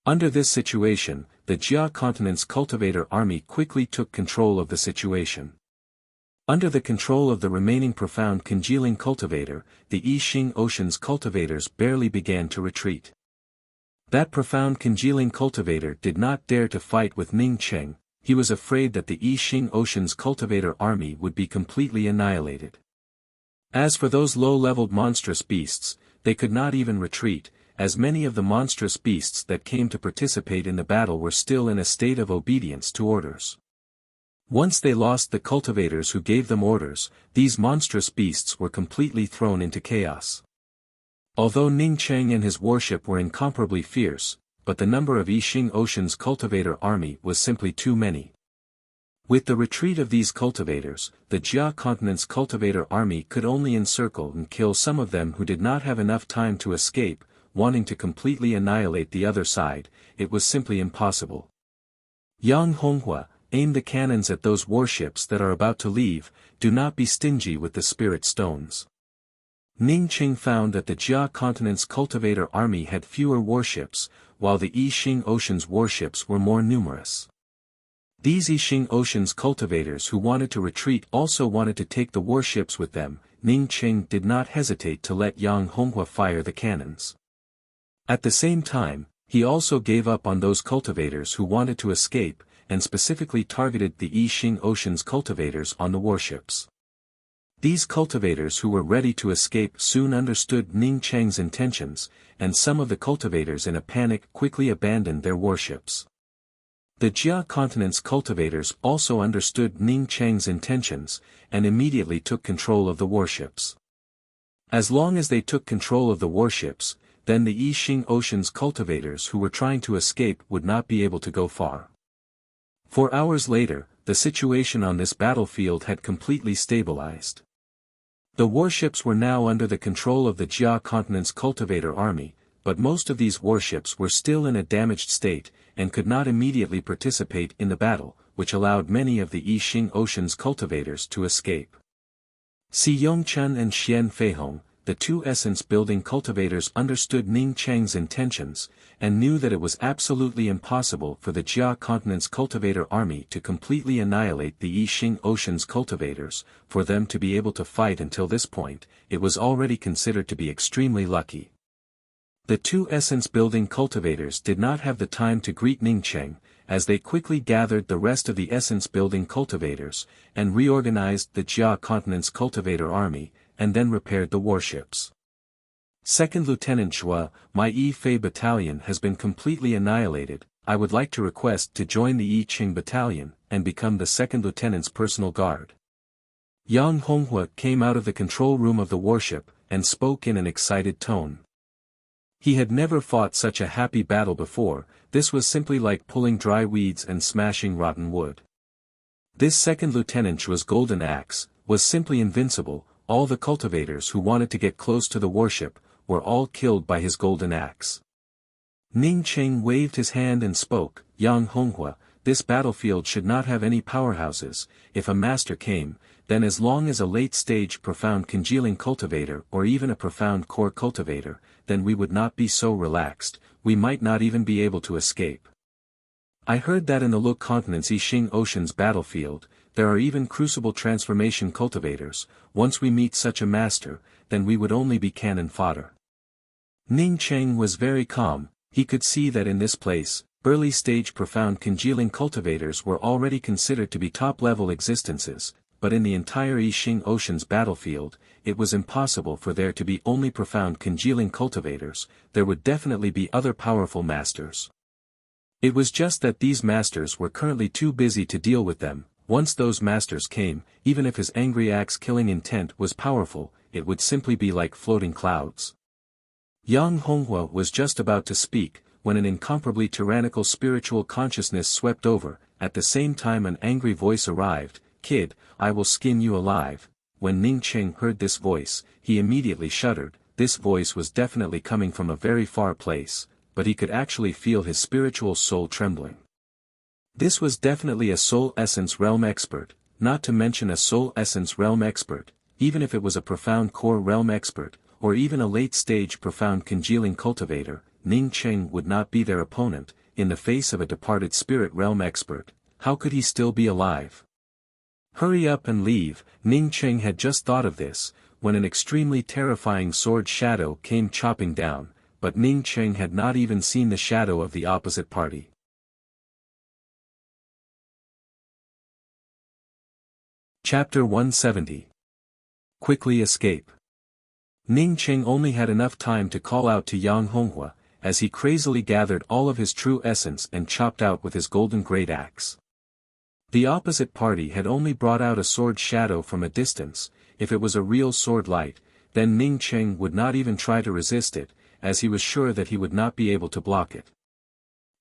Under this situation, the Jia Continent's cultivator army quickly took control of the situation. Under the control of the remaining profound congealing cultivator, the Yixing Ocean's cultivators barely began to retreat. That profound congealing cultivator did not dare to fight with Ning Cheng. He was afraid that the Yixing Ocean's cultivator army would be completely annihilated. As for those low-leveled monstrous beasts, they could not even retreat, as many of the monstrous beasts that came to participate in the battle were still in a state of obedience to orders. Once they lost the cultivators who gave them orders, these monstrous beasts were completely thrown into chaos. Although Ning Cheng and his warship were incomparably fierce, but the number of Yixing Ocean's cultivator army was simply too many. With the retreat of these cultivators, the Jia Continent's cultivator army could only encircle and kill some of them who did not have enough time to escape. Wanting to completely annihilate the other side, it was simply impossible. Yang Honghua, aim the cannons at those warships that are about to leave, do not be stingy with the spirit stones. Ning Cheng found that the Jia Continent's cultivator army had fewer warships, while the Yixing Ocean's warships were more numerous. These Yixing Ocean's cultivators who wanted to retreat also wanted to take the warships with them. Ning Cheng did not hesitate to let Yang Honghua fire the cannons. At the same time, he also gave up on those cultivators who wanted to escape, and specifically targeted the Yixing Ocean's cultivators on the warships. These cultivators who were ready to escape soon understood Ning Cheng's intentions, and some of the cultivators in a panic quickly abandoned their warships. The Jia Continent's cultivators also understood Ning Cheng's intentions, and immediately took control of the warships. As long as they took control of the warships, then the Yixing Ocean's cultivators who were trying to escape would not be able to go far. 4 hours later, the situation on this battlefield had completely stabilized. The warships were now under the control of the Jia Continent's cultivator army, but most of these warships were still in a damaged state, and could not immediately participate in the battle, which allowed many of the Yixing Ocean's cultivators to escape. Si Yongchun and Xian Feihong, the 2 essence-building cultivators understood Ning Cheng's intentions, and knew that it was absolutely impossible for the Jia Continent's cultivator army to completely annihilate the Yixing Ocean's cultivators. For them to be able to fight until this point, it was already considered to be extremely lucky. The 2 essence-building cultivators did not have the time to greet Ning Cheng, as they quickly gathered the rest of the essence-building cultivators, and reorganized the Jia Continent's cultivator army, and then repaired the warships. Second Lieutenant Shua, my Yi Fei battalion has been completely annihilated. I would like to request to join the Yi Qing battalion, and become the second lieutenant's personal guard. Yang Honghua came out of the control room of the warship, and spoke in an excited tone. He had never fought such a happy battle before. This was simply like pulling dry weeds and smashing rotten wood. This second lieutenant Shua's golden axe was simply invincible. All the cultivators who wanted to get close to the warship were all killed by his golden axe. Ning Cheng waved his hand and spoke, Yang Honghua, this battlefield should not have any powerhouses. If a master came, then as long as a late-stage profound congealing cultivator or even a profound core cultivator, then we would not be so relaxed, we might not even be able to escape. I heard that in the Look Continent's Yixing Ocean's battlefield, there are even crucible transformation cultivators. Once we meet such a master, then we would only be cannon fodder. Ning Cheng was very calm. He could see that in this place, early-stage profound congealing cultivators were already considered to be top-level existences, but in the entire Yixing Ocean's battlefield, it was impossible for there to be only profound congealing cultivators. There would definitely be other powerful masters. It was just that these masters were currently too busy to deal with them. Once those masters came, even if his angry axe-killing intent was powerful, it would simply be like floating clouds. Yang Honghua was just about to speak, when an incomparably tyrannical spiritual consciousness swept over. At the same time an angry voice arrived, Kid, I will skin you alive. When Ning Cheng heard this voice, he immediately shuddered. This voice was definitely coming from a very far place, but he could actually feel his spiritual soul trembling. This was definitely a soul essence realm expert, not to mention a soul essence realm expert, even if it was a profound core realm expert, or even a late-stage profound congealing cultivator, Ning Cheng would not be their opponent. In the face of a departed spirit realm expert, how could he still be alive? Hurry up and leave. Ning Cheng had just thought of this, when an extremely terrifying sword shadow came chopping down, but Ning Cheng had not even seen the shadow of the opposite party. Chapter 170. Quickly escape. Ning Cheng only had enough time to call out to Yang Honghua, as he crazily gathered all of his true essence and chopped out with his golden great axe. The opposite party had only brought out a sword shadow from a distance. If it was a real sword light, then Ning Cheng would not even try to resist it, as he was sure that he would not be able to block it.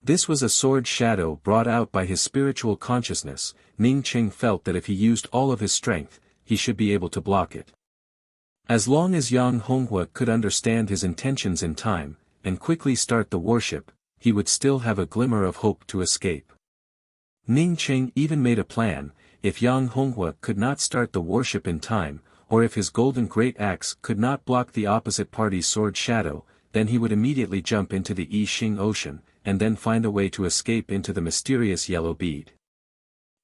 This was a sword shadow brought out by his spiritual consciousness. Ning Cheng felt that if he used all of his strength, he should be able to block it. As long as Yang Honghua could understand his intentions in time, and quickly start the worship, he would still have a glimmer of hope to escape. Ning Cheng even made a plan: if Yang Honghua could not start the worship in time, or if his golden great axe could not block the opposite party's sword shadow, then he would immediately jump into the I Ching Ocean, and then find a way to escape into the mysterious yellow bead.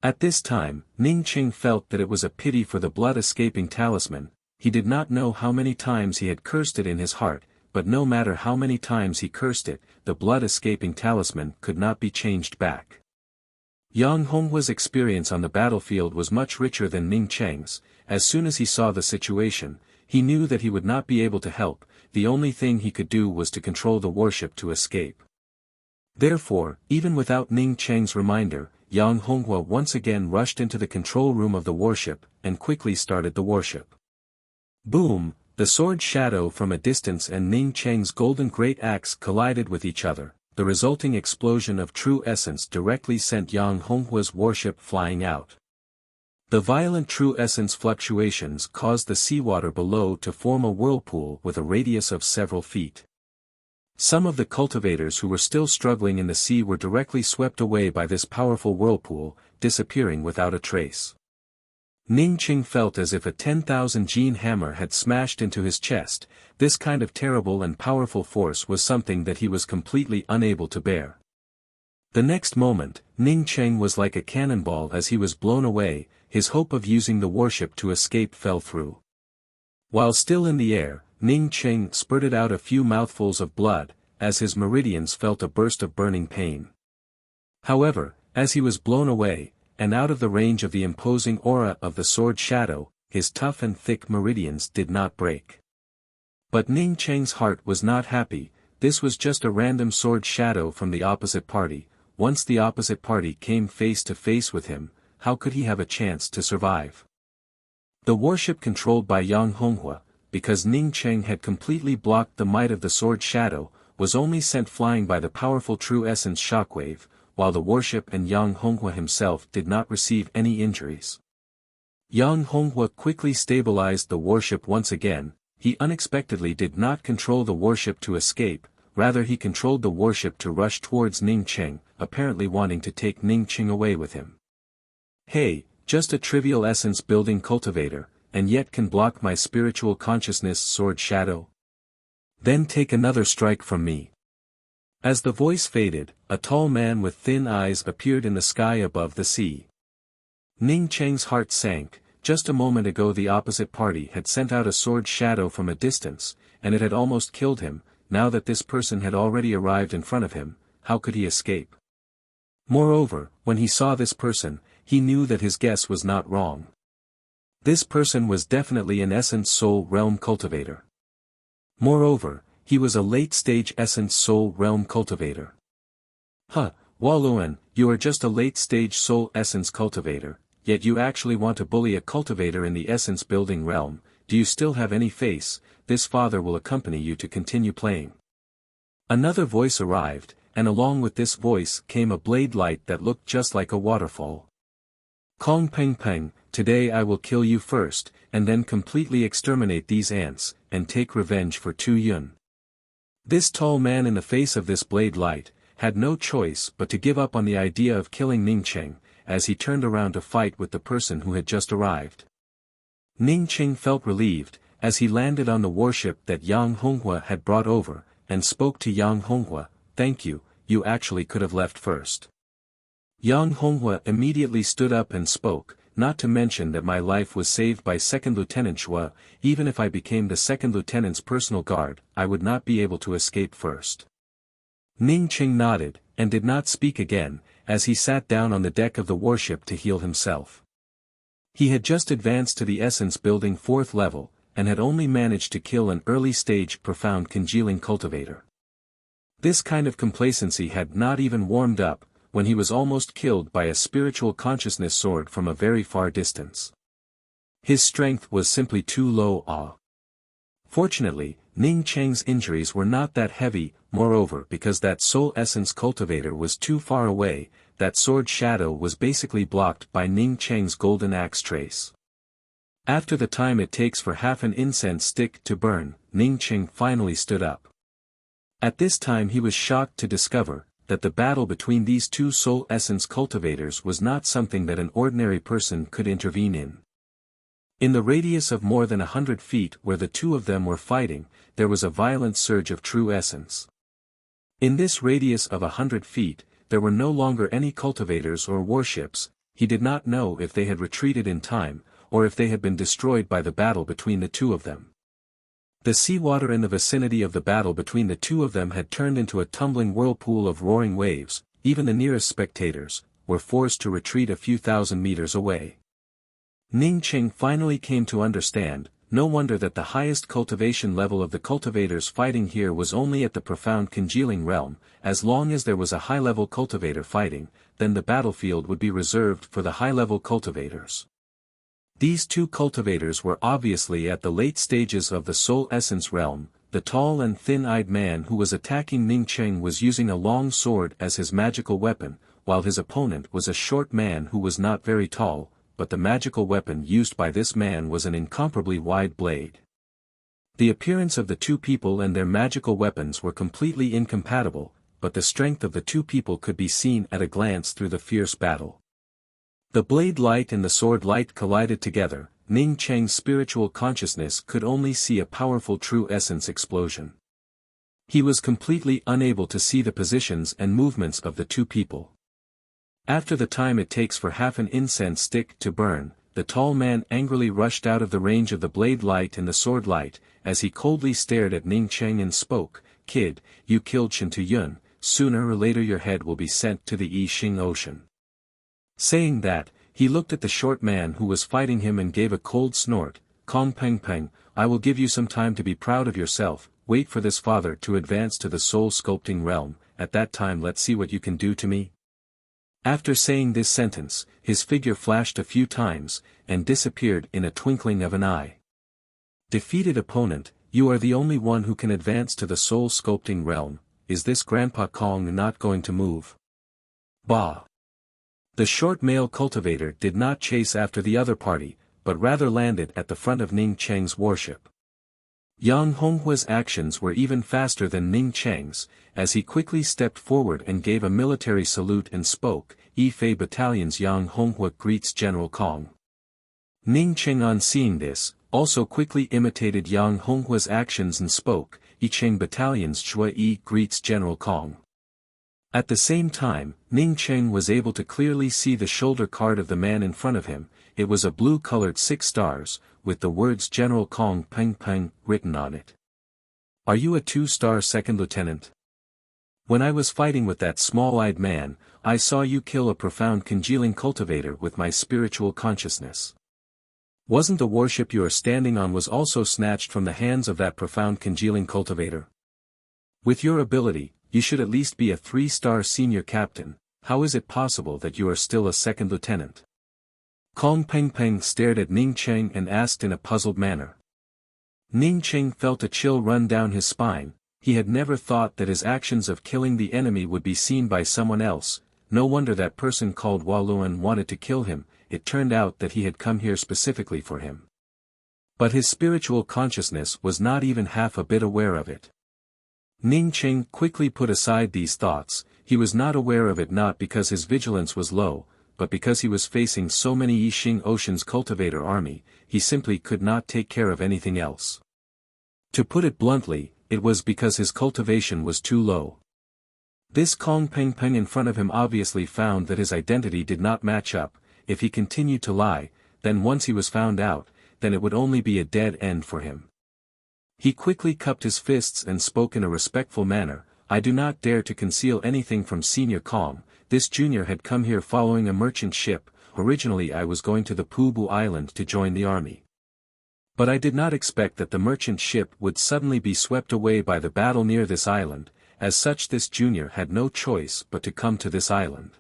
At this time, Ning Cheng felt that it was a pity for the blood-escaping talisman. He did not know how many times he had cursed it in his heart, but no matter how many times he cursed it, the blood-escaping talisman could not be changed back. Yang Honghua's experience on the battlefield was much richer than Ning Cheng's. As soon as he saw the situation, he knew that he would not be able to help. The only thing he could do was to control the warship to escape. Therefore, even without Ning Cheng's reminder, Yang Honghua once again rushed into the control room of the warship, and quickly started the warship. Boom! The sword shadow from a distance and Ning Cheng's golden great axe collided with each other. The resulting explosion of true essence directly sent Yang Honghua's warship flying out. The violent true essence fluctuations caused the seawater below to form a whirlpool with a radius of several feet. Some of the cultivators who were still struggling in the sea were directly swept away by this powerful whirlpool, disappearing without a trace. Ning Cheng felt as if a 10,000 gene hammer had smashed into his chest. This kind of terrible and powerful force was something that he was completely unable to bear. The next moment, Ning Cheng was like a cannonball as he was blown away. His hope of using the warship to escape fell through. While still in the air, Ning Cheng spurted out a few mouthfuls of blood, as his meridians felt a burst of burning pain. However, as he was blown away, and out of the range of the imposing aura of the sword shadow, his tough and thick meridians did not break. But Ning Cheng's heart was not happy. This was just a random sword shadow from the opposite party. Once the opposite party came face to face with him, how could he have a chance to survive? The warship controlled by Yang Honghua, because Ning Cheng had completely blocked the might of the sword shadow, was only sent flying by the powerful true essence shockwave, while the warship and Yang Honghua himself did not receive any injuries. Yang Honghua quickly stabilized the warship once again. He unexpectedly did not control the warship to escape, rather he controlled the warship to rush towards Ning Cheng, apparently wanting to take Ning Cheng away with him. Hey, just a trivial essence building cultivator, and yet can block my spiritual consciousness sword shadow? Then take another strike from me. As the voice faded, a tall man with thin eyes appeared in the sky above the sea. Ning Cheng's heart sank. Just a moment ago the opposite party had sent out a sword shadow from a distance, and it had almost killed him. Now that this person had already arrived in front of him, how could he escape? Moreover, when he saw this person, he knew that his guess was not wrong. This person was definitely an essence soul realm cultivator. Moreover, he was a late-stage essence soul realm cultivator. Huh, Waluan, you are just a late-stage soul essence cultivator, yet you actually want to bully a cultivator in the essence building realm. Do you still have any face? This father will accompany you to continue playing. Another voice arrived, and along with this voice came a blade light that looked just like a waterfall. Kong Peng Peng, today I will kill you first, and then completely exterminate these ants, and take revenge for Tu Yun. This tall man in the face of this blade light, had no choice but to give up on the idea of killing Ning Cheng, as he turned around to fight with the person who had just arrived. Ning Cheng felt relieved, as he landed on the warship that Yang Honghua had brought over, and spoke to Yang Honghua, "Thank you, you actually could have left first." Yang Honghua immediately stood up and spoke, "Not to mention that my life was saved by Second Lieutenant Shua. Even if I became the second lieutenant's personal guard, I would not be able to escape first." Ning Cheng nodded, and did not speak again, as he sat down on the deck of the warship to heal himself. He had just advanced to the Essence Building 4th level, and had only managed to kill an early-stage profound congealing cultivator. This kind of complacency had not even warmed up, when he was almost killed by a spiritual consciousness sword from a very far distance. His strength was simply too low. Fortunately, Ning Cheng's injuries were not that heavy. Moreover, because that soul essence cultivator was too far away, that sword shadow was basically blocked by Ning Cheng's golden axe trace. After the time it takes for half an incense stick to burn, Ning Cheng finally stood up. At this time he was shocked to discover that the battle between these two soul essence cultivators was not something that an ordinary person could intervene in. In the radius of more than 100 feet where the two of them were fighting, there was a violent surge of true essence. In this radius of 100 feet, there were no longer any cultivators or warships. He did not know if they had retreated in time, or if they had been destroyed by the battle between the two of them. The seawater in the vicinity of the battle between the two of them had turned into a tumbling whirlpool of roaring waves. Even the nearest spectators were forced to retreat a few thousand meters away. Ning Cheng finally came to understand. No wonder that the highest cultivation level of the cultivators fighting here was only at the profound congealing realm. As long as there was a high-level cultivator fighting, then the battlefield would be reserved for the high-level cultivators. These two cultivators were obviously at the late stages of the soul essence realm. The tall and thin-eyed man who was attacking Ning Cheng was using a long sword as his magical weapon, while his opponent was a short man who was not very tall, but the magical weapon used by this man was an incomparably wide blade. The appearance of the two people and their magical weapons were completely incompatible, but the strength of the two people could be seen at a glance through the fierce battle. The blade light and the sword light collided together. Ning Cheng's spiritual consciousness could only see a powerful true essence explosion. He was completely unable to see the positions and movements of the two people. After the time it takes for half an incense stick to burn, the tall man angrily rushed out of the range of the blade light and the sword light, as he coldly stared at Ning Cheng and spoke, "Kid, you killed Shen Tuyun, sooner or later your head will be sent to the Yi Xing Ocean." Saying that, he looked at the short man who was fighting him and gave a cold snort. "Kong Peng Peng, I will give you some time to be proud of yourself. Wait for this father to advance to the soul sculpting realm. At that time let's see what you can do to me." After saying this sentence, his figure flashed a few times, and disappeared in a twinkling of an eye. Defeated opponent, you are the only one who can advance to the soul sculpting realm. Is this Grandpa Kong not going to move? Bah! The short male cultivator did not chase after the other party, but rather landed at the front of Ning Cheng's warship. Yang Honghua's actions were even faster than Ning Cheng's, as he quickly stepped forward and gave a military salute and spoke, "Yi Fei Battalion's Yang Honghua greets General Kong." Ning Cheng, on seeing this, also quickly imitated Yang Honghua's actions and spoke, "Yi Cheng Battalion's Chua Yi greets General Kong." At the same time, Ning Cheng was able to clearly see the shoulder card of the man in front of him. It was a blue-colored 6 stars, with the words General Kong Peng Peng written on it. "Are you a 2-star second lieutenant? When I was fighting with that small-eyed man, I saw you kill a profound congealing cultivator with my spiritual consciousness. Wasn't the warship you are standing on was also snatched from the hands of that profound congealing cultivator? With your ability, you should at least be a 3-star senior captain. How is it possible that you are still a second lieutenant?" Kong Peng Peng stared at Ning Cheng and asked in a puzzled manner. Ning Cheng felt a chill run down his spine. He had never thought that his actions of killing the enemy would be seen by someone else. No wonder that person called Waluan wanted to kill him. It turned out that he had come here specifically for him. But his spiritual consciousness was not even half a bit aware of it. Ning Cheng quickly put aside these thoughts. He was not aware of it, not because his vigilance was low, but because he was facing so many Yixing Ocean's cultivator army, he simply could not take care of anything else. To put it bluntly, it was because his cultivation was too low. This Kong Peng Peng in front of him obviously found that his identity did not match up. If he continued to lie, then once he was found out, then it would only be a dead end for him. He quickly cupped his fists and spoke in a respectful manner. I do not dare to conceal anything from Senior Kong. This junior had come here following a merchant ship. Originally I was going to the Pubu Island to join the army. But I did not expect that the merchant ship would suddenly be swept away by the battle near this island. As such, this junior had no choice but to come to this island.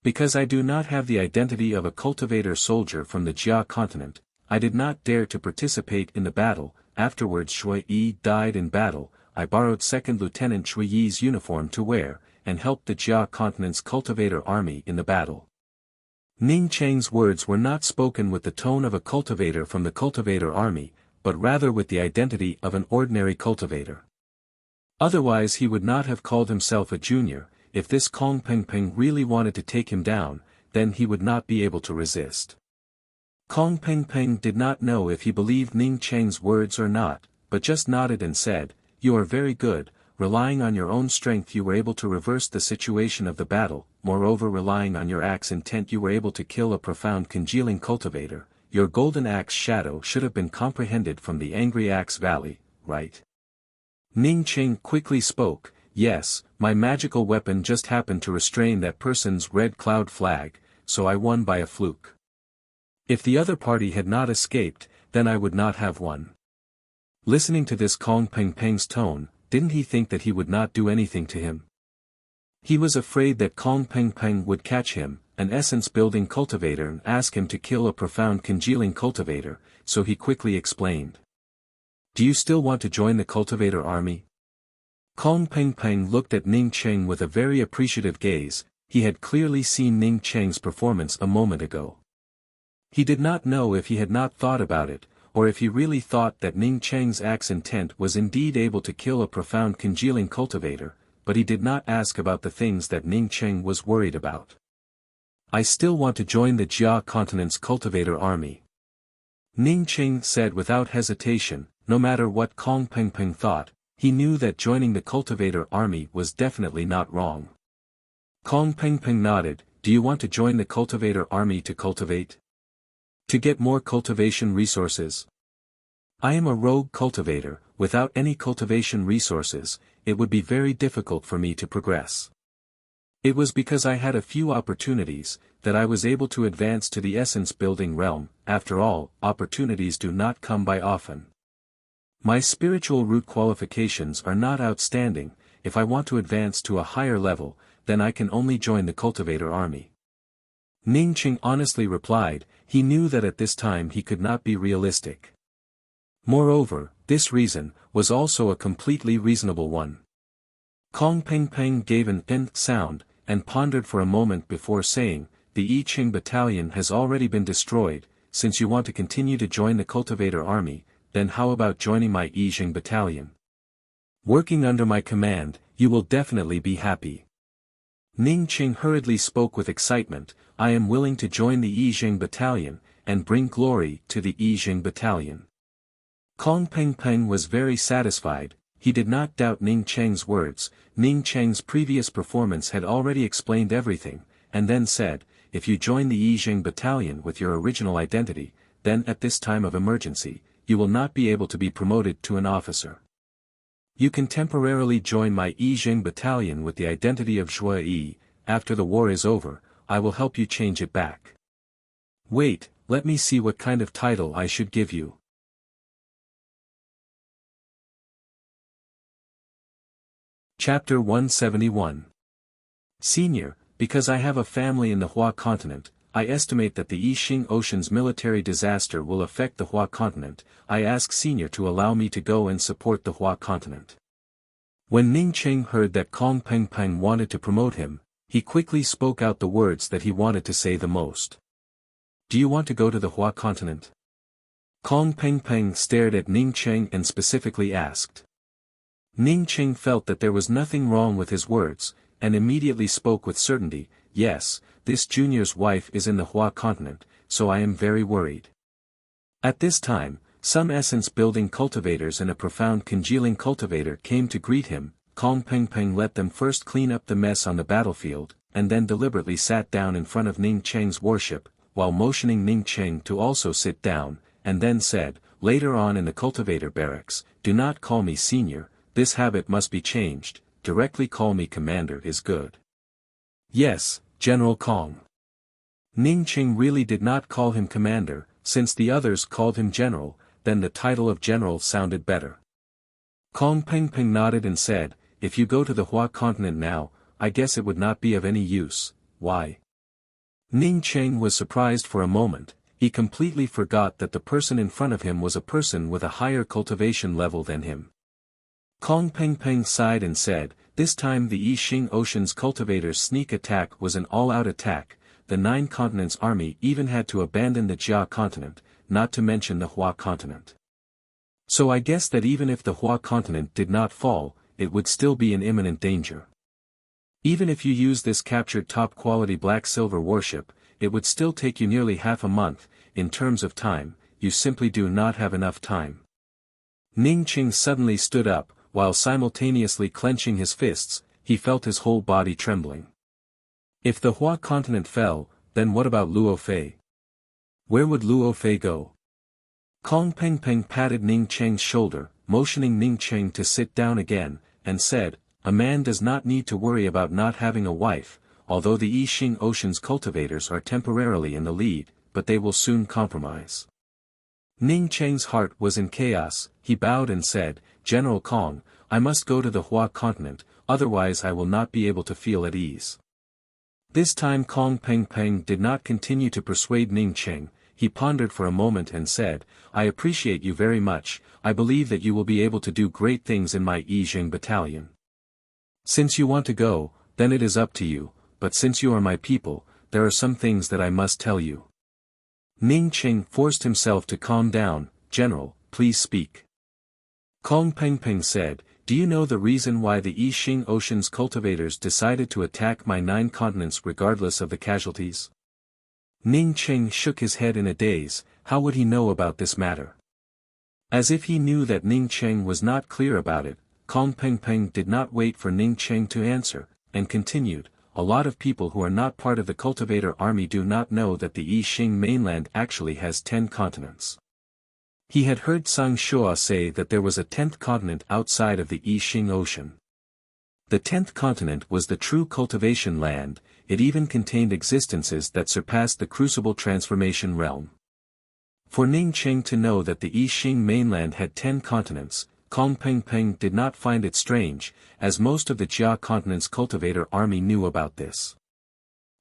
Because I do not have the identity of a cultivator soldier from the Jia continent, I did not dare to participate in the battle. Afterwards Shui Yi died in battle. I borrowed 2nd Lieutenant Shui Yi's uniform to wear, and helped the Jia continent's cultivator army in the battle. Ning Cheng's words were not spoken with the tone of a cultivator from the cultivator army, but rather with the identity of an ordinary cultivator. Otherwise he would not have called himself a junior. If this Kong Peng Peng really wanted to take him down, then he would not be able to resist. Kong Peng Peng did not know if he believed Ning Cheng's words or not, but just nodded and said, "You are very good. Relying on your own strength you were able to reverse the situation of the battle, moreover relying on your axe intent you were able to kill a profound congealing cultivator. Your golden axe shadow should have been comprehended from the Angry Axe Valley, right?" Ning Cheng quickly spoke, "Yes, my magical weapon just happened to restrain that person's red cloud flag, so I won by a fluke. If the other party had not escaped, then I would not have won." Listening to this Kong Peng Peng's tone, didn't he think that he would not do anything to him? He was afraid that Kong Peng Peng would catch him, an essence-building cultivator, and ask him to kill a profound congealing cultivator, so he quickly explained. "Do you still want to join the cultivator army?" Kong Peng Peng looked at Ning Cheng with a very appreciative gaze. He had clearly seen Ning Cheng's performance a moment ago. He did not know if he had not thought about it, or if he really thought that Ning Cheng's axe intent was indeed able to kill a profound congealing cultivator, but he did not ask about the things that Ning Cheng was worried about. "I still want to join the Jia continent's cultivator army," Ning Cheng said without hesitation. No matter what Kong Peng Peng thought, he knew that joining the cultivator army was definitely not wrong. Kong Peng Peng nodded. "Do you want to join the cultivator army to cultivate? To get more cultivation resources?" "I am a rogue cultivator. Without any cultivation resources, it would be very difficult for me to progress. It was because I had a few opportunities, that I was able to advance to the essence-building realm. After all, opportunities do not come by often. My spiritual root qualifications are not outstanding. If I want to advance to a higher level, then I can only join the cultivator army." Ning Cheng honestly replied. He knew that at this time he could not be realistic. Moreover, this reason was also a completely reasonable one. Kong Peng Peng gave an "n" sound, and pondered for a moment before saying, "The I Ching battalion has already been destroyed. Since you want to continue to join the cultivator army, then how about joining my I Ching battalion? Working under my command, you will definitely be happy." Ning Cheng hurriedly spoke with excitement. "I am willing to join the Yijing battalion, and bring glory to the Yijing battalion." Kong Peng Peng was very satisfied. He did not doubt Ning Cheng's words. Ning Cheng's previous performance had already explained everything, and then said, "If you join the Yijing battalion with your original identity, then at this time of emergency, you will not be able to be promoted to an officer. You can temporarily join my Yijing battalion with the identity of Shui Yi. After the war is over, I will help you change it back. Wait, let me see what kind of title I should give you." Chapter 171. Senior, because I have a family in the Hua continent, I estimate that the Yixing Ocean's military disaster will affect the Hua continent. I ask Senior to allow me to go and support the Hua continent. When Ning Cheng heard that Kong Peng Peng wanted to promote him, he quickly spoke out the words that he wanted to say the most. "Do you want to go to the Hua continent?" Kong Peng Peng stared at Ning Cheng and specifically asked. Ning Cheng felt that there was nothing wrong with his words. and immediately spoke with certainty, "Yes, this junior's wife is in the Hua continent, so I am very worried." At this time, some essence-building cultivators and a profound congealing cultivator came to greet him. Kong Peng Peng let them first clean up the mess on the battlefield, and then deliberately sat down in front of Ning Cheng's warship, while motioning Ning Cheng to also sit down, and then said, later on in the cultivator barracks, "Do not call me senior, this habit must be changed, directly call me commander is good." "Yes, General Kong." Ning Cheng really did not call him commander, since the others called him general, then the title of general sounded better. Kong Peng Peng nodded and said, "If you go to the Hua continent now, I guess it would not be of any use." "Why?" Ning Cheng was surprised for a moment. He completely forgot that the person in front of him was a person with a higher cultivation level than him. Kong Peng Peng sighed and said, "This time the Yixing Ocean's cultivators' sneak attack was an all-out attack. The 9 continents army even had to abandon the Jia continent, not to mention the Hua continent. So I guess that even if the Hua continent did not fall, it would still be in imminent danger. Even if you use this captured top-quality black-silver warship, it would still take you nearly half a month. In terms of time, you simply do not have enough time." Ning Cheng suddenly stood up, while simultaneously clenching his fists. He felt his whole body trembling. If the Hua continent fell, then what about Luo Fei? Where would Luo Fei go? Kong Peng Peng patted Ning Cheng's shoulder, motioning Ning Cheng to sit down again, and said, "A man does not need to worry about not having a wife, although the Yixing Ocean's cultivators are temporarily in the lead, but they will soon compromise." Ning Cheng's heart was in chaos. He bowed and said, "General Kong, I must go to the Hua continent, otherwise I will not be able to feel at ease." This time Kong Peng Peng did not continue to persuade Ning Cheng. He pondered for a moment and said, "I appreciate you very much. I believe that you will be able to do great things in my Yixing battalion. Since you want to go, then it is up to you, but since you are my people, there are some things that I must tell you." Ning Cheng forced himself to calm down. "General, please speak." Kong Peng Peng said, "Do you know the reason why the Yixing Ocean's cultivators decided to attack my 9 continents regardless of the casualties?" Ning Cheng shook his head in a daze. How would he know about this matter? As if he knew that Ning Cheng was not clear about it, Kong Peng Peng did not wait for Ning Cheng to answer, and continued, "A lot of people who are not part of the cultivator army do not know that the Yixing mainland actually has 10 continents." He had heard Sang Shua say that there was a 10th continent outside of the Yixing Ocean. The 10th continent was the true cultivation land. It even contained existences that surpassed the crucible transformation realm. For Ning Cheng to know that the Yixing mainland had 10 continents, Kong Peng Peng did not find it strange, as most of the Jia continent's cultivator army knew about this.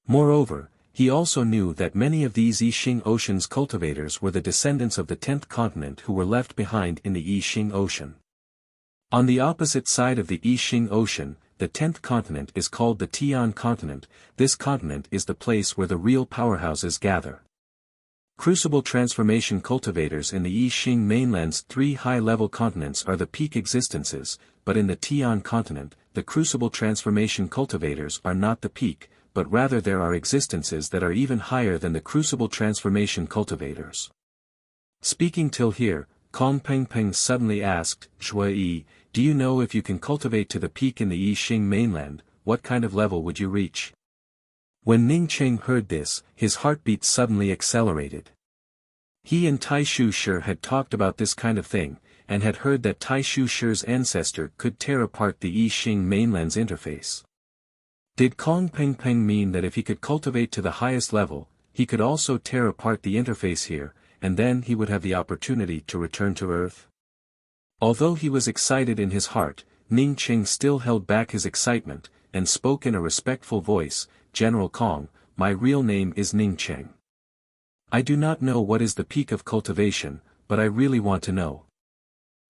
Moreover, he also knew that many of these Yixing Ocean's cultivators were the descendants of the 10th continent who were left behind in the Yixing Ocean. On the opposite side of the Yixing Ocean, the 10th continent is called the Tian continent. This continent is the place where the real powerhouses gather. Crucible transformation cultivators in the Yixing mainland's 3 high-level continents are the peak existences, but in the Tian continent, the crucible transformation cultivators are not the peak, but rather there are existences that are even higher than the crucible transformation cultivators. Speaking till here, Kong Peng Peng suddenly asked, "Shui, do you know if you can cultivate to the peak in the Yixing mainland, what kind of level would you reach?" When Ning Cheng heard this, his heartbeat suddenly accelerated. He and Tai Shu Shi had talked about this kind of thing, and had heard that Tai Shu Shi's ancestor could tear apart the Yixing mainland's interface. Did Kong Peng Peng mean that if he could cultivate to the highest level, he could also tear apart the interface here, and then he would have the opportunity to return to Earth? Although he was excited in his heart, Ning Cheng still held back his excitement, and spoke in a respectful voice, "General Kong, my real name is Ning Cheng. I do not know what is the peak of cultivation, but I really want to know."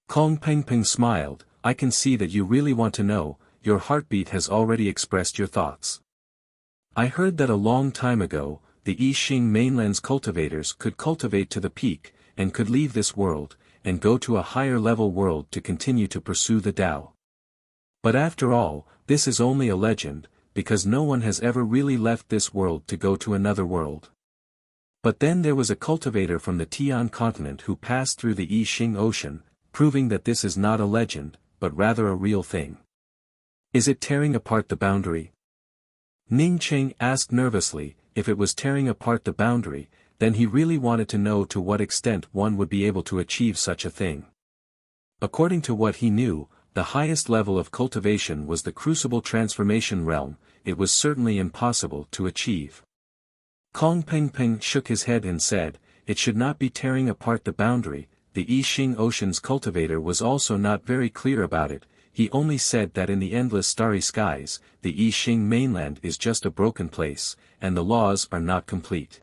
Kong Peng Peng smiled, "I can see that you really want to know, your heartbeat has already expressed your thoughts. I heard that a long time ago, the Yixing mainland's cultivators could cultivate to the peak, and could leave this world, and go to a higher level world to continue to pursue the Tao. But after all, this is only a legend, because no one has ever really left this world to go to another world. But then there was a cultivator from the Tian continent who passed through the Yixing Ocean, proving that this is not a legend, but rather a real thing. Is it tearing apart the boundary? Ning Cheng asked nervously. If it was tearing apart the boundary, then he really wanted to know to what extent one would be able to achieve such a thing. According to what he knew, the highest level of cultivation was the crucible transformation realm. It was certainly impossible to achieve. Kong Peng Peng shook his head and said, it should not be tearing apart the boundary. The Yixing Ocean's cultivator was also not very clear about it. He only said that in the endless starry skies, the Yixing mainland is just a broken place, and the laws are not complete.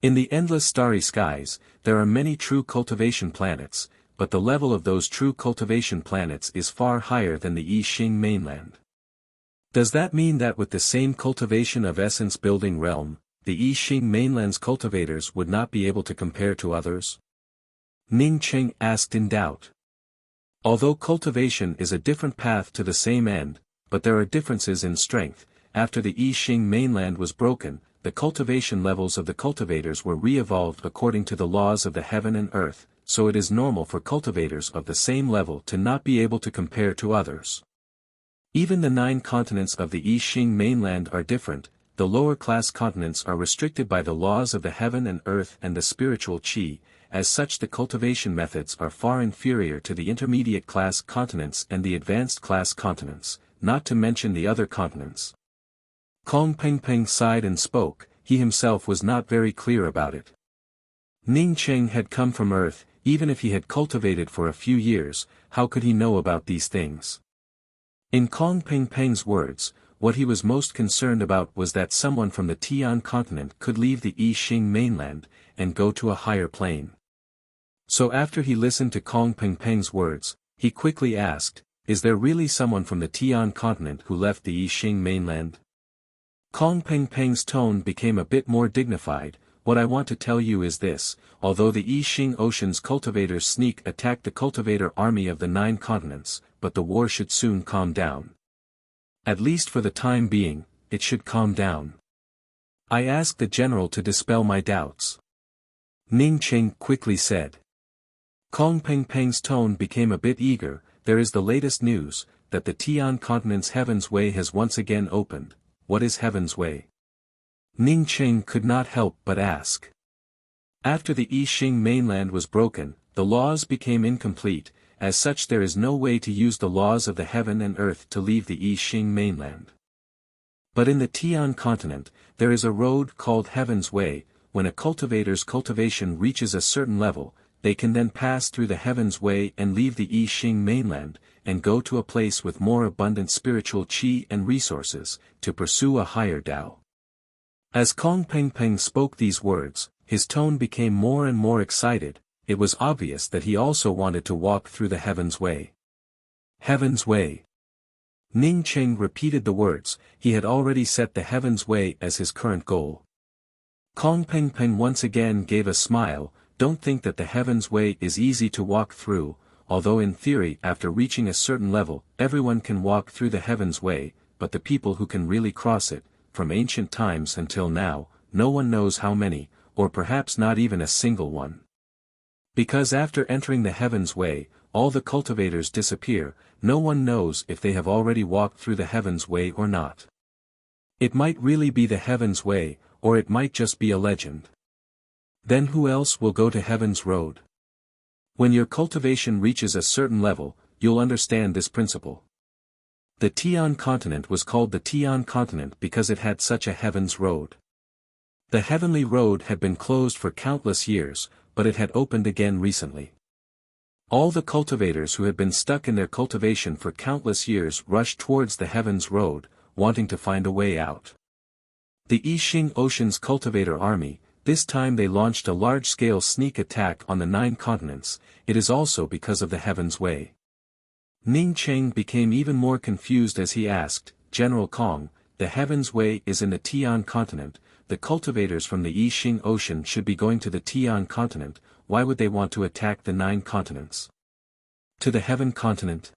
In the endless starry skies, there are many true cultivation planets, but the level of those true cultivation planets is far higher than the Yixing mainland. Does that mean that with the same cultivation of essence building realm, the Yixing mainland's cultivators would not be able to compare to others? Ning Cheng asked in doubt. Although cultivation is a different path to the same end, but there are differences in strength. After the Yixing mainland was broken, the cultivation levels of the cultivators were re-evolved according to the laws of the heaven and earth, so it is normal for cultivators of the same level to not be able to compare to others. Even the 9 continents of the Yixing mainland are different. The lower-class continents are restricted by the laws of the heaven and earth and the spiritual qi. As such, the cultivation methods are far inferior to the intermediate-class continents and the advanced-class continents, not to mention the other continents. Kong Peng Peng sighed and spoke. He himself was not very clear about it. Ning Cheng had come from Earth. Even if he had cultivated for a few years, how could he know about these things? In Kong Peng Peng's words, what he was most concerned about was that someone from the Tian continent could leave the Yixing mainland, and go to a higher plane. So after he listened to Kong Peng Peng's words, he quickly asked, is there really someone from the Tian continent who left the Yixing mainland? Kong Peng Peng's tone became a bit more dignified. What I want to tell you is this, although the Yixing Ocean's cultivators sneak attacked the cultivator army of the 9 continents, but the war should soon calm down. At least for the time being, it should calm down. I asked the general to dispel my doubts. Ning Cheng quickly said. Kong Peng Peng's tone became a bit eager. There is the latest news, that the Tian continent's Heaven's Way has once again opened. What is Heaven's Way? Ning Cheng could not help but ask. After the Yixing mainland was broken, the laws became incomplete. As such, there is no way to use the laws of the heaven and earth to leave the Yixing mainland. But in the Tian continent, there is a road called Heaven's Way. When a cultivator's cultivation reaches a certain level, they can then pass through the Heaven's Way and leave the Yixing mainland, and go to a place with more abundant spiritual qi and resources, to pursue a higher Tao. As Kong Peng Peng spoke these words, his tone became more and more excited. It was obvious that he also wanted to walk through the Heaven's Way. Heaven's Way. Ning Cheng repeated the words. He had already set the Heaven's Way as his current goal. Kong Peng Peng once again gave a smile. Don't think that the Heaven's Way is easy to walk through, although in theory after reaching a certain level, everyone can walk through the Heaven's Way, but the people who can really cross it, from ancient times until now, no one knows how many, or perhaps not even a single one. Because after entering the Heaven's Way, all the cultivators disappear. No one knows if they have already walked through the Heaven's Way or not. It might really be the Heaven's Way, or it might just be a legend. Then who else will go to Heaven's Road? When your cultivation reaches a certain level, you'll understand this principle. The Tian continent was called the Tian continent because it had such a Heaven's Road. The Heavenly Road had been closed for countless years, but it had opened again recently. All the cultivators who had been stuck in their cultivation for countless years rushed towards the Heaven's Road, wanting to find a way out. The Yixing Ocean's cultivator army, this time they launched a large-scale sneak attack on the 9 continents. It is also because of the Heaven's Way. Ning Cheng became even more confused as he asked, General Kong, the Heaven's Way is in the Tian continent. The cultivators from the Yixing Ocean should be going to the Tian continent. Why would they want to attack the 9 continents? To the Heaven continent?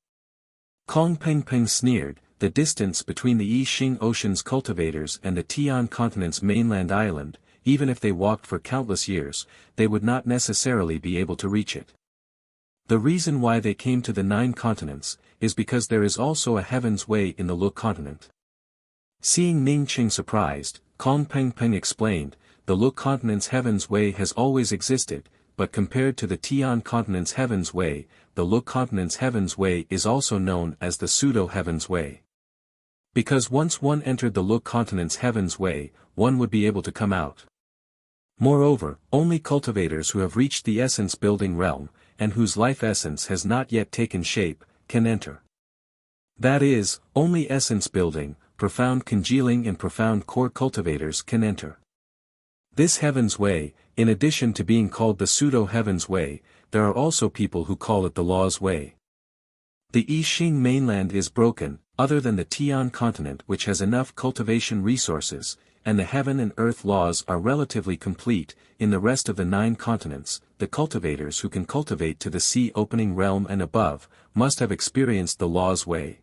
Kong Peng Peng sneered. the distance between the Yixing Ocean's cultivators and the Tian continent's mainland island, even if they walked for countless years, they would not necessarily be able to reach it. The reason why they came to the 9 continents, is because there is also a Heaven's Way in the Lu continent. Seeing Ning Qing surprised, Kong Peng Peng explained, the Lu continent's Heaven's Way has always existed, but compared to the Tian continent's Heaven's Way, the Lu continent's Heaven's Way is also known as the pseudo-Heaven's Way. Because once one entered the Lu continent's Heaven's Way, one would be able to come out. Moreover, only cultivators who have reached the essence-building realm, and whose life essence has not yet taken shape, can enter. That is, only essence-building, profound congealing and profound core cultivators can enter. This Heaven's Way, in addition to being called the pseudo-Heaven's Way, there are also people who call it the Law's Way. The Yixing mainland is broken, other than the Tian continent which has enough cultivation resources, and the heaven and earth laws are relatively complete. In the rest of the 9 continents, the cultivators who can cultivate to the sea-opening realm and above, must have experienced the Law's Way.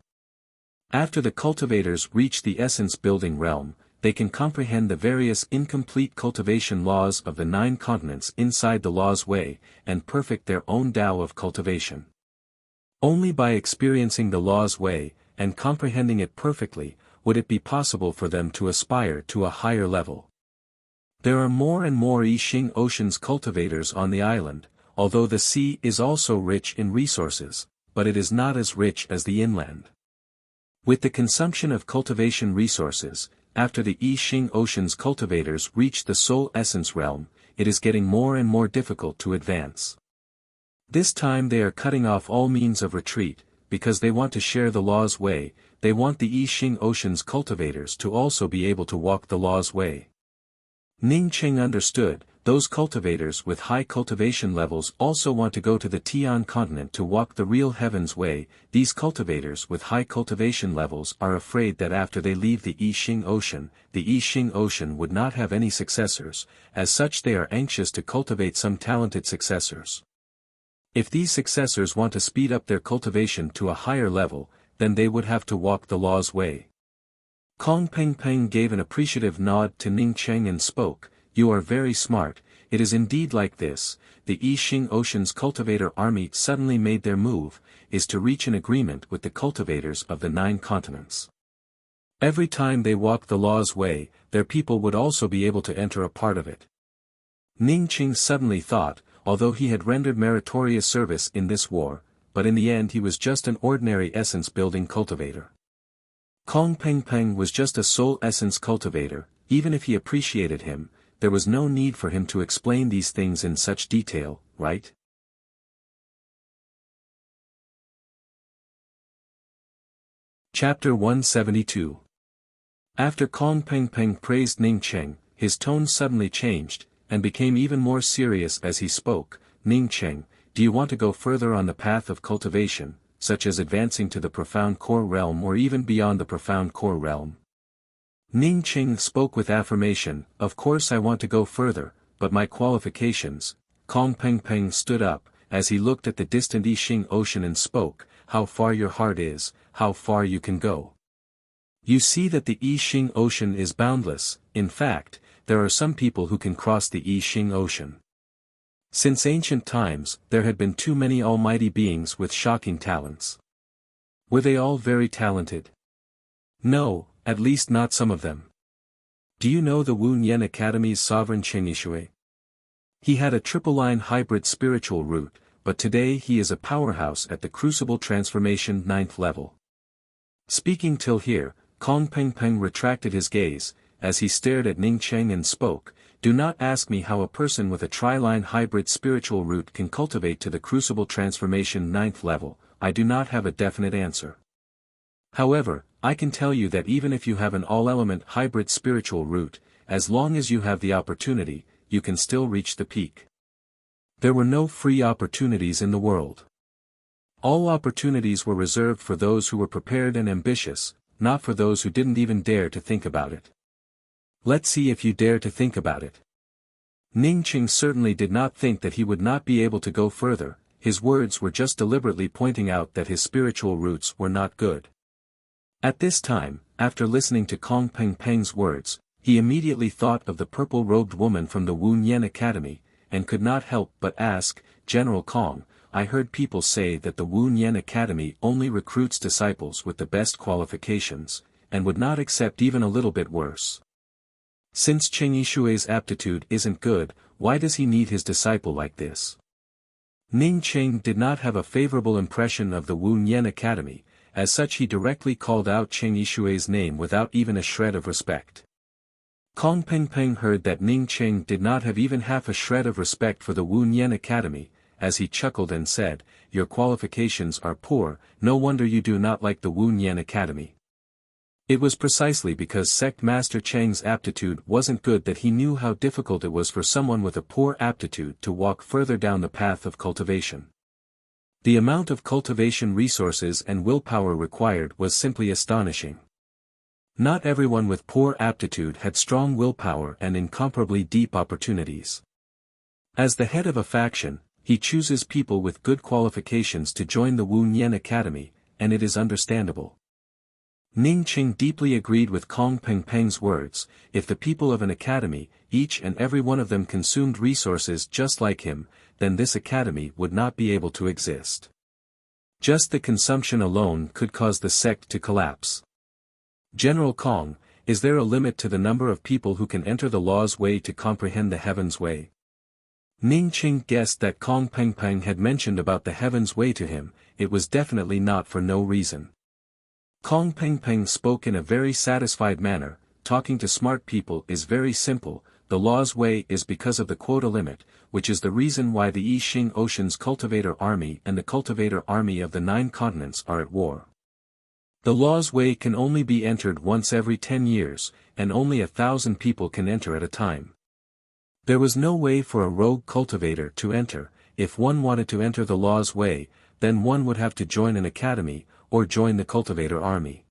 After the cultivators reach the essence-building realm, they can comprehend the various incomplete cultivation laws of the 9 continents inside the Law's Way, and perfect their own Tao of cultivation. Only by experiencing the Law's Way, and comprehending it perfectly, would it be possible for them to aspire to a higher level. There are more and more Yixing Ocean's cultivators on the island, although the sea is also rich in resources, but it is not as rich as the inland. With the consumption of cultivation resources, after the Yixing Ocean's cultivators reach the soul essence realm, it is getting more and more difficult to advance. This time they are cutting off all means of retreat, because they want to share the Law's Way. They want the Yixing Ocean's cultivators to also be able to walk the Law's Way. Ning Qing understood, those cultivators with high cultivation levels also want to go to the Tian continent to walk the real Heaven's Way. These cultivators with high cultivation levels are afraid that after they leave the Yixing Ocean would not have any successors, as such they are anxious to cultivate some talented successors. If these successors want to speed up their cultivation to a higher level, then they would have to walk the Law's Way. Kong Peng Peng gave an appreciative nod to Ning Cheng and spoke, "You are very smart. It is indeed like this. The Yixing Ocean's cultivator army suddenly made their move, is to reach an agreement with the cultivators of the 9 continents. Every time they walk the Law's Way, their people would also be able to enter a part of it." Ning Qing suddenly thought, although he had rendered meritorious service in this war, but in the end he was just an ordinary essence-building cultivator. Kong Peng Peng was just a soul essence cultivator. Even if he appreciated him, there was no need for him to explain these things in such detail, right? Chapter 172. After Kong Peng Peng praised Ning Cheng, his tone suddenly changed, and became even more serious as he spoke. "Ning Cheng, do you want to go further on the path of cultivation, such as advancing to the profound core realm or even beyond the profound core realm?" Ning Cheng spoke with affirmation, "Of course I want to go further, but my qualifications." Kong Peng Peng stood up, as he looked at the distant Yixing Ocean and spoke, "How far your heart is, how far you can go. You see that the Yixing Ocean is boundless. In fact, there are some people who can cross the Yixing Ocean. Since ancient times, there had been too many almighty beings with shocking talents. Were they all very talented? No, at least not some of them. Do you know the Wu Nian Academy's sovereign Cheng Yishui? He had a triple-line hybrid spiritual root, but today he is a powerhouse at the Crucible Transformation 9th level." Speaking till here, Kong Peng Peng retracted his gaze, as he stared at Ning Cheng and spoke, "Do not ask me how a person with a tri-line hybrid spiritual root can cultivate to the Crucible Transformation 9th level. I do not have a definite answer. However, I can tell you that even if you have an all-element hybrid spiritual root, as long as you have the opportunity, you can still reach the peak. There were no free opportunities in the world. All opportunities were reserved for those who were prepared and ambitious, not for those who didn't even dare to think about it. Let's see if you dare to think about it." Ning Qing certainly did not think that he would not be able to go further. His words were just deliberately pointing out that his spiritual roots were not good. At this time, after listening to Kong Peng Peng's words, he immediately thought of the purple-robed woman from the Wu Nian Academy, and could not help but ask, General Kong, I heard people say that the Wu Nian Academy only recruits disciples with the best qualifications, and would not accept even a little bit worse. Since Cheng Yishui's aptitude isn't good, why does he need his disciple like this? Ning Cheng did not have a favorable impression of the Wu Nian Academy, as such he directly called out Cheng Yishui's name without even a shred of respect. Kong Peng Peng heard that Ning Cheng did not have even half a shred of respect for the Wu Nian Academy, as he chuckled and said, Your qualifications are poor, no wonder you do not like the Wu Nian Academy. It was precisely because Sect Master Cheng's aptitude wasn't good that he knew how difficult it was for someone with a poor aptitude to walk further down the path of cultivation. The amount of cultivation resources and willpower required was simply astonishing. Not everyone with poor aptitude had strong willpower and incomparably deep opportunities. As the head of a faction, he chooses people with good qualifications to join the Wu Nian Academy, and it is understandable. Ning Cheng deeply agreed with Kong Peng Peng's words, if the people of an academy, each and every one of them consumed resources just like him, then this academy would not be able to exist. Just the consumption alone could cause the sect to collapse. General Kong, is there a limit to the number of people who can enter the law's way to comprehend the heaven's way? Ning Cheng guessed that Kong Peng Peng had mentioned about the heaven's way to him, it was definitely not for no reason. Kong Peng Peng spoke in a very satisfied manner, talking to smart people is very simple, the law's way is because of the quota limit, which is the reason why the Yi Xing Ocean's cultivator army and the cultivator army of the 9 continents are at war. The law's way can only be entered once every 10 years, and only 1,000 people can enter at a time. There was no way for a rogue cultivator to enter, if one wanted to enter the law's way, then one would have to join an academy, or join the cultivator army.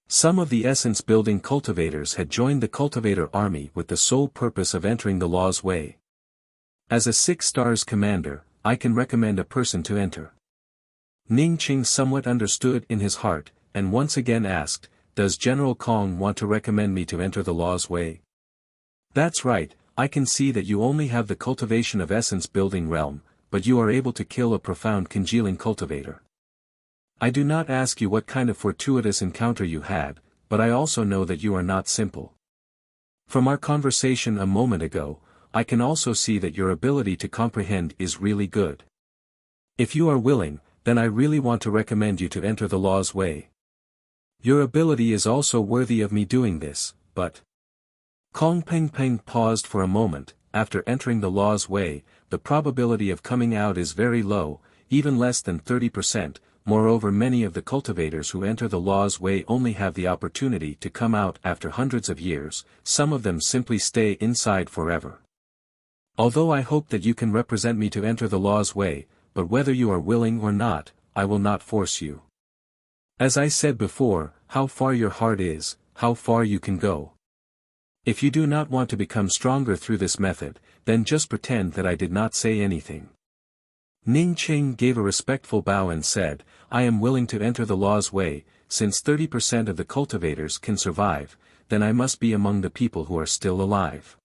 Some of the essence-building cultivators had joined the cultivator army with the sole purpose of entering the law's way. As a 6 stars commander, I can recommend a person to enter. Ning Cheng somewhat understood in his heart, and once again asked, Does General Kong want to recommend me to enter the law's way? That's right, I can see that you only have the cultivation of essence-building realm, but you are able to kill a profound congealing cultivator. I do not ask you what kind of fortuitous encounter you had, but I also know that you are not simple. From our conversation a moment ago, I can also see that your ability to comprehend is really good. If you are willing, then I really want to recommend you to enter the law's way. Your ability is also worthy of me doing this, but... Kong Peng Peng paused for a moment. After entering the law's way, the probability of coming out is very low, even less than 30%, moreover many of the cultivators who enter the law's way only have the opportunity to come out after hundreds of years, some of them simply stay inside forever. Although I hope that you can represent me to enter the law's way, but whether you are willing or not, I will not force you. As I said before, how far your heart is, how far you can go. If you do not want to become stronger through this method, then just pretend that I did not say anything. Ning Cheng gave a respectful bow and said, I am willing to enter the law's way, since 30% of the cultivators can survive, then I must be among the people who are still alive.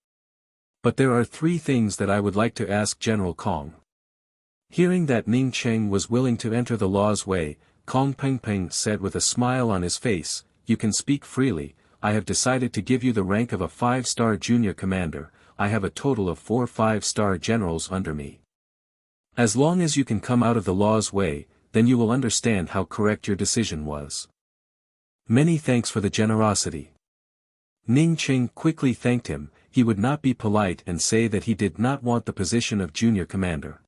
But there are 3 things that I would like to ask General Kong. Hearing that Ning Cheng was willing to enter the law's way, Kong Peng Peng said with a smile on his face, You can speak freely, I have decided to give you the rank of a 5-star junior commander, I have a total of 4 5-star generals under me. As long as you can come out of the law's way, then you will understand how correct your decision was. Many thanks for the generosity. Ning Cheng quickly thanked him, he would not be polite and say that he did not want the position of junior commander.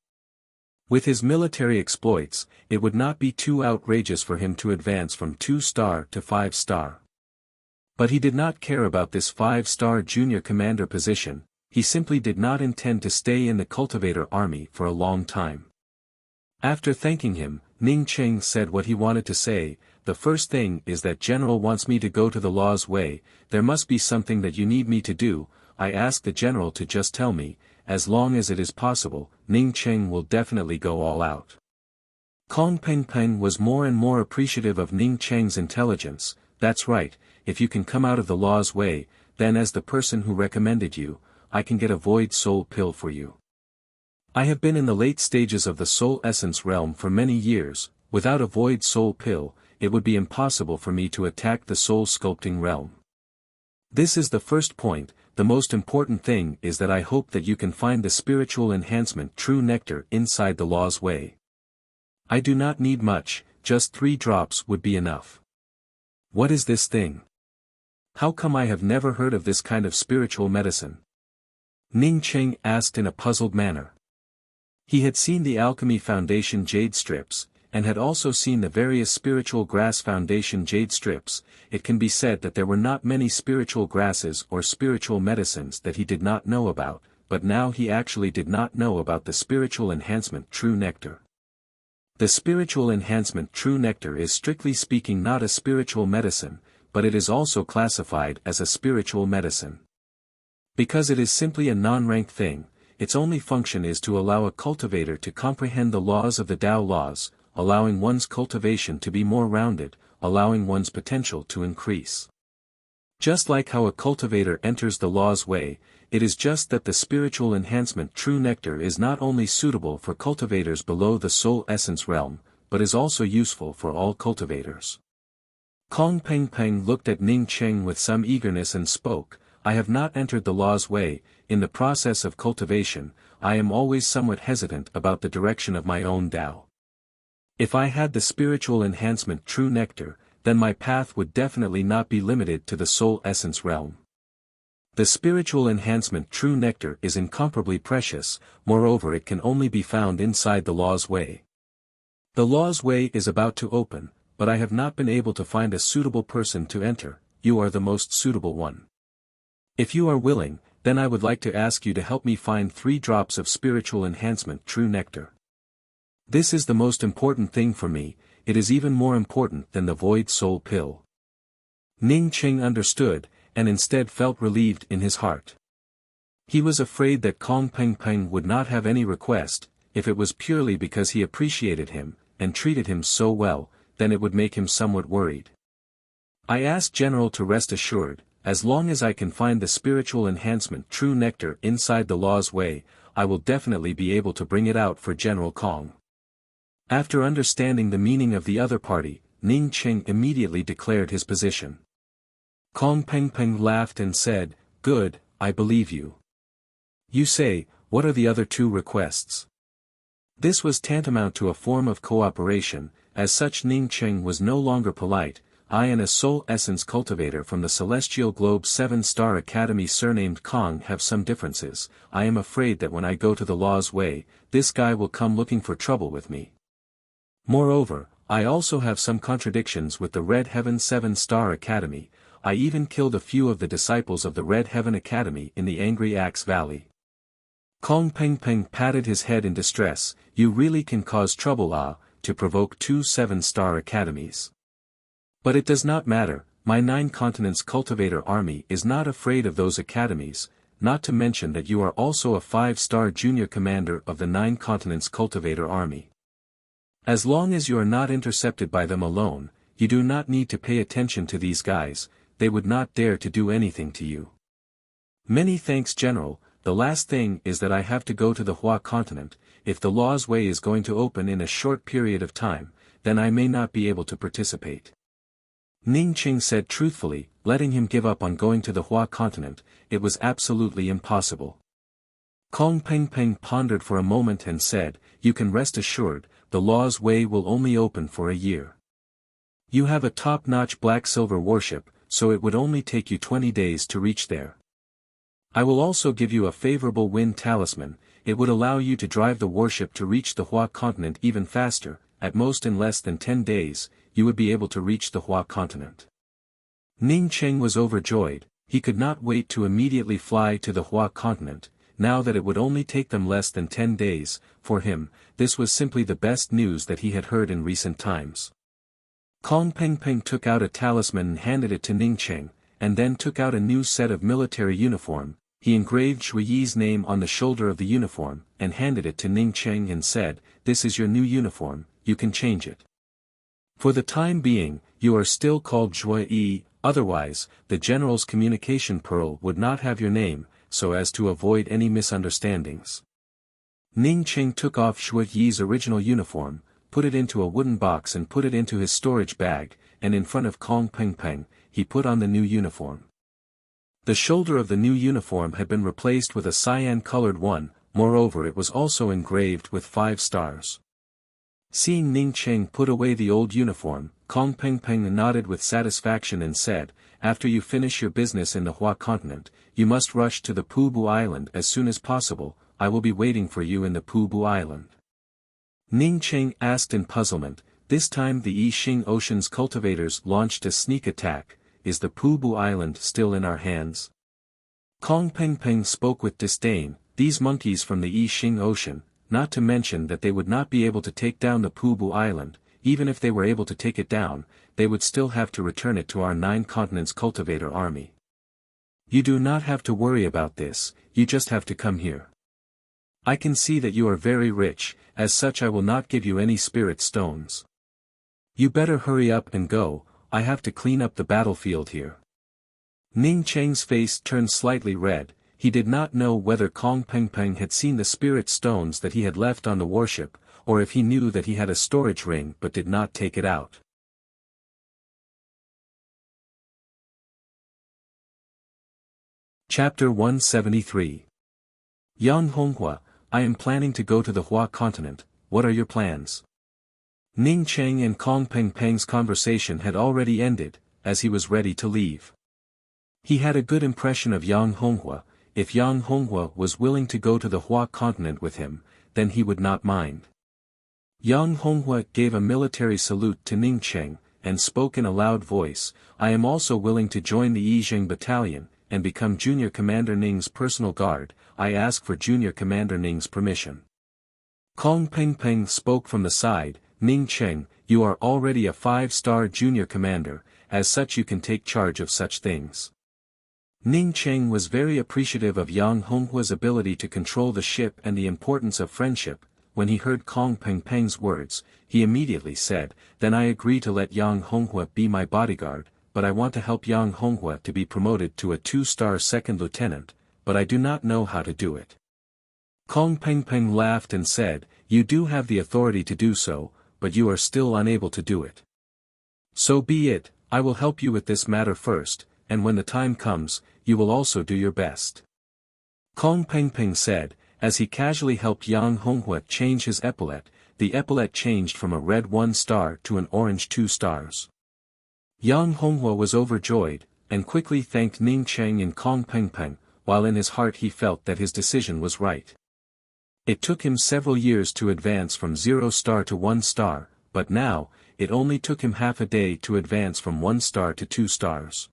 With his military exploits, it would not be too outrageous for him to advance from 2-star to 5-star. But he did not care about this 5-star junior commander position, he simply did not intend to stay in the cultivator army for a long time. After thanking him, Ning Cheng said what he wanted to say, The first thing is that General wants me to go to the law's way, there must be something that you need me to do, I ask the General to just tell me, as long as it is possible, Ning Cheng will definitely go all out. Kong Peng Peng was more and more appreciative of Ning Cheng's intelligence. That's right, if you can come out of the law's way, then as the person who recommended you, I can get a void soul pill for you. I have been in the late stages of the soul essence realm for many years. Without a void soul pill, it would be impossible for me to attack the soul sculpting realm. This is the first point. The most important thing is that I hope that you can find the spiritual enhancement true nectar inside the law's way. I do not need much, just 3 drops would be enough. What is this thing? How come I have never heard of this kind of spiritual medicine? Ning Cheng asked in a puzzled manner. He had seen the Alchemy Foundation jade strips, and had also seen the various Spiritual Grass Foundation jade strips. It can be said that there were not many spiritual grasses or spiritual medicines that he did not know about, but now he actually did not know about the spiritual enhancement true nectar. The spiritual enhancement true nectar is strictly speaking not a spiritual medicine, but it is also classified as a spiritual medicine. Because it is simply a non-ranked thing, its only function is to allow a cultivator to comprehend the laws of the Tao laws, allowing one's cultivation to be more rounded, allowing one's potential to increase. Just like how a cultivator enters the law's way, it is just that the spiritual enhancement true nectar is not only suitable for cultivators below the soul essence realm, but is also useful for all cultivators. Kong Peng Peng looked at Ning Cheng with some eagerness and spoke, I have not entered the law's way. In the process of cultivation, I am always somewhat hesitant about the direction of my own Tao. If I had the spiritual enhancement true nectar, then my path would definitely not be limited to the soul essence realm. The spiritual enhancement true nectar is incomparably precious, moreover it can only be found inside the law's way. The law's way is about to open, but I have not been able to find a suitable person to enter. You are the most suitable one. If you are willing, then I would like to ask you to help me find 3 drops of spiritual enhancement true nectar. This is the most important thing for me, it is even more important than the void soul pill. Ning Cheng understood, and instead felt relieved in his heart. He was afraid that Kong Peng Peng would not have any request. If it was purely because he appreciated him, and treated him so well, then it would make him somewhat worried. I ask General to rest assured, as long as I can find the spiritual enhancement true nectar inside the law's way, I will definitely be able to bring it out for General Kong. After understanding the meaning of the other party, Ning Cheng immediately declared his position. Kong Peng Peng laughed and said, Good, I believe you. You say, what are the other 2 requests? This was tantamount to a form of cooperation. As such Ning Cheng was no longer polite. I and a soul essence cultivator from the Celestial Globe 7-Star Academy surnamed Kong have some differences. I am afraid that when I go to the law's way, this guy will come looking for trouble with me. Moreover, I also have some contradictions with the Red Heaven 7-Star Academy. I even killed a few of the disciples of the Red Heaven Academy in the Angry Axe Valley. Kong Peng Peng patted his head in distress. You really can cause trouble to provoke 2 7-Star Academies. But it does not matter, my 9 continents cultivator army is not afraid of those academies, not to mention that you are also a 5-star junior commander of the 9 continents cultivator army. As long as you are not intercepted by them alone, you do not need to pay attention to these guys, they would not dare to do anything to you. Many thanks General. The last thing is that I have to go to the Hua continent. If the law's way is going to open in a short period of time, then I may not be able to participate. Ning Cheng said truthfully, letting him give up on going to the Hua continent. It was absolutely impossible. Kong Peng Peng pondered for a moment and said, You can rest assured, the law's way will only open for a year. You have a top-notch black-silver warship, so it would only take you 20 days to reach there. I will also give you a favorable wind talisman. It would allow you to drive the warship to reach the Hua continent even faster. At most in less than 10 days, you would be able to reach the Hua continent. Ning Cheng was overjoyed. He could not wait to immediately fly to the Hua continent. Now that it would only take them less than 10 days, for him, this was simply the best news that he had heard in recent times. Kong Peng Peng took out a talisman and handed it to Ning Cheng, and then took out a new set of military uniform. He engraved Shui Yi's name on the shoulder of the uniform, and handed it to Ning Cheng and said, This is your new uniform, you can change it. For the time being, you are still called Zhuai, otherwise, the general's communication pearl would not have your name, so as to avoid any misunderstandings. Ning Qing took off Zhuai's original uniform, put it into a wooden box and put it into his storage bag, and in front of Kong Peng Peng, he put on the new uniform. The shoulder of the new uniform had been replaced with a cyan-colored one, moreover it was also engraved with 5 stars. Seeing Ning Qing put away the old uniform, Kong Peng Peng nodded with satisfaction and said, "After you finish your business in the Hua continent, you must rush to the Pubu Island as soon as possible. I will be waiting for you in the Pubu Island." Ning Qing asked in puzzlement, this time the Yixing Ocean's cultivators launched a sneak attack, is the Pubu Island still in our hands? Kong Peng Peng spoke with disdain, these monkeys from the Yixing Ocean, not to mention that they would not be able to take down the Pubu Island, even if they were able to take it down, they would still have to return it to our 9 continents cultivator army. You do not have to worry about this, you just have to come here. I can see that you are very rich, as such I will not give you any spirit stones. You better hurry up and go, I have to clean up the battlefield here. Ning Cheng's face turned slightly red, he did not know whether Kong Peng Peng had seen the spirit stones that he had left on the warship, or if he knew that he had a storage ring but did not take it out. Chapter 173. Yang Honghua, I am planning to go to the Hua continent, what are your plans? Ning Cheng and Kong Peng Peng's conversation had already ended, as he was ready to leave. He had a good impression of Yang Honghua. If Yang Honghua was willing to go to the Hua continent with him, then he would not mind. Yang Honghua gave a military salute to Ning Cheng, and spoke in a loud voice, I am also willing to join the Yizheng battalion, and become Junior Commander Ning's personal guard, I ask for Junior Commander Ning's permission. Kong Peng Peng spoke from the side, Ning Cheng, you are already a 5-star junior commander, as such you can take charge of such things. Ning Cheng was very appreciative of Yang Honghua's ability to control the ship and the importance of friendship. When he heard Kong Peng Peng's words, he immediately said, then I agree to let Yang Honghua be my bodyguard, but I want to help Yang Honghua to be promoted to a 2-star second lieutenant, but I do not know how to do it. Kong Peng Peng laughed and said, you do have the authority to do so, but you are still unable to do it. So be it, I will help you with this matter first, and when the time comes, you will also do your best. Kong Peng Peng said, as he casually helped Yang Honghua change his epaulet, the epaulet changed from a red 1-star to an orange 2 stars. Yang Honghua was overjoyed, and quickly thanked Ning Cheng and Kong Peng Peng, while in his heart he felt that his decision was right. It took him several years to advance from 0-star to 1-star, but now, it only took him half a day to advance from 1-star to 2 stars.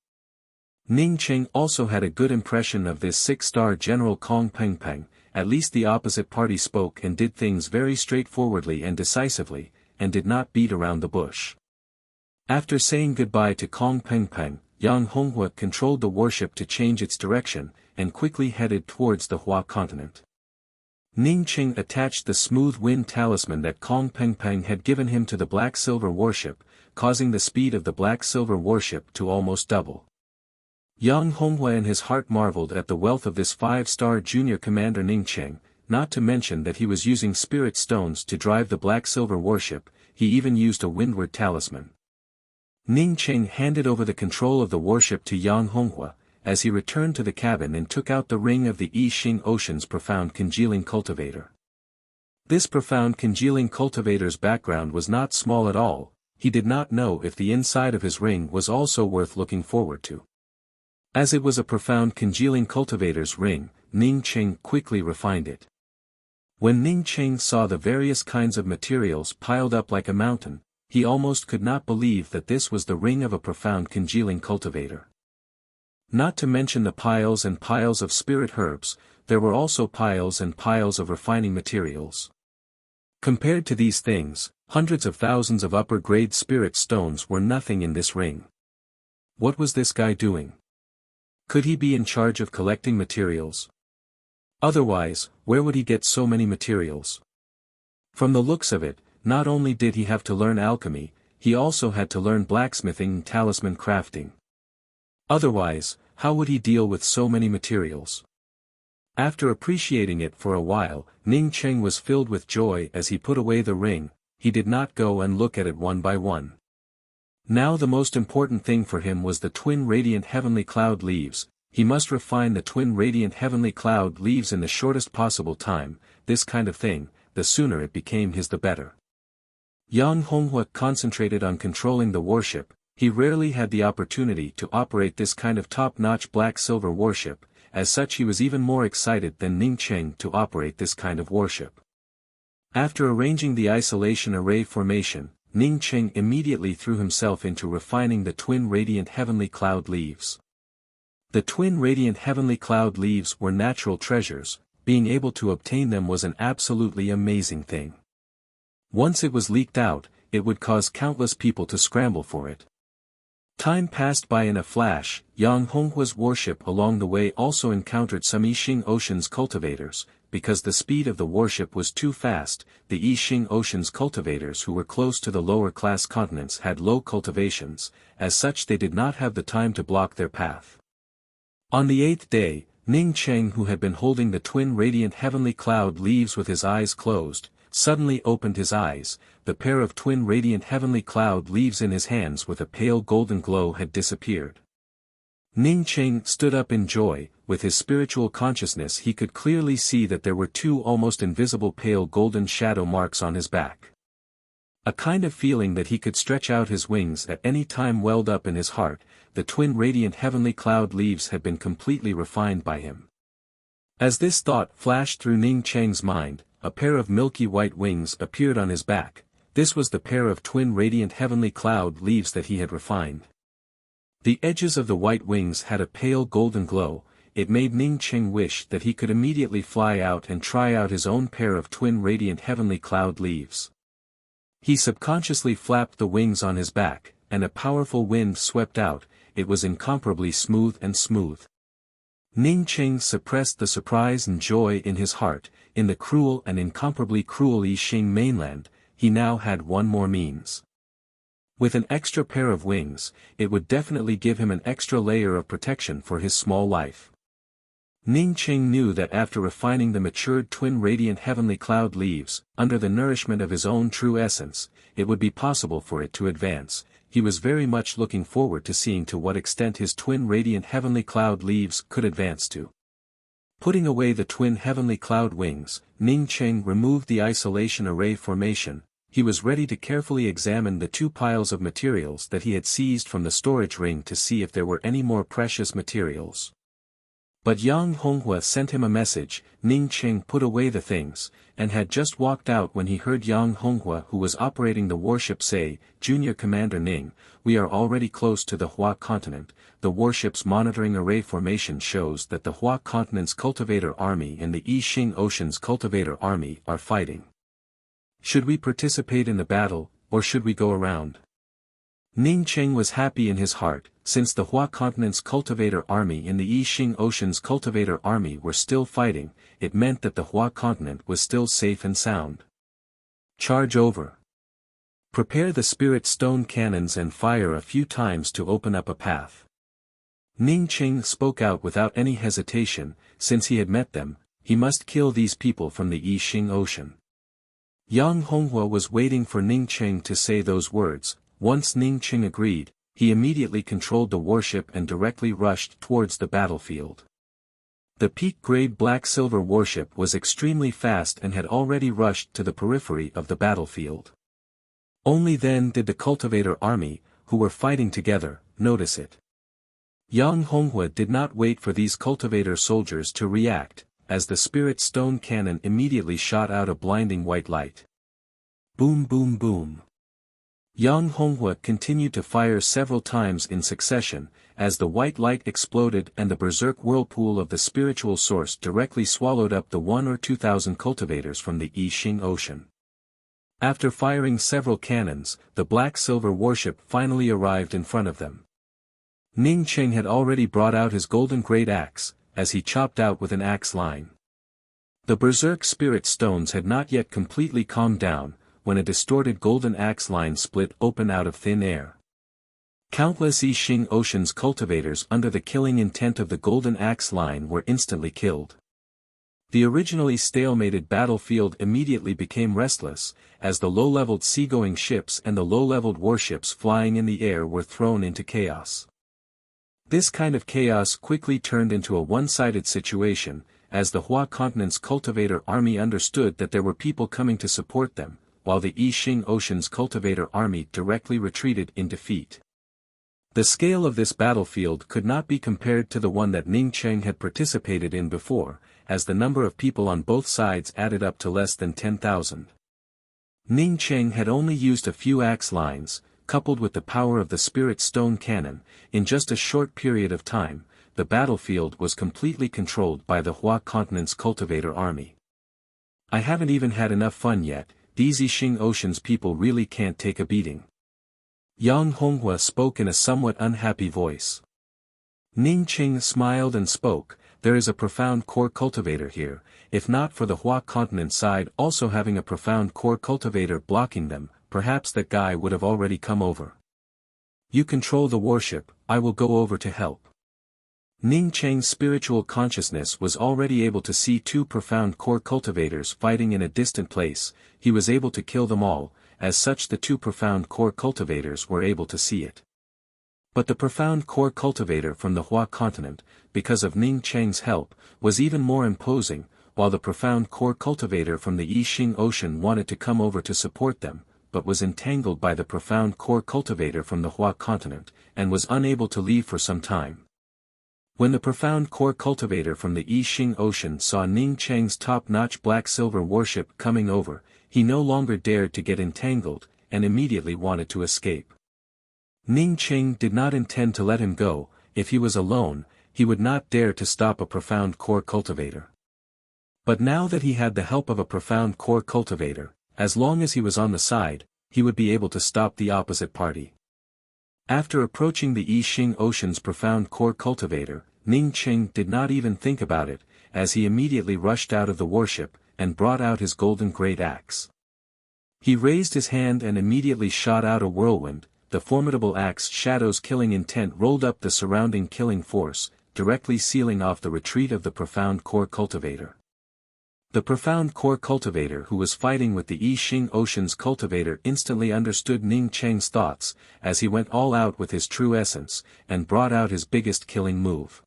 Ning Cheng also had a good impression of this 6-star General Kong Peng Peng, at least the opposite party spoke and did things very straightforwardly and decisively, and did not beat around the bush. After saying goodbye to Kong Peng Peng, Yang Honghua controlled the warship to change its direction, and quickly headed towards the Hua continent. Ning Cheng attached the smooth wind talisman that Kong Peng Peng had given him to the Black Silver warship, causing the speed of the Black Silver warship to almost double. Yang Honghua in his heart marveled at the wealth of this 5-star junior commander Ning Cheng, not to mention that he was using spirit stones to drive the Black Silver warship, he even used a windward talisman. Ning Cheng handed over the control of the warship to Yang Honghua, as he returned to the cabin and took out the ring of the Yixing Ocean's profound congealing cultivator. This profound congealing cultivator's background was not small at all, he did not know if the inside of his ring was also worth looking forward to. As it was a profound congealing cultivator's ring, Ning Cheng quickly refined it. When Ning Cheng saw the various kinds of materials piled up like a mountain, he almost could not believe that this was the ring of a profound congealing cultivator. Not to mention the piles and piles of spirit herbs, there were also piles and piles of refining materials. Compared to these things, hundreds of thousands of upper-grade spirit stones were nothing in this ring. What was this guy doing? Could he be in charge of collecting materials? Otherwise, where would he get so many materials? From the looks of it, not only did he have to learn alchemy, he also had to learn blacksmithing and talisman crafting. Otherwise, how would he deal with so many materials? After appreciating it for a while, Ning Cheng was filled with joy as he put away the ring. He did not go and look at it one by one. Now the most important thing for him was the twin radiant heavenly cloud leaves. He must refine the twin radiant heavenly cloud leaves in the shortest possible time. This kind of thing, the sooner it became his the better. Yang Honghua concentrated on controlling the warship. He rarely had the opportunity to operate this kind of top-notch black-silver warship. As such, he was even more excited than Ning Cheng to operate this kind of warship. After arranging the isolation array formation, Ning Cheng immediately threw himself into refining the twin radiant heavenly cloud leaves. The twin radiant heavenly cloud leaves were natural treasures. Being able to obtain them was an absolutely amazing thing. Once it was leaked out, it would cause countless people to scramble for it. Time passed by in a flash. Yang Honghua's warship along the way also encountered some Yixing Ocean's cultivators. Because the speed of the warship was too fast, the Yixing Ocean's cultivators who were close to the lower-class continents had low cultivations, as such they did not have the time to block their path. On the 8th day, Ning Cheng, who had been holding the twin radiant heavenly cloud leaves with his eyes closed, suddenly opened his eyes. The pair of twin radiant heavenly cloud leaves in his hands with a pale golden glow had disappeared. Ning Cheng stood up in joy. With his spiritual consciousness he could clearly see that there were two almost invisible pale golden shadow marks on his back. A kind of feeling that he could stretch out his wings at any time welled up in his heart. The twin radiant heavenly cloud leaves had been completely refined by him. As this thought flashed through Ning Cheng's mind, a pair of milky white wings appeared on his back. This was the pair of twin radiant heavenly cloud leaves that he had refined. The edges of the white wings had a pale golden glow. It made Ning Cheng wish that he could immediately fly out and try out his own pair of twin radiant heavenly cloud leaves. He subconsciously flapped the wings on his back, and a powerful wind swept out. It was incomparably smooth and smooth. Ning Cheng suppressed the surprise and joy in his heart. In the cruel and incomparably cruel Yixing mainland, he now had one more means. With an extra pair of wings, it would definitely give him an extra layer of protection for his small life. Ning Cheng knew that after refining the matured twin radiant heavenly cloud leaves, under the nourishment of his own true essence, it would be possible for it to advance. He was very much looking forward to seeing to what extent his twin radiant heavenly cloud leaves could advance to. Putting away the twin heavenly cloud wings, Ning Cheng removed the isolation array formation. He was ready to carefully examine the two piles of materials that he had seized from the storage ring to see if there were any more precious materials. But Yang Honghua sent him a message. Ning Cheng put away the things, and had just walked out when he heard Yang Honghua, who was operating the warship, say, "Junior Commander Ning, we are already close to the Hua continent. The warship's monitoring array formation shows that the Hua continent's cultivator army and the Yixing Ocean's cultivator army are fighting. Should we participate in the battle, or should we go around?" Ning Cheng was happy in his heart. Since the Hua continent's cultivator army and the Yixing Ocean's cultivator army were still fighting, it meant that the Hua continent was still safe and sound. Charge over. Prepare the spirit stone cannons and fire a few times to open up a path. Ning Cheng spoke out without any hesitation. Since he had met them, he must kill these people from the Yixing Ocean. Yang Honghua was waiting for Ning Cheng to say those words. Once Ning Cheng agreed, he immediately controlled the warship and directly rushed towards the battlefield. The peak-grade black-silver warship was extremely fast and had already rushed to the periphery of the battlefield. Only then did the cultivator army, who were fighting together, notice it. Yang Honghua did not wait for these cultivator soldiers to react, as the spirit stone cannon immediately shot out a blinding white light. Boom boom boom. Yang Honghua continued to fire several times in succession, as the white light exploded and the berserk whirlpool of the spiritual source directly swallowed up the 1,000 or 2,000 cultivators from the Yixing Ocean. After firing several cannons, the black-silver warship finally arrived in front of them. Ning Cheng had already brought out his golden great axe, as he chopped out with an axe line. The berserk spirit stones had not yet completely calmed down. when a distorted golden axe line split open out of thin air. Countless I Ching Ocean's cultivators under the killing intent of the golden axe line were instantly killed. The originally stalemated battlefield immediately became restless, as the low-leveled seagoing ships and the low-leveled warships flying in the air were thrown into chaos. This kind of chaos quickly turned into a one-sided situation, as the Hua Continent's cultivator army understood that there were people coming to support them, while the I Ching Ocean's cultivator army directly retreated in defeat. The scale of this battlefield could not be compared to the one that Ning Cheng had participated in before, as the number of people on both sides added up to less than 10,000. Ning Cheng had only used a few axe lines, coupled with the power of the spirit stone cannon. In just a short period of time, the battlefield was completely controlled by the Hua Continent's cultivator army. I haven't even had enough fun yet, these I Ching Ocean's people really can't take a beating. Yang Honghua spoke in a somewhat unhappy voice. Ning Cheng smiled and spoke, there is a profound core cultivator here, if not for the Hua Continent side also having a profound core cultivator blocking them, perhaps that guy would have already come over. You control the warship, I will go over to help. Ning Cheng's spiritual consciousness was already able to see two profound core cultivators fighting in a distant place. He was able to kill them all, as such the two profound core cultivators were able to see it. But the profound core cultivator from the Hua Continent, because of Ning Cheng's help, was even more imposing, while the profound core cultivator from the I Ching Ocean wanted to come over to support them, but was entangled by the profound core cultivator from the Hua Continent, and was unable to leave for some time. When the profound core cultivator from the I Ching Ocean saw Ning Cheng's top-notch black-silver warship coming over, he no longer dared to get entangled, and immediately wanted to escape. Ning Cheng did not intend to let him go. If he was alone, he would not dare to stop a profound core cultivator. But now that he had the help of a profound core cultivator, as long as he was on the side, he would be able to stop the opposite party. After approaching the I Ching Ocean's profound core cultivator, Ning Cheng did not even think about it, as he immediately rushed out of the warship, and brought out his golden great axe. He raised his hand and immediately shot out a whirlwind. The formidable axe shadow's killing intent rolled up the surrounding killing force, directly sealing off the retreat of the profound core cultivator. The profound core cultivator who was fighting with the I Ching Ocean's cultivator instantly understood Ning Cheng's thoughts, as he went all out with his true essence, and brought out his biggest killing move.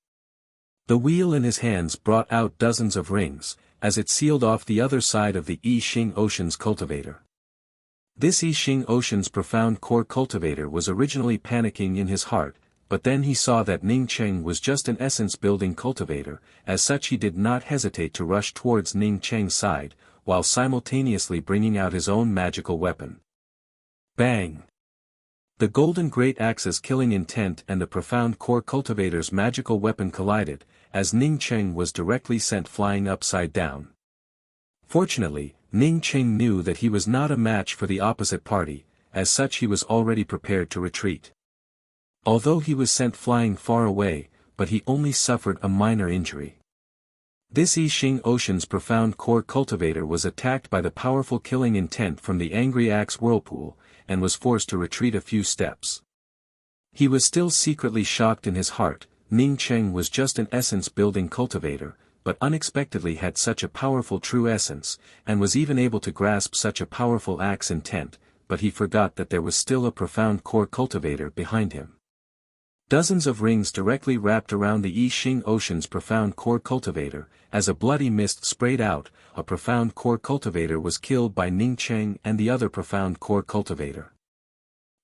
The wheel in his hands brought out dozens of rings, as it sealed off the other side of the I Ching Ocean's cultivator. This I Ching Ocean's profound core cultivator was originally panicking in his heart, but then he saw that Ning Cheng was just an essence-building cultivator. As such he did not hesitate to rush towards Ning Cheng's side, while simultaneously bringing out his own magical weapon. Bang! The golden great axe's killing intent and the profound core cultivator's magical weapon collided, as Ning Cheng was directly sent flying upside down. Fortunately, Ning Cheng knew that he was not a match for the opposite party, as such he was already prepared to retreat. Although he was sent flying far away, but he only suffered a minor injury. This I Ching Ocean's profound core cultivator was attacked by the powerful killing intent from the angry axe whirlpool, and was forced to retreat a few steps. He was still secretly shocked in his heart. Ning Cheng was just an essence-building cultivator, but unexpectedly had such a powerful true essence, and was even able to grasp such a powerful axe intent, but he forgot that there was still a profound core cultivator behind him. Dozens of rings directly wrapped around the I Ching Ocean's profound core cultivator. As a bloody mist sprayed out, a profound core cultivator was killed by Ning Cheng and the other profound core cultivator.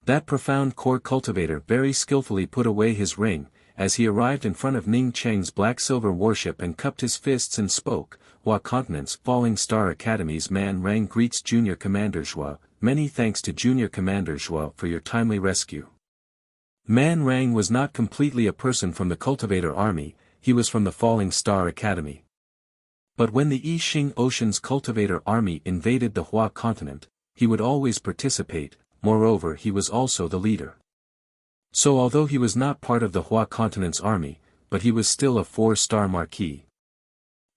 That profound core cultivator very skillfully put away his ring, as he arrived in front of Ning Cheng's black-silver warship and cupped his fists and spoke. Hua Continent's Falling Star Academy's Man Rang greets Junior Commander Zhua. Many thanks to Junior Commander Zhua for your timely rescue. Man Rang was not completely a person from the cultivator army, he was from the Falling Star Academy. But when the I Ching Ocean's cultivator army invaded the Hua Continent, he would always participate. Moreover he was also the leader. So although he was not part of the Hua Continent's army, but he was still a 4-star marquis.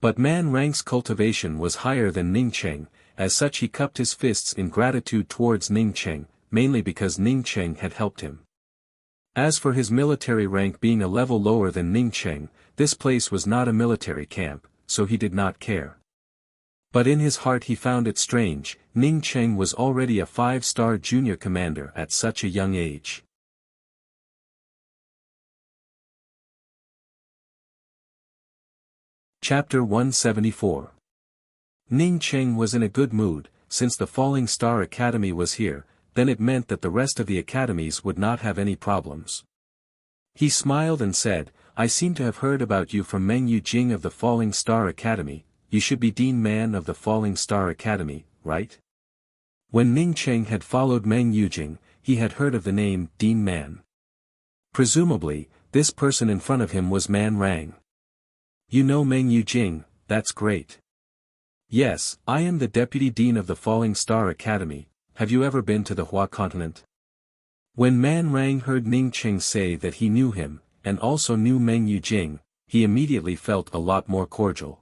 But Man Rang's cultivation was higher than Ning Cheng, as such he cupped his fists in gratitude towards Ning Cheng, mainly because Ning Cheng had helped him. As for his military rank being a level lower than Ning Cheng, this place was not a military camp, so he did not care. But in his heart he found it strange, Ning Cheng was already a 5-star junior commander at such a young age. Chapter 174. Ning Cheng was in a good mood, since the Falling Star Academy was here, then it meant that the rest of the academies would not have any problems. He smiled and said, I seem to have heard about you from Meng Yujing of the Falling Star Academy. You should be Dean Man of the Falling Star Academy, right? When Ning Cheng had followed Meng Yujing, he had heard of the name Dean Man. Presumably, this person in front of him was Man Rang. You know Meng Yujing, that's great. Yes, I am the Deputy Dean of the Falling Star Academy. Have you ever been to the Hua continent? When Man Rang heard Ning Cheng say that he knew him, and also knew Meng Yujing, he immediately felt a lot more cordial.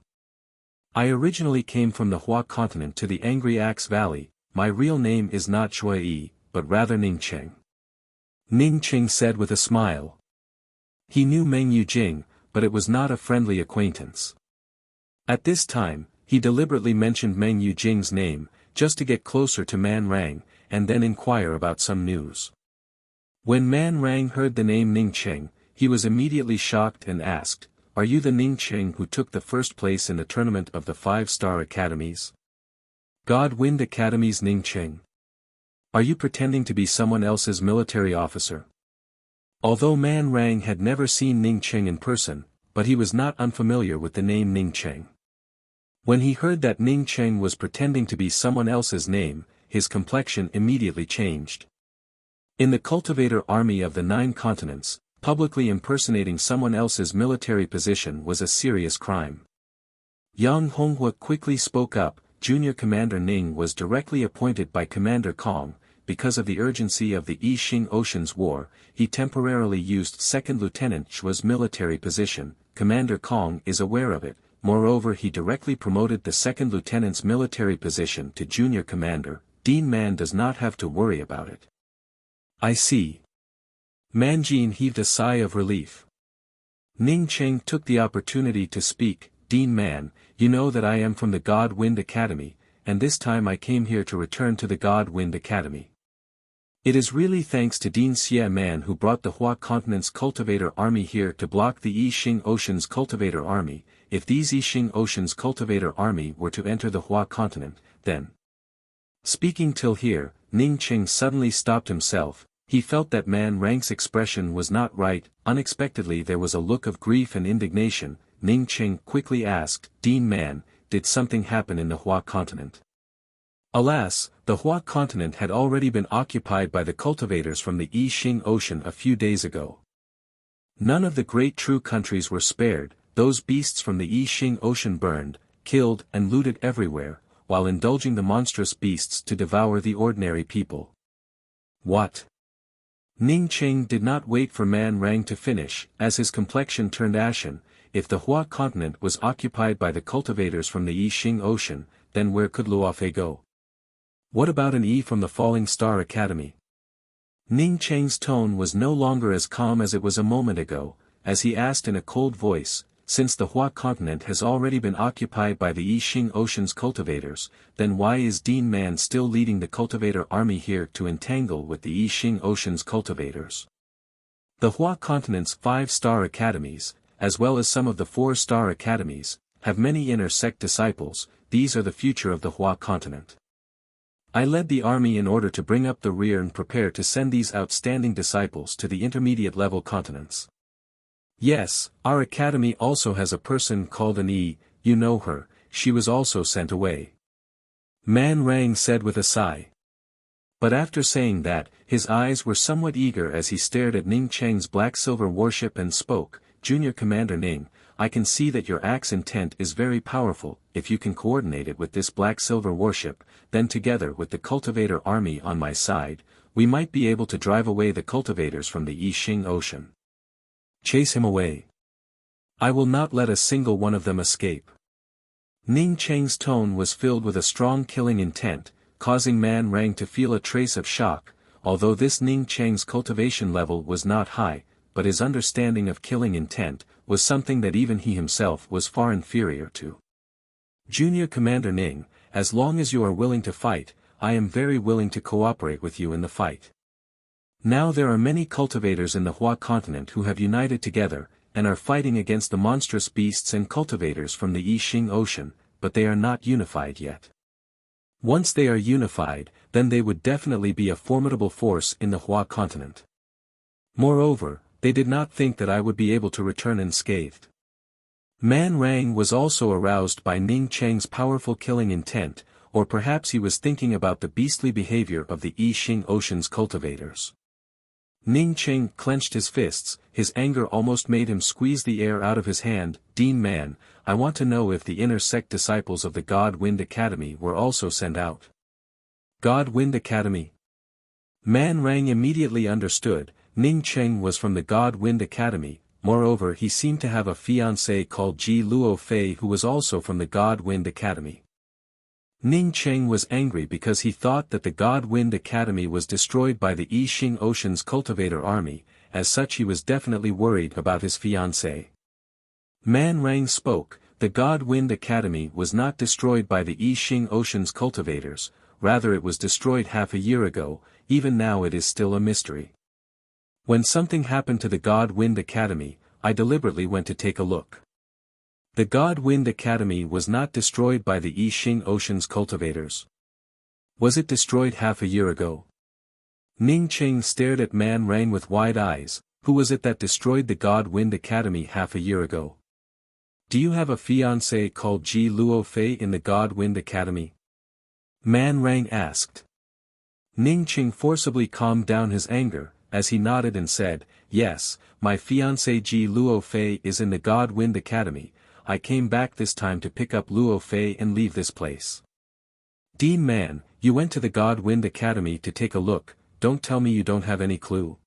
I originally came from the Hua continent to the Angry Axe Valley. My real name is not Shui Yi, but rather Ning Cheng. Ning Cheng said with a smile. He knew Meng Yujing, but it was not a friendly acquaintance. At this time, he deliberately mentioned Meng Yujing's name, just to get closer to Man Rang, and then inquire about some news. When Man Rang heard the name Ning Cheng, he was immediately shocked and asked, Are you the Ning Cheng who took the first place in the tournament of the 5-star academies? God Wind Academy's Ning Cheng. Are you pretending to be someone else's military officer? Although Man Rang had never seen Ning Cheng in person, but he was not unfamiliar with the name Ning Cheng. When he heard that Ning Cheng was pretending to be someone else's name, his complexion immediately changed. In the cultivator army of the 9 continents, publicly impersonating someone else's military position was a serious crime. Yang Honghua quickly spoke up. Junior Commander Ning was directly appointed by Commander Kong. Because of the urgency of the Yixing Ocean's War, he temporarily used 2nd Lieutenant Shua's military position. Commander Kong is aware of it. Moreover, he directly promoted the 2nd Lieutenant's military position to Junior Commander. Dean Man does not have to worry about it. I see. Manjin heaved a sigh of relief. Ning Cheng took the opportunity to speak. Dean Man, you know that I am from the God Wind Academy, and this time I came here to return to the God Wind Academy. It is really thanks to Dean Xie Man who brought the Hua Continent's cultivator army here to block the Yixing Ocean's cultivator army. If these Yixing Ocean's cultivator army were to enter the Hua Continent, then... Speaking till here, Ning Cheng suddenly stopped himself. He felt that Man Rang's expression was not right. Unexpectedly there was a look of grief and indignation. Ning Cheng quickly asked, Dean Man, did something happen in the Hua Continent? Alas, the Hua Continent had already been occupied by the cultivators from the Yixing Ocean a few days ago. None of the great true countries were spared. Those beasts from the Yixing Ocean burned, killed and looted everywhere, while indulging the monstrous beasts to devour the ordinary people. What? Ning Cheng did not wait for Man Rang to finish. As his complexion turned ashen. If the Hua Continent was occupied by the cultivators from the Yixing Ocean, then where could Luofei go? What about an E from the Falling Star Academy? Ning Cheng's tone was no longer as calm as it was a moment ago, as he asked in a cold voice, since the Hua Continent has already been occupied by the Yixing Ocean's cultivators, then why is Dean Man still leading the cultivator army here to entangle with the Yixing Ocean's cultivators? The Hua Continent's 5-star academies, as well as some of the 4-star academies, have many inner sect disciples. These are the future of the Hua Continent. I led the army in order to bring up the rear and prepare to send these outstanding disciples to the intermediate level continents. Yes, our academy also has a person called an E, you know her, she was also sent away. Man Rang said with a sigh. But after saying that, his eyes were somewhat eager as he stared at Ning Cheng's black-silver warship and spoke, Junior Commander Ning, I can see that your axe intent is very powerful. If you can coordinate it with this black-silver warship, then together with the cultivator army on my side, we might be able to drive away the cultivators from the Yixing Ocean. Chase him away. I will not let a single one of them escape. Ning Cheng's tone was filled with a strong killing intent, causing Man Rang to feel a trace of shock, although this Ning Cheng's cultivation level was not high, but his understanding of killing intent was something that even he himself was far inferior to. Junior Commander Ning, as long as you are willing to fight, I am very willing to cooperate with you in the fight. Now there are many cultivators in the Hua continent who have united together, and are fighting against the monstrous beasts and cultivators from the Yixing Ocean, but they are not unified yet. Once they are unified, then they would definitely be a formidable force in the Hua continent. Moreover, they did not think that I would be able to return unscathed. Man Rang was also aroused by Ning Cheng's powerful killing intent, or perhaps he was thinking about the beastly behavior of the Yixing Ocean's cultivators. Ning Cheng clenched his fists, his anger almost made him squeeze the air out of his hand. Dean Man, I want to know if the inner sect disciples of the God Wind Academy were also sent out. God Wind Academy? Man Rang immediately understood, Ning Cheng was from the God Wind Academy. Moreover he seemed to have a fiancée called Ji Luo Fei who was also from the God Wind Academy. Ning Cheng was angry because he thought that the God Wind Academy was destroyed by the Yixing Ocean's cultivator army, as such he was definitely worried about his fiancée. Man Rang spoke, the God Wind Academy was not destroyed by the Yixing Ocean's cultivators, rather it was destroyed half a year ago, even now it is still a mystery. When something happened to the God Wind Academy, I deliberately went to take a look. The God Wind Academy was not destroyed by the Yixing Ocean's cultivators. Was it destroyed half a year ago? Ning Cheng stared at Man Rang with wide eyes. Who was it that destroyed the God Wind Academy half a year ago? Do you have a fiancé called Ji Luo Fei in the God Wind Academy? Man Rang asked. Ning Cheng forcibly calmed down his anger, as he nodded and said, yes, my fiancé Ji Luo Fei is in the God Wind Academy. I came back this time to pick up Luo Fei and leave this place. Dean Man, you went to the God Wind Academy to take a look, don't tell me you don't have any clue.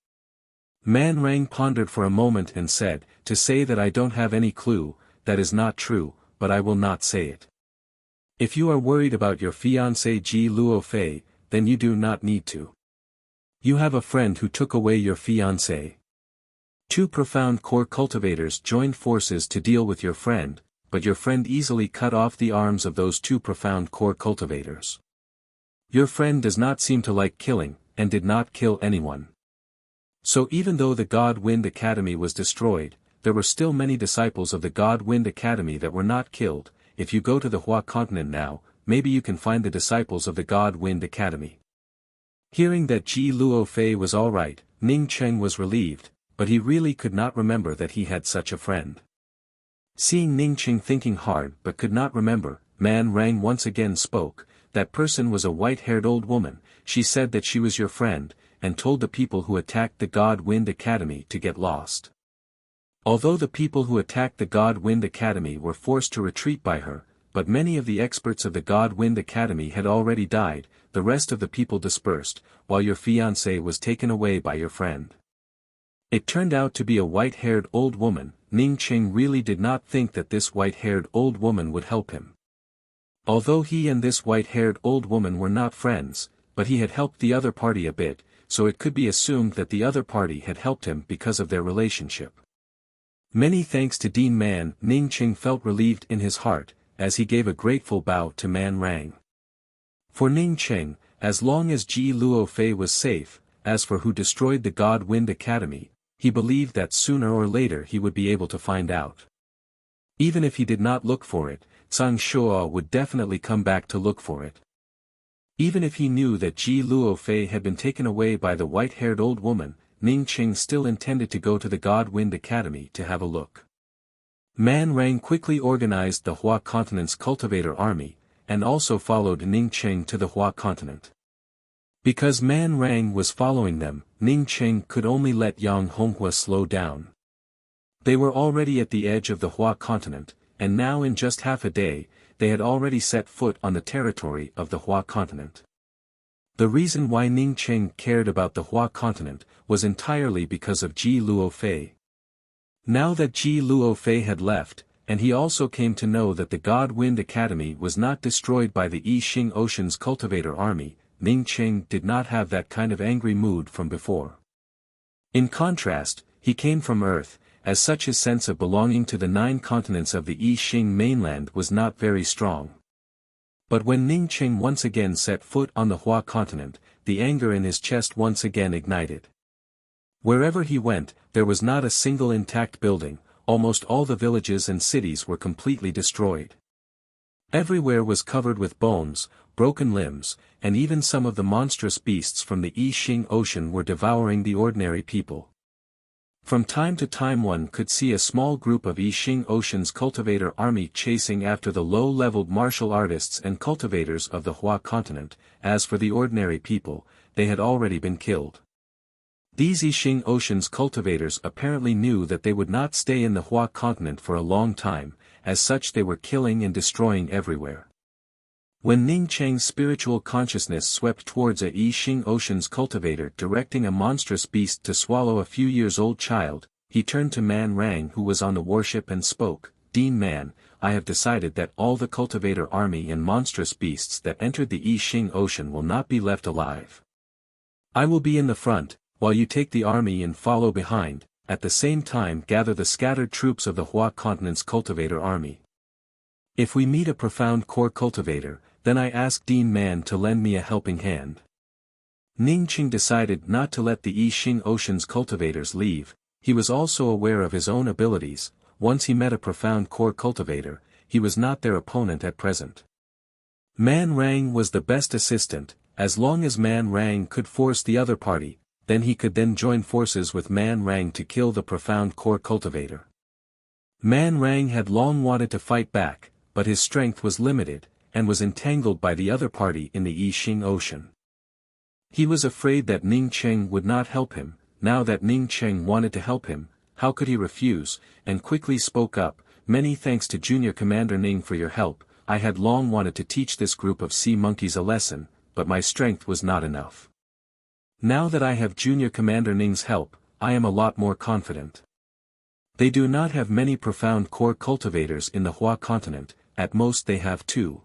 Man Rang pondered for a moment and said, to say that I don't have any clue, that is not true, but I will not say it. If you are worried about your fiancé Ji Luo Fei, then you do not need to. You have a friend who took away your fiancé. Two profound core cultivators joined forces to deal with your friend, but your friend easily cut off the arms of those two profound core cultivators. Your friend does not seem to like killing, and did not kill anyone. So even though the God Wind Academy was destroyed, there were still many disciples of the God Wind Academy that were not killed. If you go to the Hua continent now, maybe you can find the disciples of the God Wind Academy. Hearing that Ji Luo Fei was alright, Ning Cheng was relieved, but he really could not remember that he had such a friend. Seeing Ning Cheng thinking hard but could not remember, Man Rang once again spoke, that person was a white-haired old woman, she said that she was your friend, and told the people who attacked the God Wind Academy to get lost. Although the people who attacked the God Wind Academy were forced to retreat by her, but many of the experts of the God Wind Academy had already died, the rest of the people dispersed, while your fiancé was taken away by your friend. It turned out to be a white-haired old woman. Ning Cheng really did not think that this white-haired old woman would help him. Although he and this white-haired old woman were not friends, but he had helped the other party a bit, so it could be assumed that the other party had helped him because of their relationship. Many thanks to Dean Man. Ning Cheng felt relieved in his heart, as he gave a grateful bow to Man Rang. For Ning Cheng, as long as Ji Luo Fei was safe, as for who destroyed the God Wind Academy, he believed that sooner or later he would be able to find out. Even if he did not look for it, Zhang Shuo would definitely come back to look for it. Even if he knew that Ji Luo Fei had been taken away by the white-haired old woman, Ning Cheng still intended to go to the God Wind Academy to have a look. Man Rang quickly organized the Hua continent's cultivator army, and also followed Ning Cheng to the Hua continent. Because Man Rang was following them, Ning Cheng could only let Yang Honghua slow down. They were already at the edge of the Hua continent, and now in just half a day, they had already set foot on the territory of the Hua continent. The reason why Ning Cheng cared about the Hua continent was entirely because of Ji Luo Fei. Now that Ji Luo Fei had left, and he also came to know that the God Wind Academy was not destroyed by the I Ching Ocean's cultivator army. Ning Cheng did not have that kind of angry mood from before. In contrast, he came from Earth, as such his sense of belonging to the 9 continents of the I Ching mainland was not very strong. But when Ning Cheng once again set foot on the Hua continent, the anger in his chest once again ignited. Wherever he went, there was not a single intact building, almost all the villages and cities were completely destroyed. Everywhere was covered with bones, broken limbs, and even some of the monstrous beasts from the I Ching Ocean were devouring the ordinary people. From time to time one could see a small group of I Ching Ocean's cultivator army chasing after the low-leveled martial artists and cultivators of the Hua continent. As for the ordinary people, they had already been killed. These I Ching Ocean's cultivators apparently knew that they would not stay in the Hua continent for a long time, as such they were killing and destroying everywhere. When Ning Cheng's spiritual consciousness swept towards a I Ching Ocean's cultivator directing a monstrous beast to swallow a few years old child, he turned to Man Rang who was on the warship and spoke, "Dean Man, I have decided that all the cultivator army and monstrous beasts that entered the I Ching Ocean will not be left alive. I will be in the front, while you take the army and follow behind, at the same time gather the scattered troops of the Hua continent's cultivator army. If we meet a profound core cultivator, then I ask Dean Man to lend me a helping hand." Ning Cheng decided not to let the I Ching Ocean's cultivators leave. He was also aware of his own abilities. Once he met a profound core cultivator, he was not their opponent at present. Man Rang was the best assistant. As long as Man Rang could force the other party, then he could then join forces with Man Rang to kill the profound core cultivator. Man Rang had long wanted to fight back, but his strength was limited, and was entangled by the other party in the I Ching Ocean. He was afraid that Ning Cheng would not help him. Now that Ning Cheng wanted to help him, how could he refuse, and quickly spoke up, "Many thanks to Junior Commander Ning for your help. I had long wanted to teach this group of sea monkeys a lesson, but my strength was not enough. Now that I have Junior Commander Ning's help, I am a lot more confident. They do not have many profound core cultivators in the Hua continent, at most they have 2.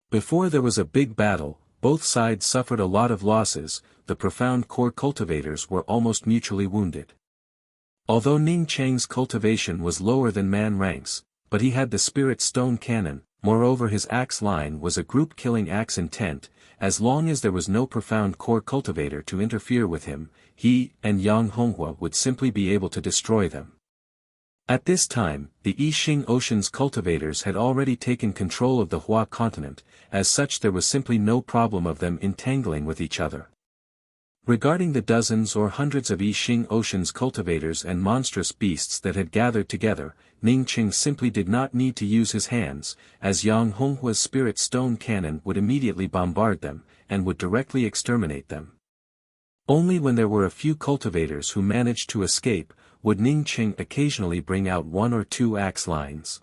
Before there was a big battle, both sides suffered a lot of losses. The profound core cultivators were almost mutually wounded. Although Ning Cheng's cultivation was lower than Man Rang's, but he had the spirit stone cannon. Moreover his axe line was a group-killing axe intent. As long as there was no profound core cultivator to interfere with him, he and Yang Honghua would simply be able to destroy them. At this time, the I Ching Ocean's cultivators had already taken control of the Hua continent. As such there was simply no problem of them entangling with each other. Regarding the dozens or hundreds of I Ching Ocean's cultivators and monstrous beasts that had gathered together, Ning Cheng simply did not need to use his hands, as Yang Honghua's spirit stone cannon would immediately bombard them, and would directly exterminate them. Only when there were a few cultivators who managed to escape, would Ning Cheng occasionally bring out 1 or 2 axe lines.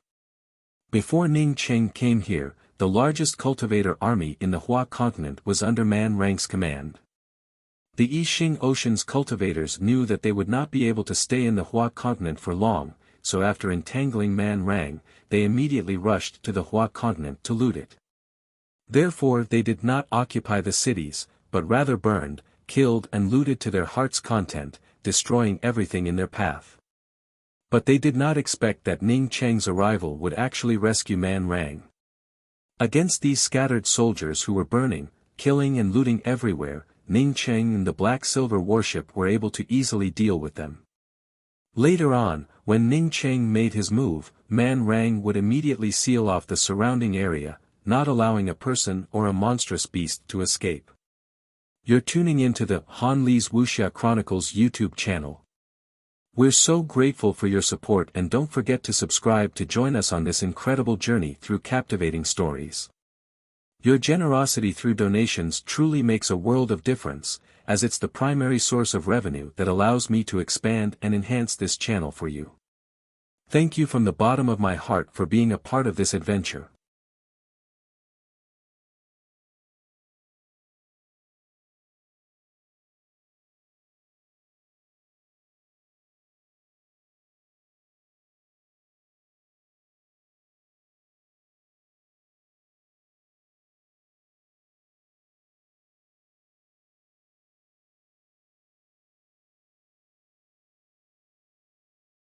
Before Ning Cheng came here, the largest cultivator army in the Hua continent was under Man Rang's command. The I Ching Ocean's cultivators knew that they would not be able to stay in the Hua continent for long, so after entangling Man Rang, they immediately rushed to the Hua continent to loot it. Therefore they did not occupy the cities, but rather burned, killed and looted to their heart's content, destroying everything in their path. But they did not expect that Ning Cheng's arrival would actually rescue Man Rang. Against these scattered soldiers who were burning, killing and looting everywhere, Ning Cheng and the Black-Silver warship were able to easily deal with them. Later on, when Ning Cheng made his move, Man Rang would immediately seal off the surrounding area, not allowing a person or a monstrous beast to escape. You're tuning into the Han Li's Wuxia Chronicles YouTube channel. We're so grateful for your support and don't forget to subscribe to join us on this incredible journey through captivating stories. Your generosity through donations truly makes a world of difference, as it's the primary source of revenue that allows me to expand and enhance this channel for you. Thank you from the bottom of my heart for being a part of this adventure.